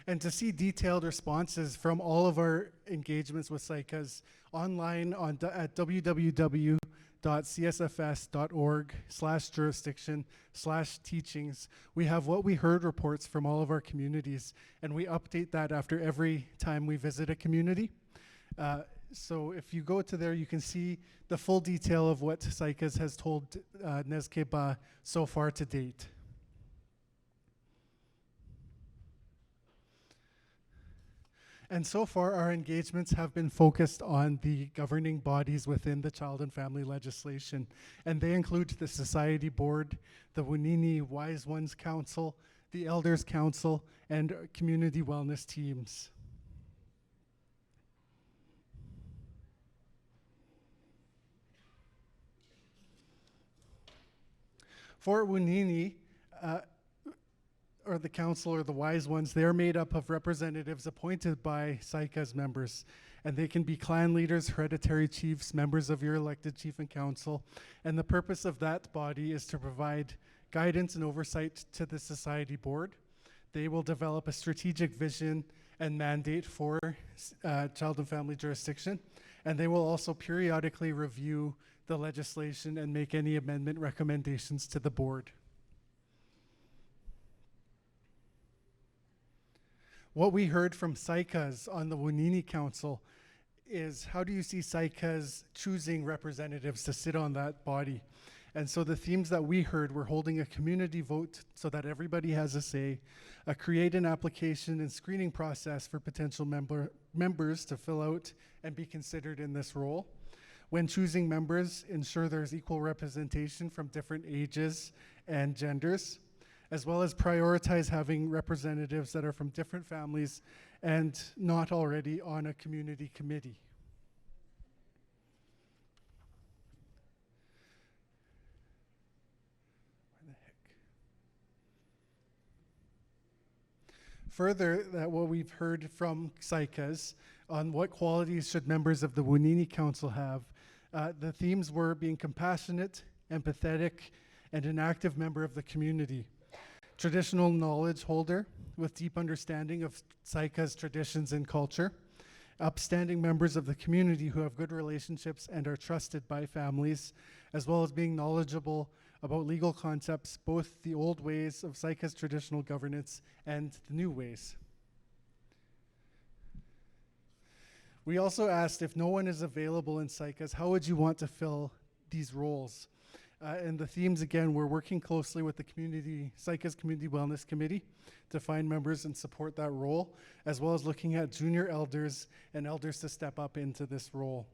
Speaker 9: And to see detailed responses from all of our engagements with Saik'uz online at www.csfs.org/jurisdiction/teachings, we have what we heard reports from all of our communities, and we update that after every time we visit a community. So if you go to there, you can see the full detail of what Saik'uz has told Nezkeh ba so far to date. And so far, our engagements have been focused on the governing bodies within the child and family legislation. And they include the Society Board, the Wunini Wise Ones Council, the Elders Council, and community wellness teams. For Wunini, or the council or the wise ones, they're made up of representatives appointed by Saik'uz members. And they can be clan leaders, hereditary chiefs, members of your elected chief and council. And the purpose of that body is to provide guidance and oversight to the society board. They will develop a strategic vision and mandate for child and family jurisdiction. And they will also periodically review the legislation and make any amendment recommendations to the board. What we heard from Saik'uz on the Wunini Council is, how do you see Saik'uz choosing representatives to sit on that body? And so the themes that we heard were holding a community vote so that everybody has a say, create an application and screening process for potential members to fill out and be considered in this role. When choosing members, ensure there's equal representation from different ages and genders, as well as prioritize having representatives that are from different families and not already on a community committee. Further, that what we've heard from Saik'uz on what qualities should members of the Wunini Council have, the themes were being compassionate, empathetic, and an active member of the community. Traditional knowledge holder with deep understanding of Saik'uz traditions and culture. Upstanding members of the community who have good relationships and are trusted by families, as well as being knowledgeable about legal concepts, both the old ways of Saik'uz traditional governance and the new ways. We also asked, if no one is available in Saik'uz, how would you want to fill these roles? And the themes, again, we're working closely with the Saik'uz Community Wellness Committee to find members and support that role, as well as looking at junior elders and elders to step up into this role,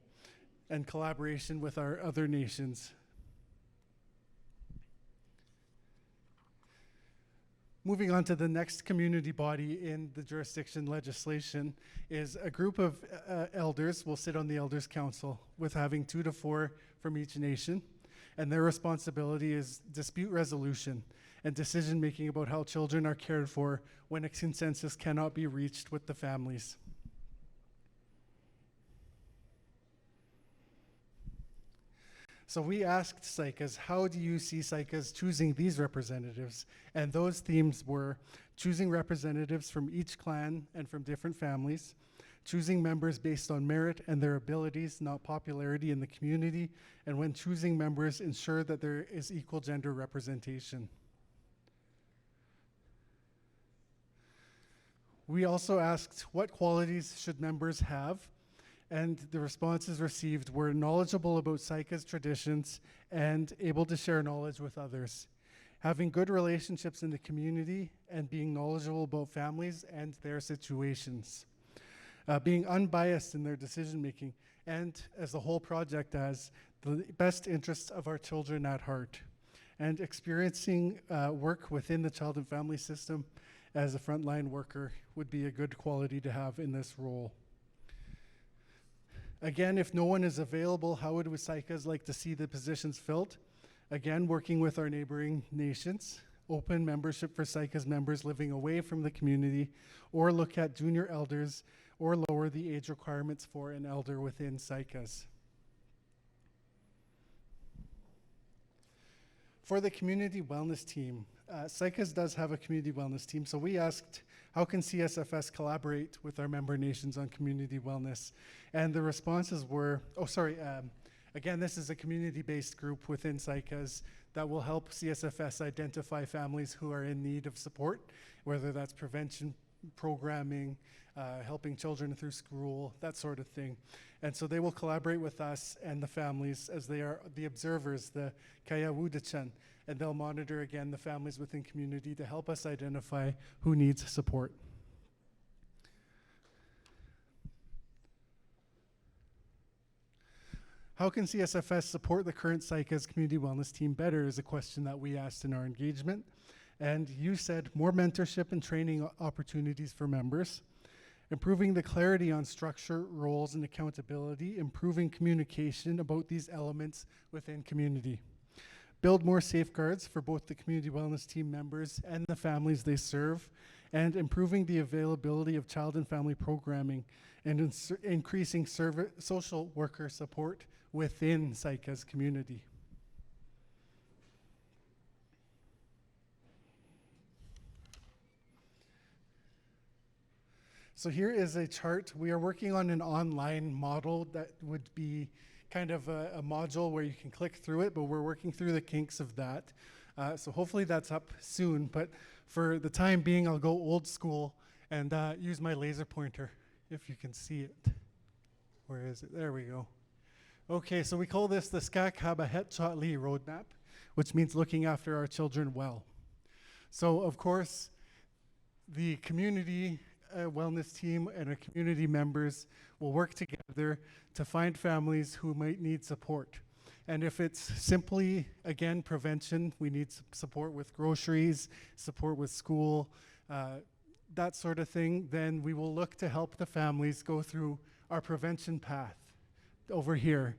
Speaker 9: and collaboration with our other nations. Moving on to the next community body in the jurisdiction legislation is a group of elders will sit on the Elders Council with having 2 to 4 from each nation. And their responsibility is dispute resolution and decision making about how children are cared for when a consensus cannot be reached with the families. So we asked Saik'uz, how do you see Saik'uz choosing these representatives? And those themes were choosing representatives from each clan and from different families, choosing members based on merit and their abilities, not popularity in the community, and when choosing members, ensure that there is equal gender representation. We also asked, what qualities should members have? And the responses received were knowledgeable about Saik'uz traditions and able to share knowledge with others. Having good relationships in the community and being knowledgeable about families and their situations. Being unbiased in their decision making, and as the whole project has, the best interests of our children at heart. And experiencing work within the child and family system as a frontline worker would be a good quality to have in this role. Again, if no one is available, how would Saik'uz like to see the positions filled? Again, working with our neighboring nations, open membership for Saik'uz members living away from the community, or look at junior elders, or lower the age requirements for an elder within Saik'uz. For the community wellness team, Saik'uz does have a community wellness team, so we asked, how can CSFS collaborate with our member nations on community wellness? And the responses were, again, this is a community-based group within Saik'uz that will help CSFS identify families who are in need of support, whether that's prevention programming, helping children through school, that sort of thing. And so they will collaborate with us and the families as they are the observers, the Kaya Wudachan, and they'll monitor again the families within community to help us identify who needs support. How can CSFS support the current Saik'uz community wellness team better is a question that we asked in our engagement. And you said more mentorship and training opportunities for members, improving the clarity on structure, roles, and accountability, improving communication about these elements within community. Build more safeguards for both the community wellness team members and the families they serve, and improving the availability of child and family programming, and increasing social worker support within Saik'uz community.
Speaker 16: So here is a chart. We are working on an online model that would be kind of a module where you can click through it, but we're working through the kinks of that. So hopefully that's up soon, but for the time being, I'll go old school and use my laser pointer, if you can see it. Where is it? There we go. Okay, so we call this the Skakaba Hetchatli Roadmap, which means looking after our children well. So of course, the community wellness team and our community members will work together to find families who might need support. And if it's simply, again, prevention, we need support with groceries, support with school, that sort of thing, then we will look to help the families go through our prevention path over here.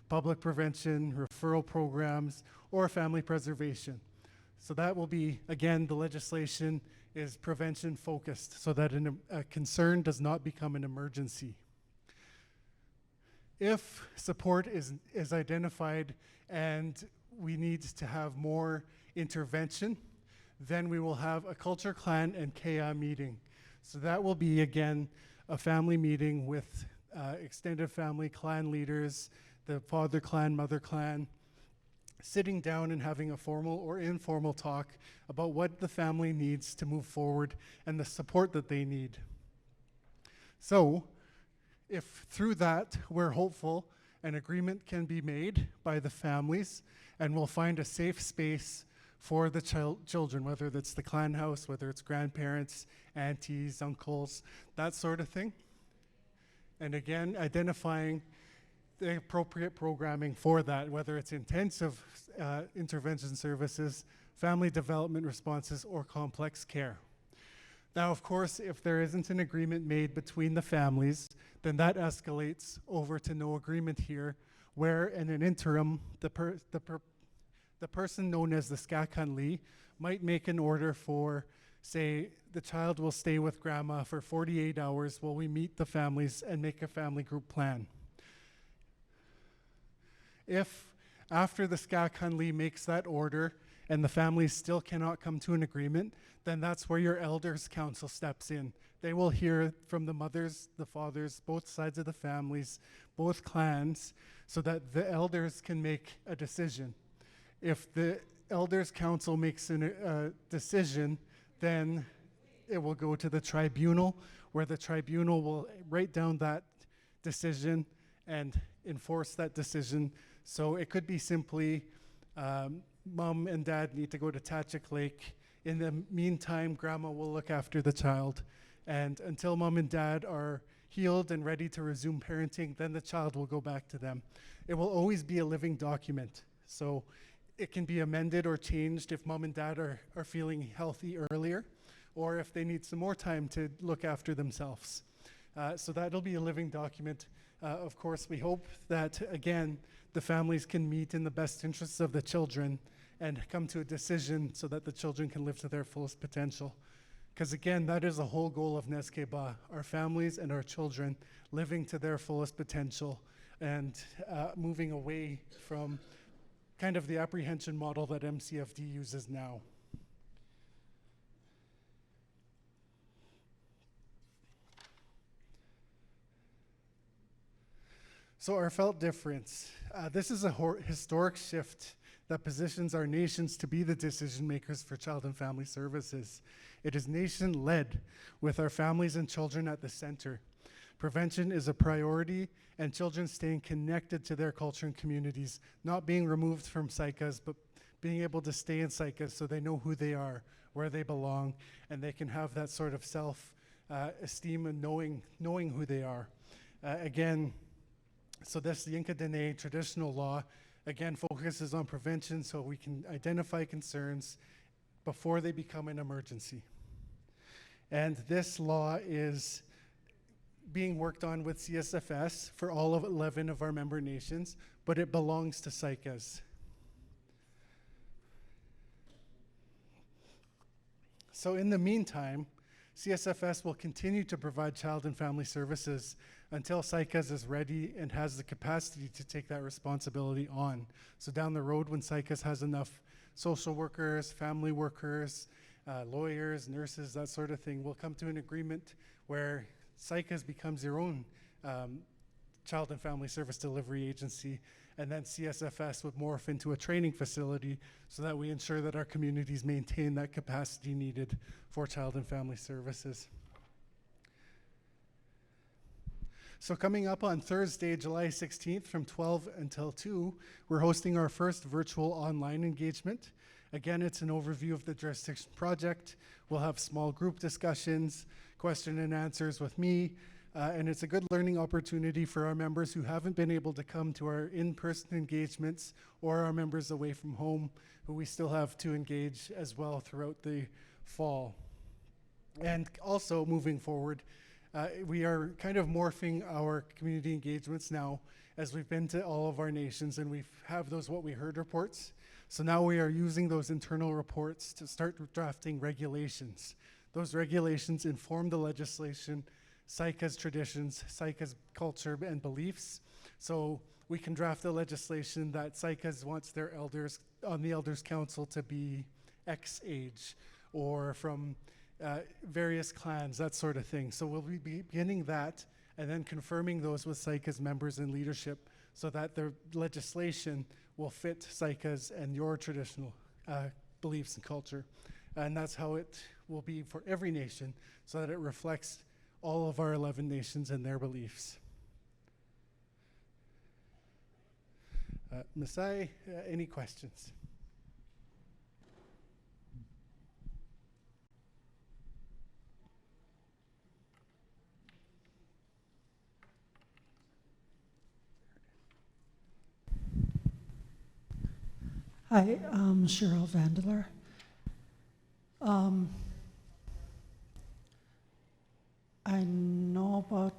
Speaker 16: Public prevention, referral programs, or family preservation. So that will be, again, the legislation is prevention focused so that a concern does not become an emergency. If support is identified and we need to have more intervention, then we will have a culture clan and KA meeting. So that will be, again, a family meeting with extended family clan leaders, the father clan, mother clan, sitting down and having a formal or informal talk about what the family needs to move forward and the support that they need. So, if through that we're hopeful an agreement can be made by the families and we'll find a safe space for the children, whether that's the clan house, whether it's grandparents, aunties, uncles, that sort of thing. And again, identifying the appropriate programming for that, whether it's intensive intervention services, family development responses, or complex care. Now, of course, if there isn't an agreement made between the families, then that escalates over to no agreement here, where in an interim, the person known as the Skakanli might make an order for, say, the child will stay with grandma for 48 hours while we meet the families and make a family group plan. If after the Skakanli makes that order and the families still cannot come to an agreement, then that's where your elders council steps in. They will hear from the mothers, the fathers, both sides of the families, both clans, so that the elders can make a decision. If the elders council makes a decision, then it will go to the tribunal, where the tribunal will write down that decision and enforce that decision. So it could be simply mom and dad need to go to Tachik Lake. In the meantime, grandma will look after the child. And until mom and dad are healed and ready to resume parenting, then the child will go back to them. It will always be a living document. So it can be amended or changed if mom and dad are feeling healthy earlier, or if they need some more time to look after themselves. So that'll be a living document. Of course, we hope that, again, the families can meet in the best interests of the children and come to a decision so that the children can live to their fullest potential. Because again, that is the whole goal of Nezkeh Ba, our families and our children living to their fullest potential and moving away from kind of the apprehension model that MCFD uses now. So our felt difference. This is a historic shift that positions our nations to be the decision makers for child and family services. It is nation-led, with our families and children at the center. Prevention is a priority, and children staying connected to their culture and communities, not being removed from Saik'uz, but being able to stay in Saik'uz so they know who they are, where they belong, and they can have that sort of self-esteem and knowing who they are. Again, so this, the Inca Dene traditional law, again, focuses on prevention so we can identify concerns before they become an emergency. And this law is being worked on with CSFS for all of 11 of our member nations, but it belongs to Saik'uz. So in the meantime, CSFS will continue to provide child and family services until Saik'uz is ready and has the capacity to take that responsibility on. So down the road, when Saik'uz has enough social workers, family workers, lawyers, nurses, that sort of thing, we'll come to an agreement where Saik'uz becomes your own child and family service delivery agency, and then CSFS would morph into a training facility so that we ensure that our communities maintain that capacity needed for child and family services. So coming up on Thursday, July 16th from 12 until 2, we're hosting our first virtual online engagement. Again, it's an overview of the jurisdiction project. We'll have small group discussions, question and answers with me, and it's a good learning opportunity for our members who haven't been able to come to our in-person engagements, or our members away from home who we still have to engage as well throughout the fall. And also moving forward, we are kind of morphing our community engagements now as we've been to all of our nations, and we have those What We Heard reports. So now we are using those internal reports to start drafting regulations. Those regulations inform the legislation, Saik'uz traditions, Saik'uz culture and beliefs. So we can draft the legislation that Saik'uz wants their elders on the Elders Council to be X age, or from various clans, that sort of thing. So we'll be beginning that and then confirming those with Saik'uz members and leadership so that the legislation will fit Saik'uz and your traditional beliefs and culture. And that's how it will be for every nation, so that it reflects all of our 11 nations and their beliefs. Masai, any questions?
Speaker 11: Hi, I'm Cheryl Vandeler. I know about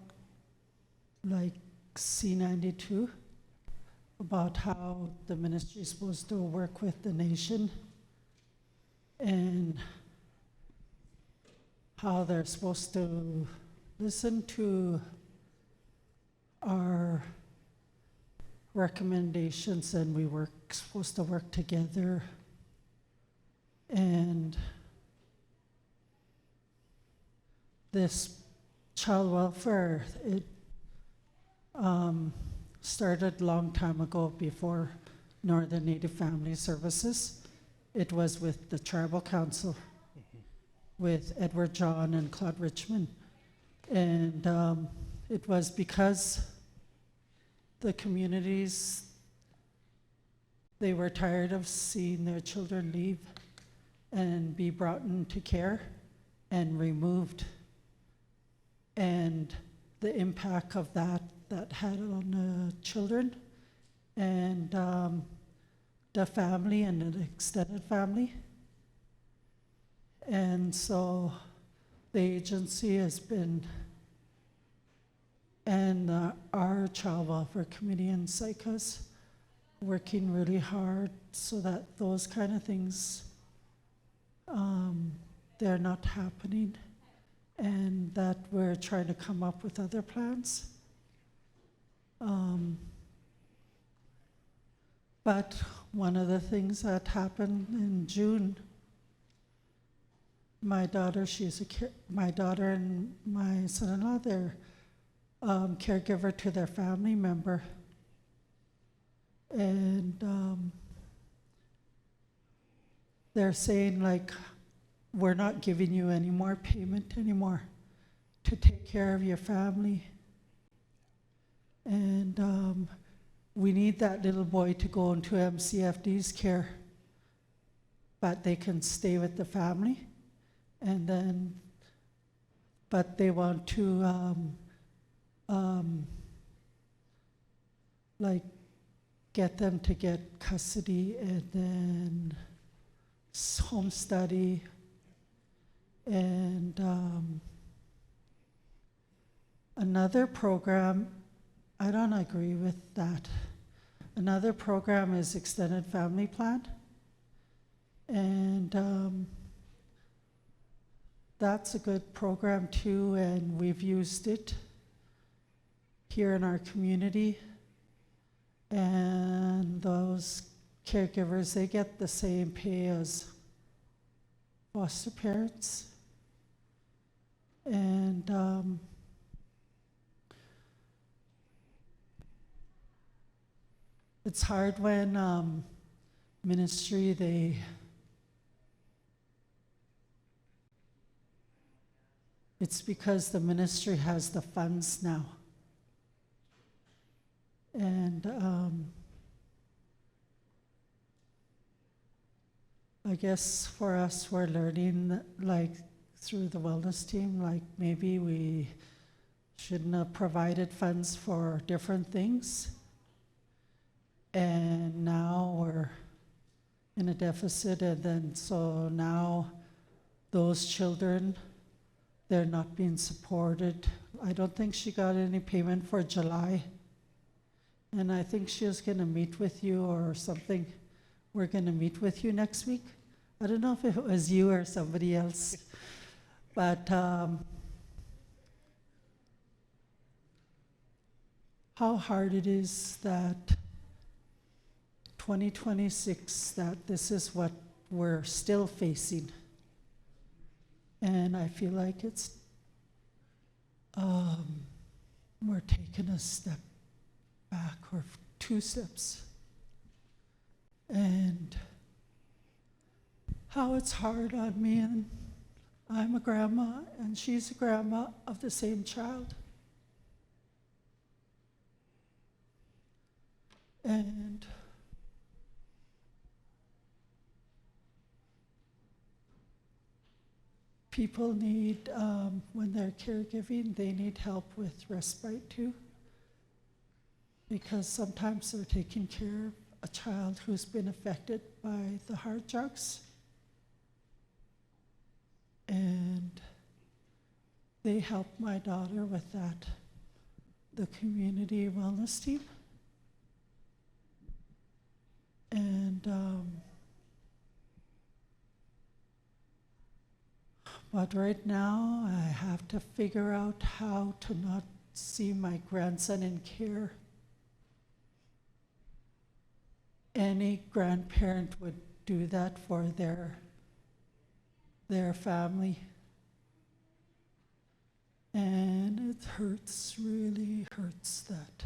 Speaker 11: like C92, about how the ministry is supposed to work with the nation and how they're supposed to listen to our recommendations, and we supposed to work together. And this child welfare, it started a long time ago before Northern Native Family Services. It was with the Tribal Council, with Edward John and Claude Richmond. And it was because the communities, they were tired of seeing their children leave and be brought into care and removed. And the impact of that had on the children and the family and the extended family. And so the agency has been, and our Child Welfare Committee in Saik'uz, working really hard so that those kind of things, they're not happening, and that we're trying to come up with other plans. But one of the things that happened in June, my daughter and my son-in-law, they're caregiver to their family member. And they're saying, like, we're not giving you any more payment anymore to take care of your family. And we need that little boy to go into MCFD's care, but they can stay with the family. And then, but they want to like get them to get custody and then home study. And another program, I don't agree with that. Another program is Extended Family Plan. And that's a good program too, and we've used it here in our community. And those caregivers, they get the same pay as foster parents. And it's hard when ministry, it's because the ministry has the funds now. And I guess for us, we're learning, like, through the wellness team, like, maybe we shouldn't have provided funds for different things. And now we're in a deficit, and then so now those children, they're not being supported. I don't think she got any payment for July. And I think she was gonna meet with you or something. We're gonna meet with you next week. I don't know if it was you or somebody else, but how hard it is that 2026, that this is what we're still facing. And I feel like it's, we're taking a step back, or 2 steps. And how it's hard on me, and I'm a grandma, and she's a grandma of the same child. And people need, when they're caregiving, they need help with respite too. Because sometimes they're taking care of a child who's been affected by the hard drugs. And they help my daughter with that, the community wellness team. And but right now I have to figure out how to not see my grandson in care. Any grandparent would do that for their family. And it hurts, really hurts that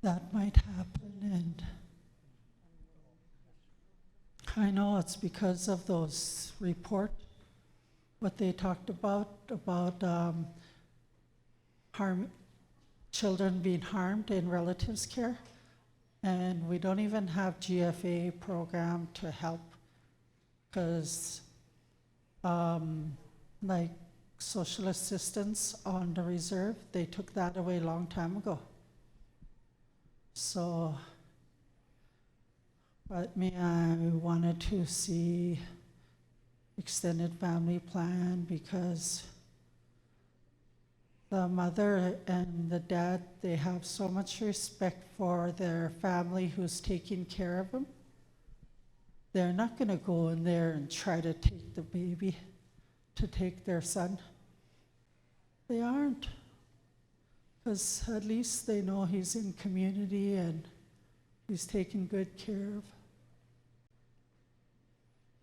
Speaker 11: that might happen. And I know it's because of those report, what they talked about children being harmed in relatives' care. And we don't even have GFA program to help, because like social assistance on the reserve, they took that away a long time ago. So, but me, I wanted to see extended family plan, because the mother and the dad, they have so much respect for their family who's taking care of them. They're not gonna go in there and try to take the baby, to take their son. They aren't. Because at least they know he's in community and he's taken good care of.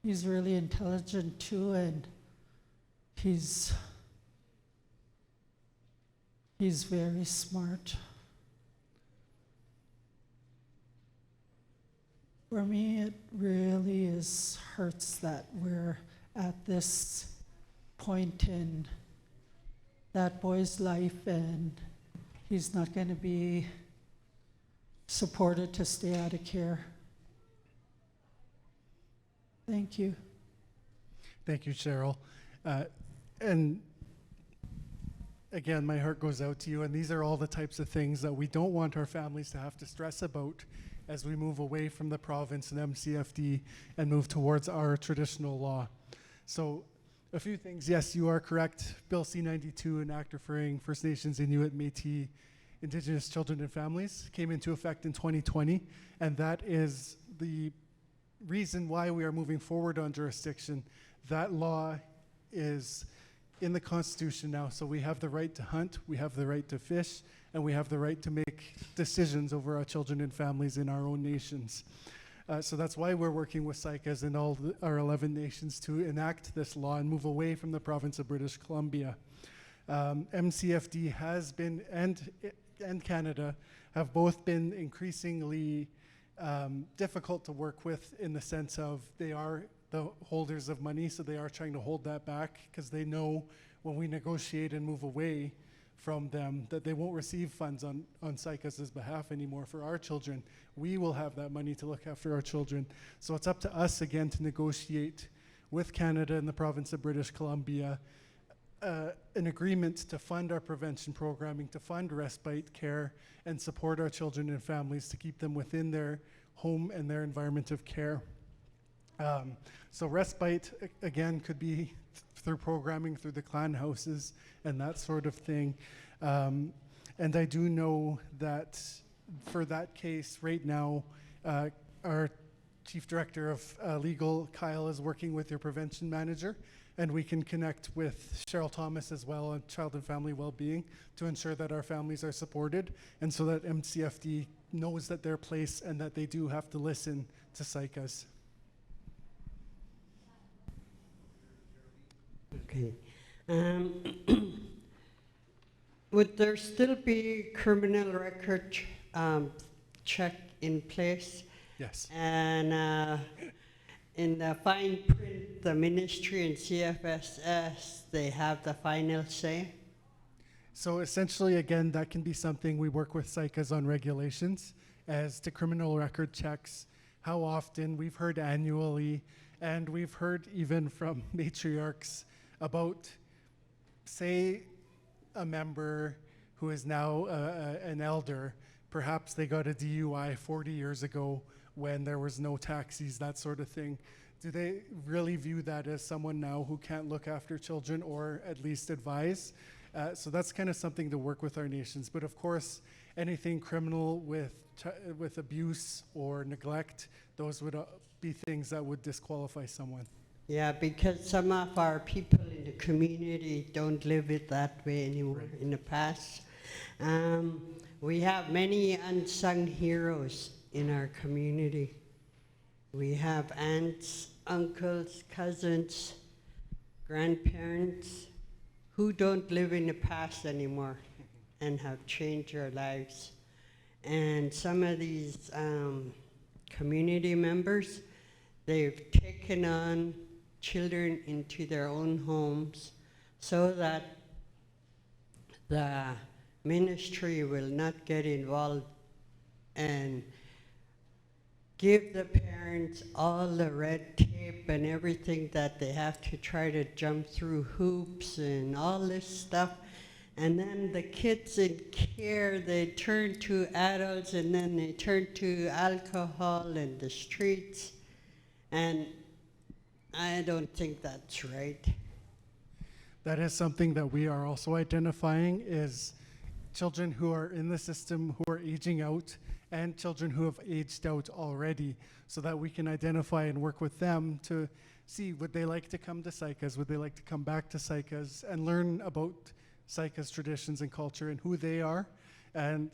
Speaker 11: He's really intelligent too, and he's very smart. For me, it really hurts that we're at this point in that boy's life and he's not going to be supported to stay out of care. Thank you.
Speaker 16: Thank you, Cheryl. And again, my heart goes out to you, and these are all the types of things that we don't want our families to have to stress about as we move away from the province and MCFD and move towards our traditional law. So a few things. Yes, you are correct. Bill C-92, an act referring First Nations, Inuit, Métis, Indigenous children and families, came into effect in 2020, and that is the reason why we are moving forward on jurisdiction. That law is in the Constitution now, so we have the right to hunt, we have the right to fish, and we have the right to make decisions over our children and families in our own nations. So that's why we're working with Saik'uz and all our 11 nations to enact this law and move away from the province of British Columbia. MCFD has been, and Canada have both been increasingly difficult to work with, in the sense of they are the holders of money, so they are trying to hold that back because they know when we negotiate and move away from them that they won't receive funds on Saik'uz's behalf anymore for our children. We will have that money to look after our children. So it's up to us again to negotiate with Canada and the province of British Columbia an agreement to fund our prevention programming, to fund respite care, and support our children and families to keep them within their home and their environment of care. So respite, again, could be through programming, through the clan houses and that sort of thing. And I do know that for that case right now, our Chief Director of Legal, Kyle, is working with your prevention manager, and we can connect with Cheryl Thomas as well on child and family well-being to ensure that our families are supported, and so that MCFD knows that their place and that they do have to listen to Saik'uz.
Speaker 14: Okay. Would there still be criminal record check in place?
Speaker 16: Yes.
Speaker 14: And in the fine print, the ministry and CSFS, they have the final say?
Speaker 16: So essentially, again, that can be something we work with Saik'uz on regulations as to criminal record checks. How often? We've heard annually, and we've heard even from matriarchs about, say, a member who is now an elder. Perhaps they got a DUI 40 years ago when there was no taxis, that sort of thing. Do they really view that as someone now who can't look after children or at least advise? So that's kind of something to work with our nations. But of course, anything criminal with abuse or neglect, those would be things that would disqualify someone.
Speaker 14: Yeah, because some of our people in the community don't live it that way anymore. Right. In the past. We have many unsung heroes in our community. We have aunts, uncles, cousins, grandparents who don't live in the past anymore and have changed their lives. And some of these community members, they've taken on children into their own homes so that the ministry will not get involved and give the parents all the red tape and everything that they have to try to jump through hoops and all this stuff. And then the kids in care, they turn to adults, and then they turn to alcohol and the streets. And I don't think that's right.
Speaker 16: That is something that we are also identifying, is children who are in the system who are aging out and children who have aged out already, so that we can identify and work with them to see, would they like to come to Saik'uz, would they like to come back to Saik'uz and learn about Saik'uz traditions and culture and who they are, and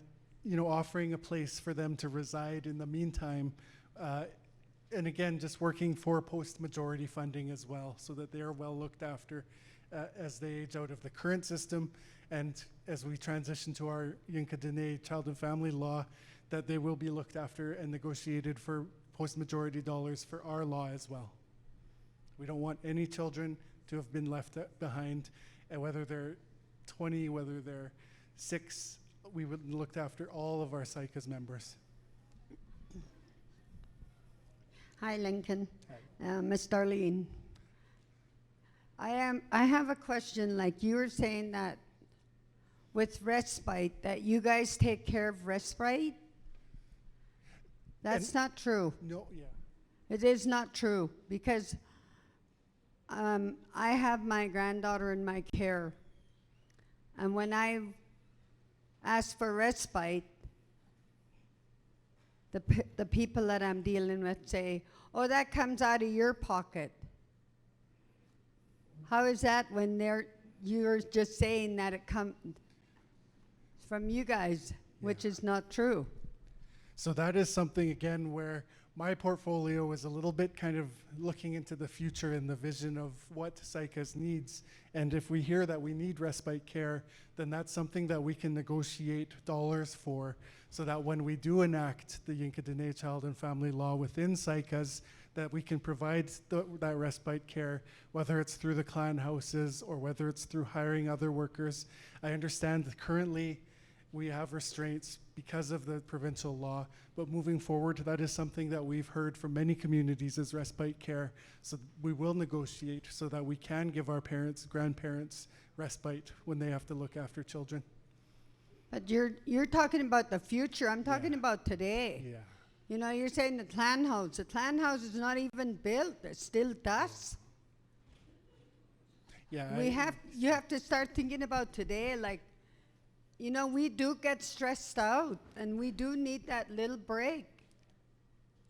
Speaker 16: offering a place for them to reside in the meantime. And again, just working for post-majority funding as well, so that they are well looked after as they age out of the current system, and as we transition to our Yinka Dene child and family law, that they will be looked after and negotiated for post-majority dollars for our law as well. We don't want any children to have been left behind, and whether they're 20, whether they're 6, we would look after all of our Saik'uz members.
Speaker 8: Hi, Lincoln. Miss Darlene. I have a question. Like you were saying that with respite, that you guys take care of respite. That's not true.
Speaker 16: No, yeah.
Speaker 8: It is not true, because I have my granddaughter in my care, and when I ask for respite, the people that I'm dealing with say, "Oh, that comes out of your pocket." How is that when you're just saying that it comes from you guys, which is not true?
Speaker 16: So that is something, again, where my portfolio was a little bit kind of looking into the future and the vision of what Saik'uz needs. And if we hear that we need respite care, then that's something that we can negotiate dollars for, so that when we do enact the Yinka Dene Child and Family Law within Saik'uz, that we can provide that respite care, whether it's through the clan houses or whether it's through hiring other workers. I understand that currently we have restraints because of the provincial law, but moving forward, that is something that we've heard from many communities as respite care. So we will negotiate so that we can give our parents, grandparents respite when they have to look after children.
Speaker 8: But you're talking about the future. I'm talking about today.
Speaker 16: Yeah.
Speaker 8: You know, you're saying the clan house. The clan house is not even built. It's still dust.
Speaker 16: Yeah.
Speaker 8: You have to start thinking about today. Like, you know, we do get stressed out, and we do need that little break.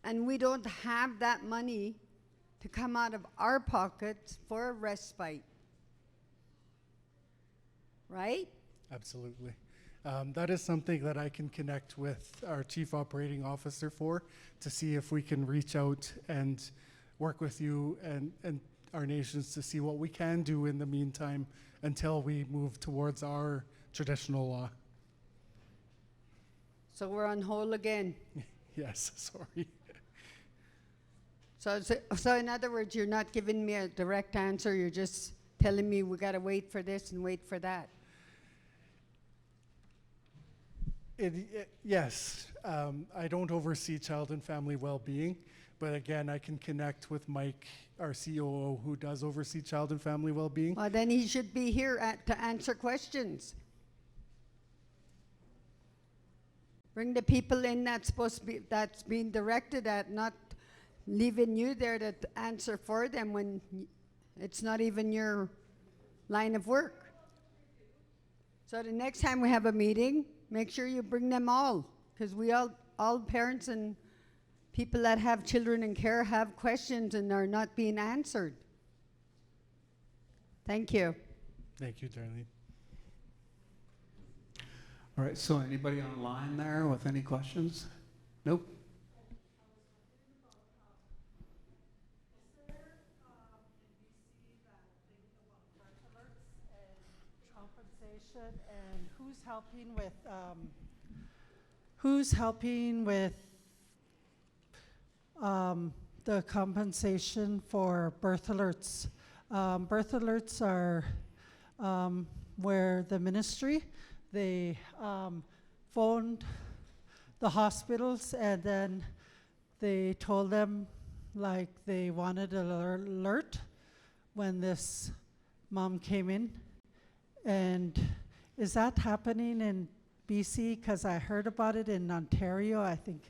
Speaker 8: And we don't have that money to come out of our pockets for a respite. Right?
Speaker 16: Absolutely. That is something that I can connect with our Chief Operating Officer for, to see if we can reach out and work with you and our nations to see what we can do in the meantime until we move towards our traditional law.
Speaker 8: So we're on hold again.
Speaker 16: Yes, sorry.
Speaker 8: So in other words, you're not giving me a direct answer. You're just telling me we got to wait for this and wait for that.
Speaker 16: Yes, I don't oversee child and family well-being, but again, I can connect with Mike, our COO, who does oversee child and family well-being.
Speaker 8: Well, then he should be here to answer questions. Bring the people in that's being directed at, not leaving you there to answer for them when it's not even your line of work. So the next time we have a meeting, make sure you bring them all, because we all parents and people that have children in care have questions and are not being answered. Thank you.
Speaker 16: Thank you, Darlene.
Speaker 2: All right, so anybody online there with any questions? Nope.
Speaker 11: And who's helping with the compensation for birth alerts? Birth alerts are where the ministry, they phoned the hospitals, and then they told them like they wanted an alert when this mom came in. And is that happening in BC? Because I heard about it in Ontario, I think.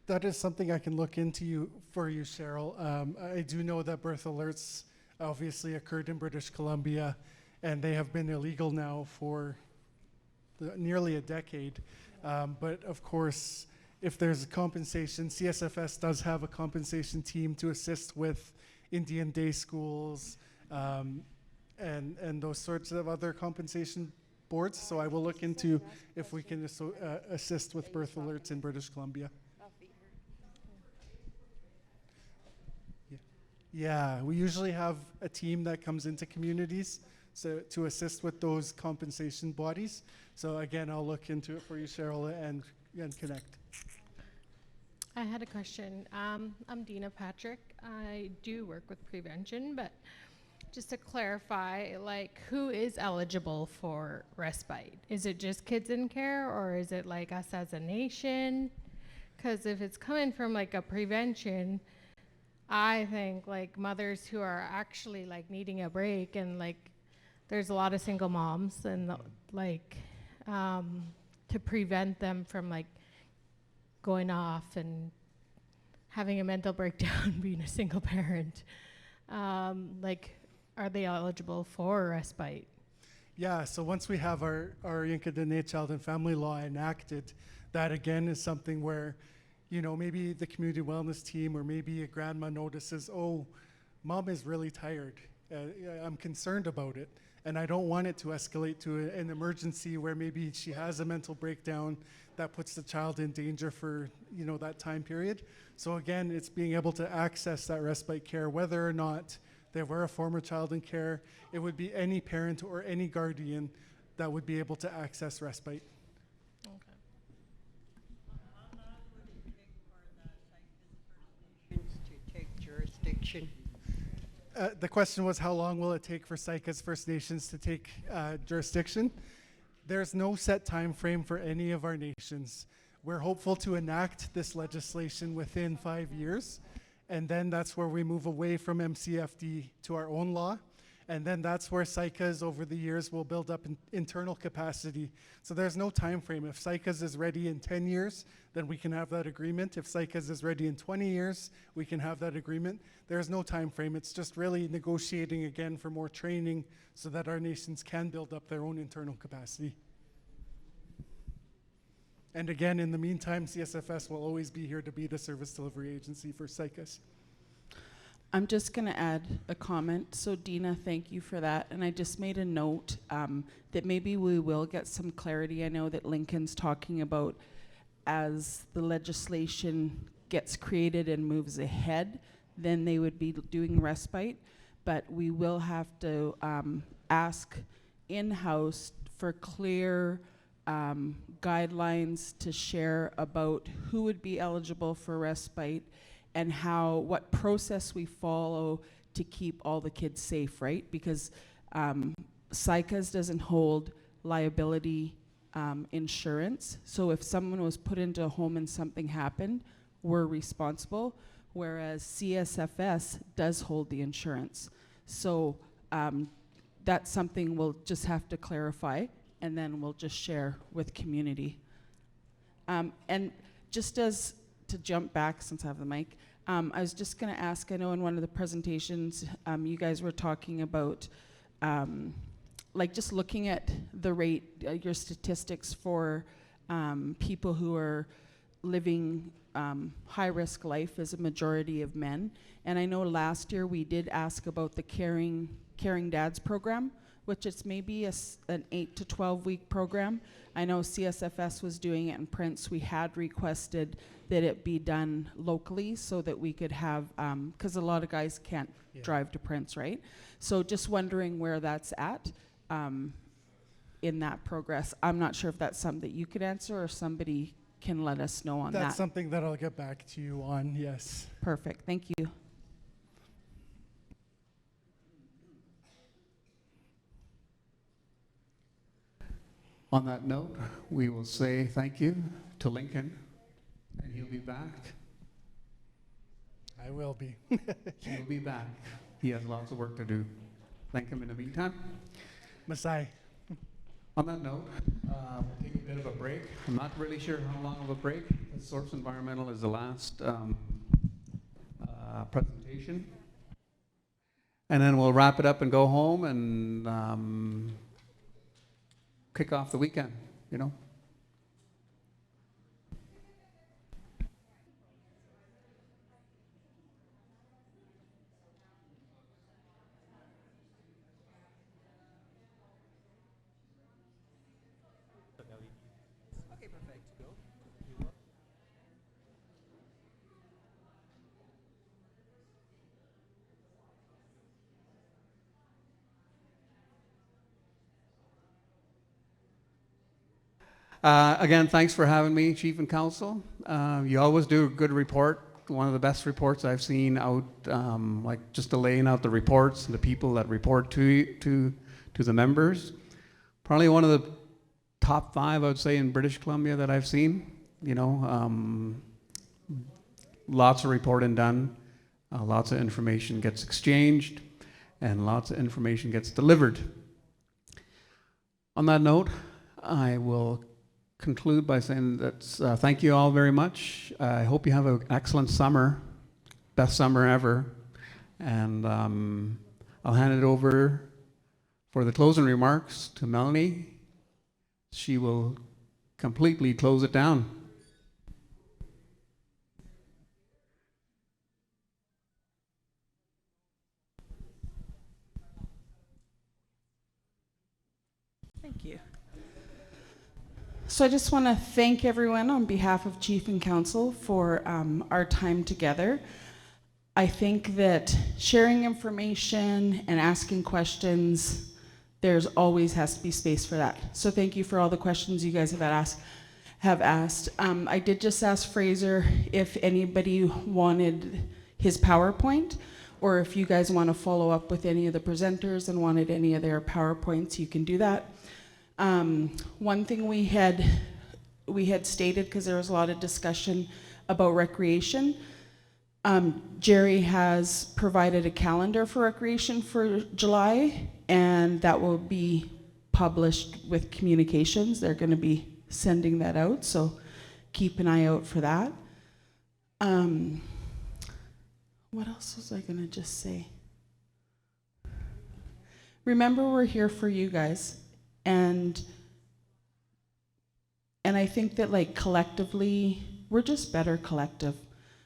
Speaker 16: That is something I can look into for you, Cheryl. I do know that birth alerts obviously occurred in British Columbia, and they have been illegal now for nearly a decade. But of course, if there's a compensation, CSFS does have a compensation team to assist with Indian day schools, and those sorts of other compensation boards. So I will look into if we can assist with birth alerts in British Columbia. Yeah, we usually have a team that comes into communities to assist with those compensation bodies. So again, I'll look into it for you, Cheryl, and connect.
Speaker 15: I had a question. I'm Dina Patrick. I do work with prevention, but just to clarify, like, who is eligible for respite? Is it just kids in care, or is it like us as a nation? Because if it's coming from like a prevention, I think like mothers who are actually like needing a break, and like there's a lot of single moms, and like to prevent them from like going off and having a mental breakdown being a single parent, like, are they eligible for respite?
Speaker 16: Yeah, so once we have our Yinka Dene Child and Family Law enacted, that again is something where, you know, maybe the community wellness team or maybe a grandma notices, oh, mom is really tired. I'm concerned about it, and I don't want it to escalate to an emergency where maybe she has a mental breakdown. that puts the child in danger for, you know, that time period. So again, it's being able to access that respite care, whether or not they were a former child in care. It would be any parent or any guardian that would be able to access respite.
Speaker 14: To take jurisdiction.
Speaker 16: The question was, how long will it take for Saik'uz First Nations to take jurisdiction? There's no set time frame for any of our nations. We're hopeful to enact this legislation within 5 years, and then that's where we move away from MCFD to our own law. And then that's where Saik'uz over the years will build up internal capacity. So there's no time frame. If Saik'uz is ready in 10 years, then we can have that agreement. If Saik'uz is ready in 20 years, we can have that agreement. There's no time frame. It's just really negotiating again for more training so that our nations can build up their own internal capacity. And again, in the meantime, CSFS will always be here to be the service delivery agency for Saik'uz.
Speaker 17: I'm just going to add a comment. So Dina, thank you for that. And I just made a note that maybe we will get some clarity. I know that Lincoln's talking about as the legislation gets created and moves ahead, then they would be doing respite. But we will have to ask in-house for clear guidelines to share about who would be eligible for respite and what process we follow to keep all the kids safe, right? Because Saik'uz doesn't hold liability insurance. So if someone was put into a home and something happened, we're responsible, whereas CSFS does hold the insurance. So that's something we'll just have to clarify, and then we'll just share with community. And just as to jump back, since I have the mic, I was just going to ask, I know in one of the presentations you guys were talking about like just looking at the rate, your statistics for people who are living high-risk life as a majority of men. And I know last year we did ask about the Caring Dads program, which is maybe an 8 to 12 week program. I know CSFS was doing it in Prince. We had requested that it be done locally so that we could have, because a lot of guys can't drive to Prince, right? So just wondering where that's at in that progress. I'm not sure if that's something that you could answer or somebody can let us know on that.
Speaker 16: That's something that I'll get back to you on, yes.
Speaker 17: Perfect, thank you.
Speaker 2: On that note, we will say thank you to Lincoln, and he'll be back.
Speaker 16: I will be.
Speaker 2: He'll be back. He has lots of work to do. Thank him in the meantime.
Speaker 16: Masai.
Speaker 2: On that note, we'll take a bit of a break. I'm not really sure how long of a break. Source Environmental is the last presentation. And then we'll wrap it up and go home and kick off the weekend, you know.
Speaker 19: Okay, perfect. Go.
Speaker 2: Again, thanks for having me, Chief and Council. You always do a good report, one of the best reports I've seen out, like just laying out the reports and the people that report to the members. Probably one of the top 5, I would say, in British Columbia that I've seen. You know, lots of reporting done, lots of information gets exchanged, and lots of information gets delivered. On that note, I will conclude by saying that thank you all very much. I hope you have an excellent summer, best summer ever, and I'll hand it over for the closing remarks to Melanie. She will completely close it down.
Speaker 17: Thank you. So I just want to thank everyone on behalf of Chief and Council for our time together. I think that sharing information and asking questions, there's always has to be space for that. So thank you for all the questions you guys have asked. I did just ask Fraser if anybody wanted his PowerPoint, or if you guys want to follow up with any of the presenters and wanted any of their PowerPoints, you can do that. One thing we had stated, because there was a lot of discussion about recreation, Jerry has provided a calendar for recreation for July, and that will be published with communications. They're going to be sending that out, so keep an eye out for that. What else was I going to just say? Remember, we're here for you guys. And I think that, like, collectively, we're just better collective.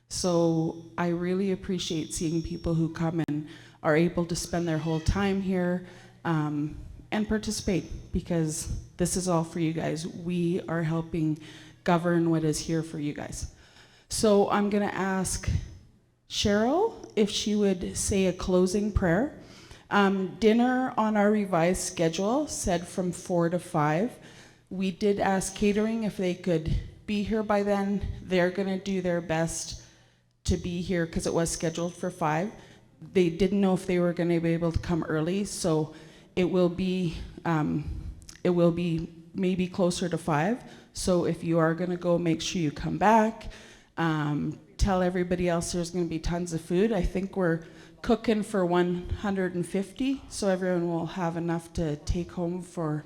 Speaker 17: So I really appreciate seeing people who come and are able to spend their whole time here and participate, because this is all for you guys. We are helping govern what is here for you guys. So I'm going to ask Cheryl if she would say a closing prayer. Dinner on our revised schedule said from 4 to 5. We did ask catering if they could be here by then. They're going to do their best to be here because it was scheduled for 5. They didn't know if they were going to be able to come early, so it will be maybe closer to 5. So if you are going to go, make sure you come back. Tell everybody else there's going to be tons of food. I think we're cooking for 150, so everyone will have enough to take home for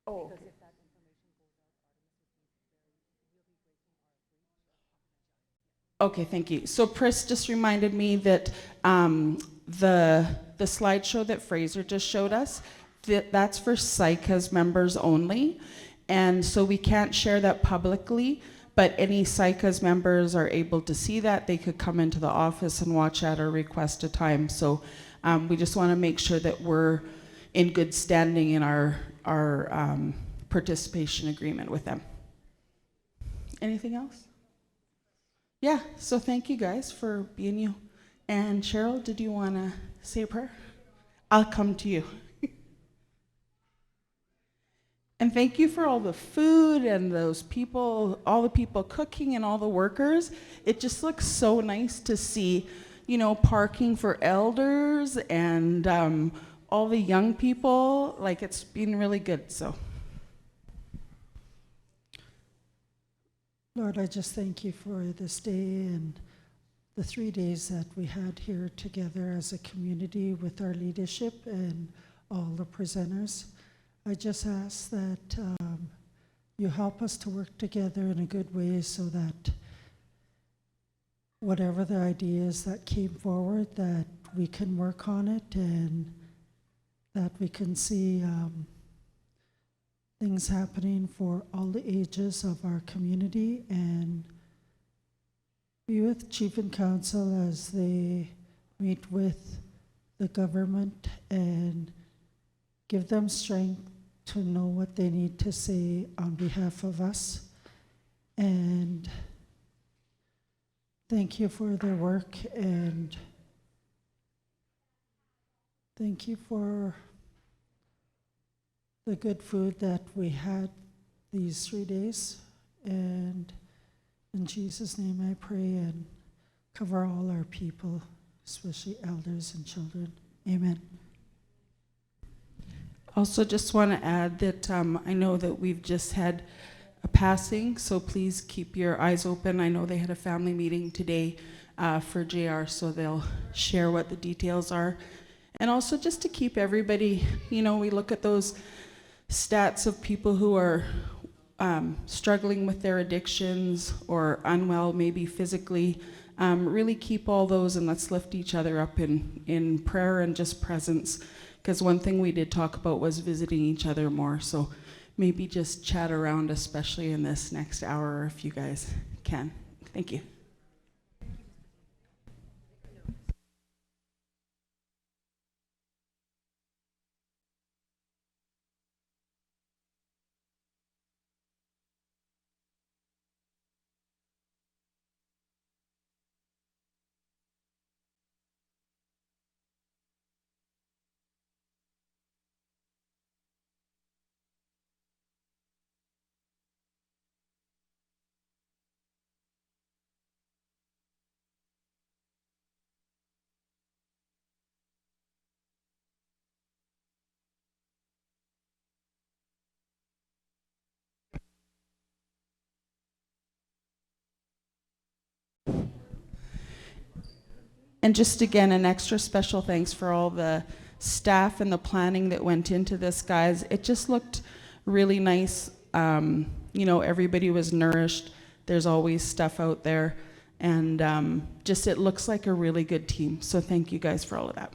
Speaker 17: Oh. Okay, thank you. So Pris just reminded me that the slideshow that Fraser just showed us, that's for Saik'uz members only, and so we can't share that publicly, but any Saik'uz members are able to see that. They could come into the office and watch at or request a time. So we just want to make sure that we're in good standing in our participation agreement with them. Anything else? Yeah, so thank you guys for being you. And Cheryl, did you want to say a prayer? I'll come to you. And thank you for all the food and those people, all the people cooking and all the workers. It just looks so nice to see, you know, parking for elders and all the young people. Like, it's been really good, so.
Speaker 11: Lord, I just thank you for this day and the 3 days that we had here together as a community with our leadership and all the presenters. I just ask that you help us to work together in a good way so that whatever the ideas that came forward, that we can work on it and that we can see things happening for all the ages of our community, and be with Chief and Council as they meet with the government and give them strength to know what they need to say on behalf of us. And thank you for their work, and thank you for the good food that we had these 3 days. And in Jesus' name I pray, and cover all our people, especially elders and children. Amen.
Speaker 17: Also just want to add that I know that we've just had a passing, so please keep your eyes open. I know they had a family meeting today for JR, so they'll share what the details are. And also just to keep everybody, you know, we look at those stats of people who are struggling with their addictions or unwell, maybe physically. Really keep all those, and let's lift each other up in prayer and just presence. Because one thing we did talk about was visiting each other more. So maybe just chat around, especially in this next hour, if you guys can. Thank you. And just again, an extra special thanks for all the staff and the planning that went into this, guys. It just looked really nice. You know, everybody was nourished. There's always stuff out there. And just it looks like a really good team. So thank you guys for all of that.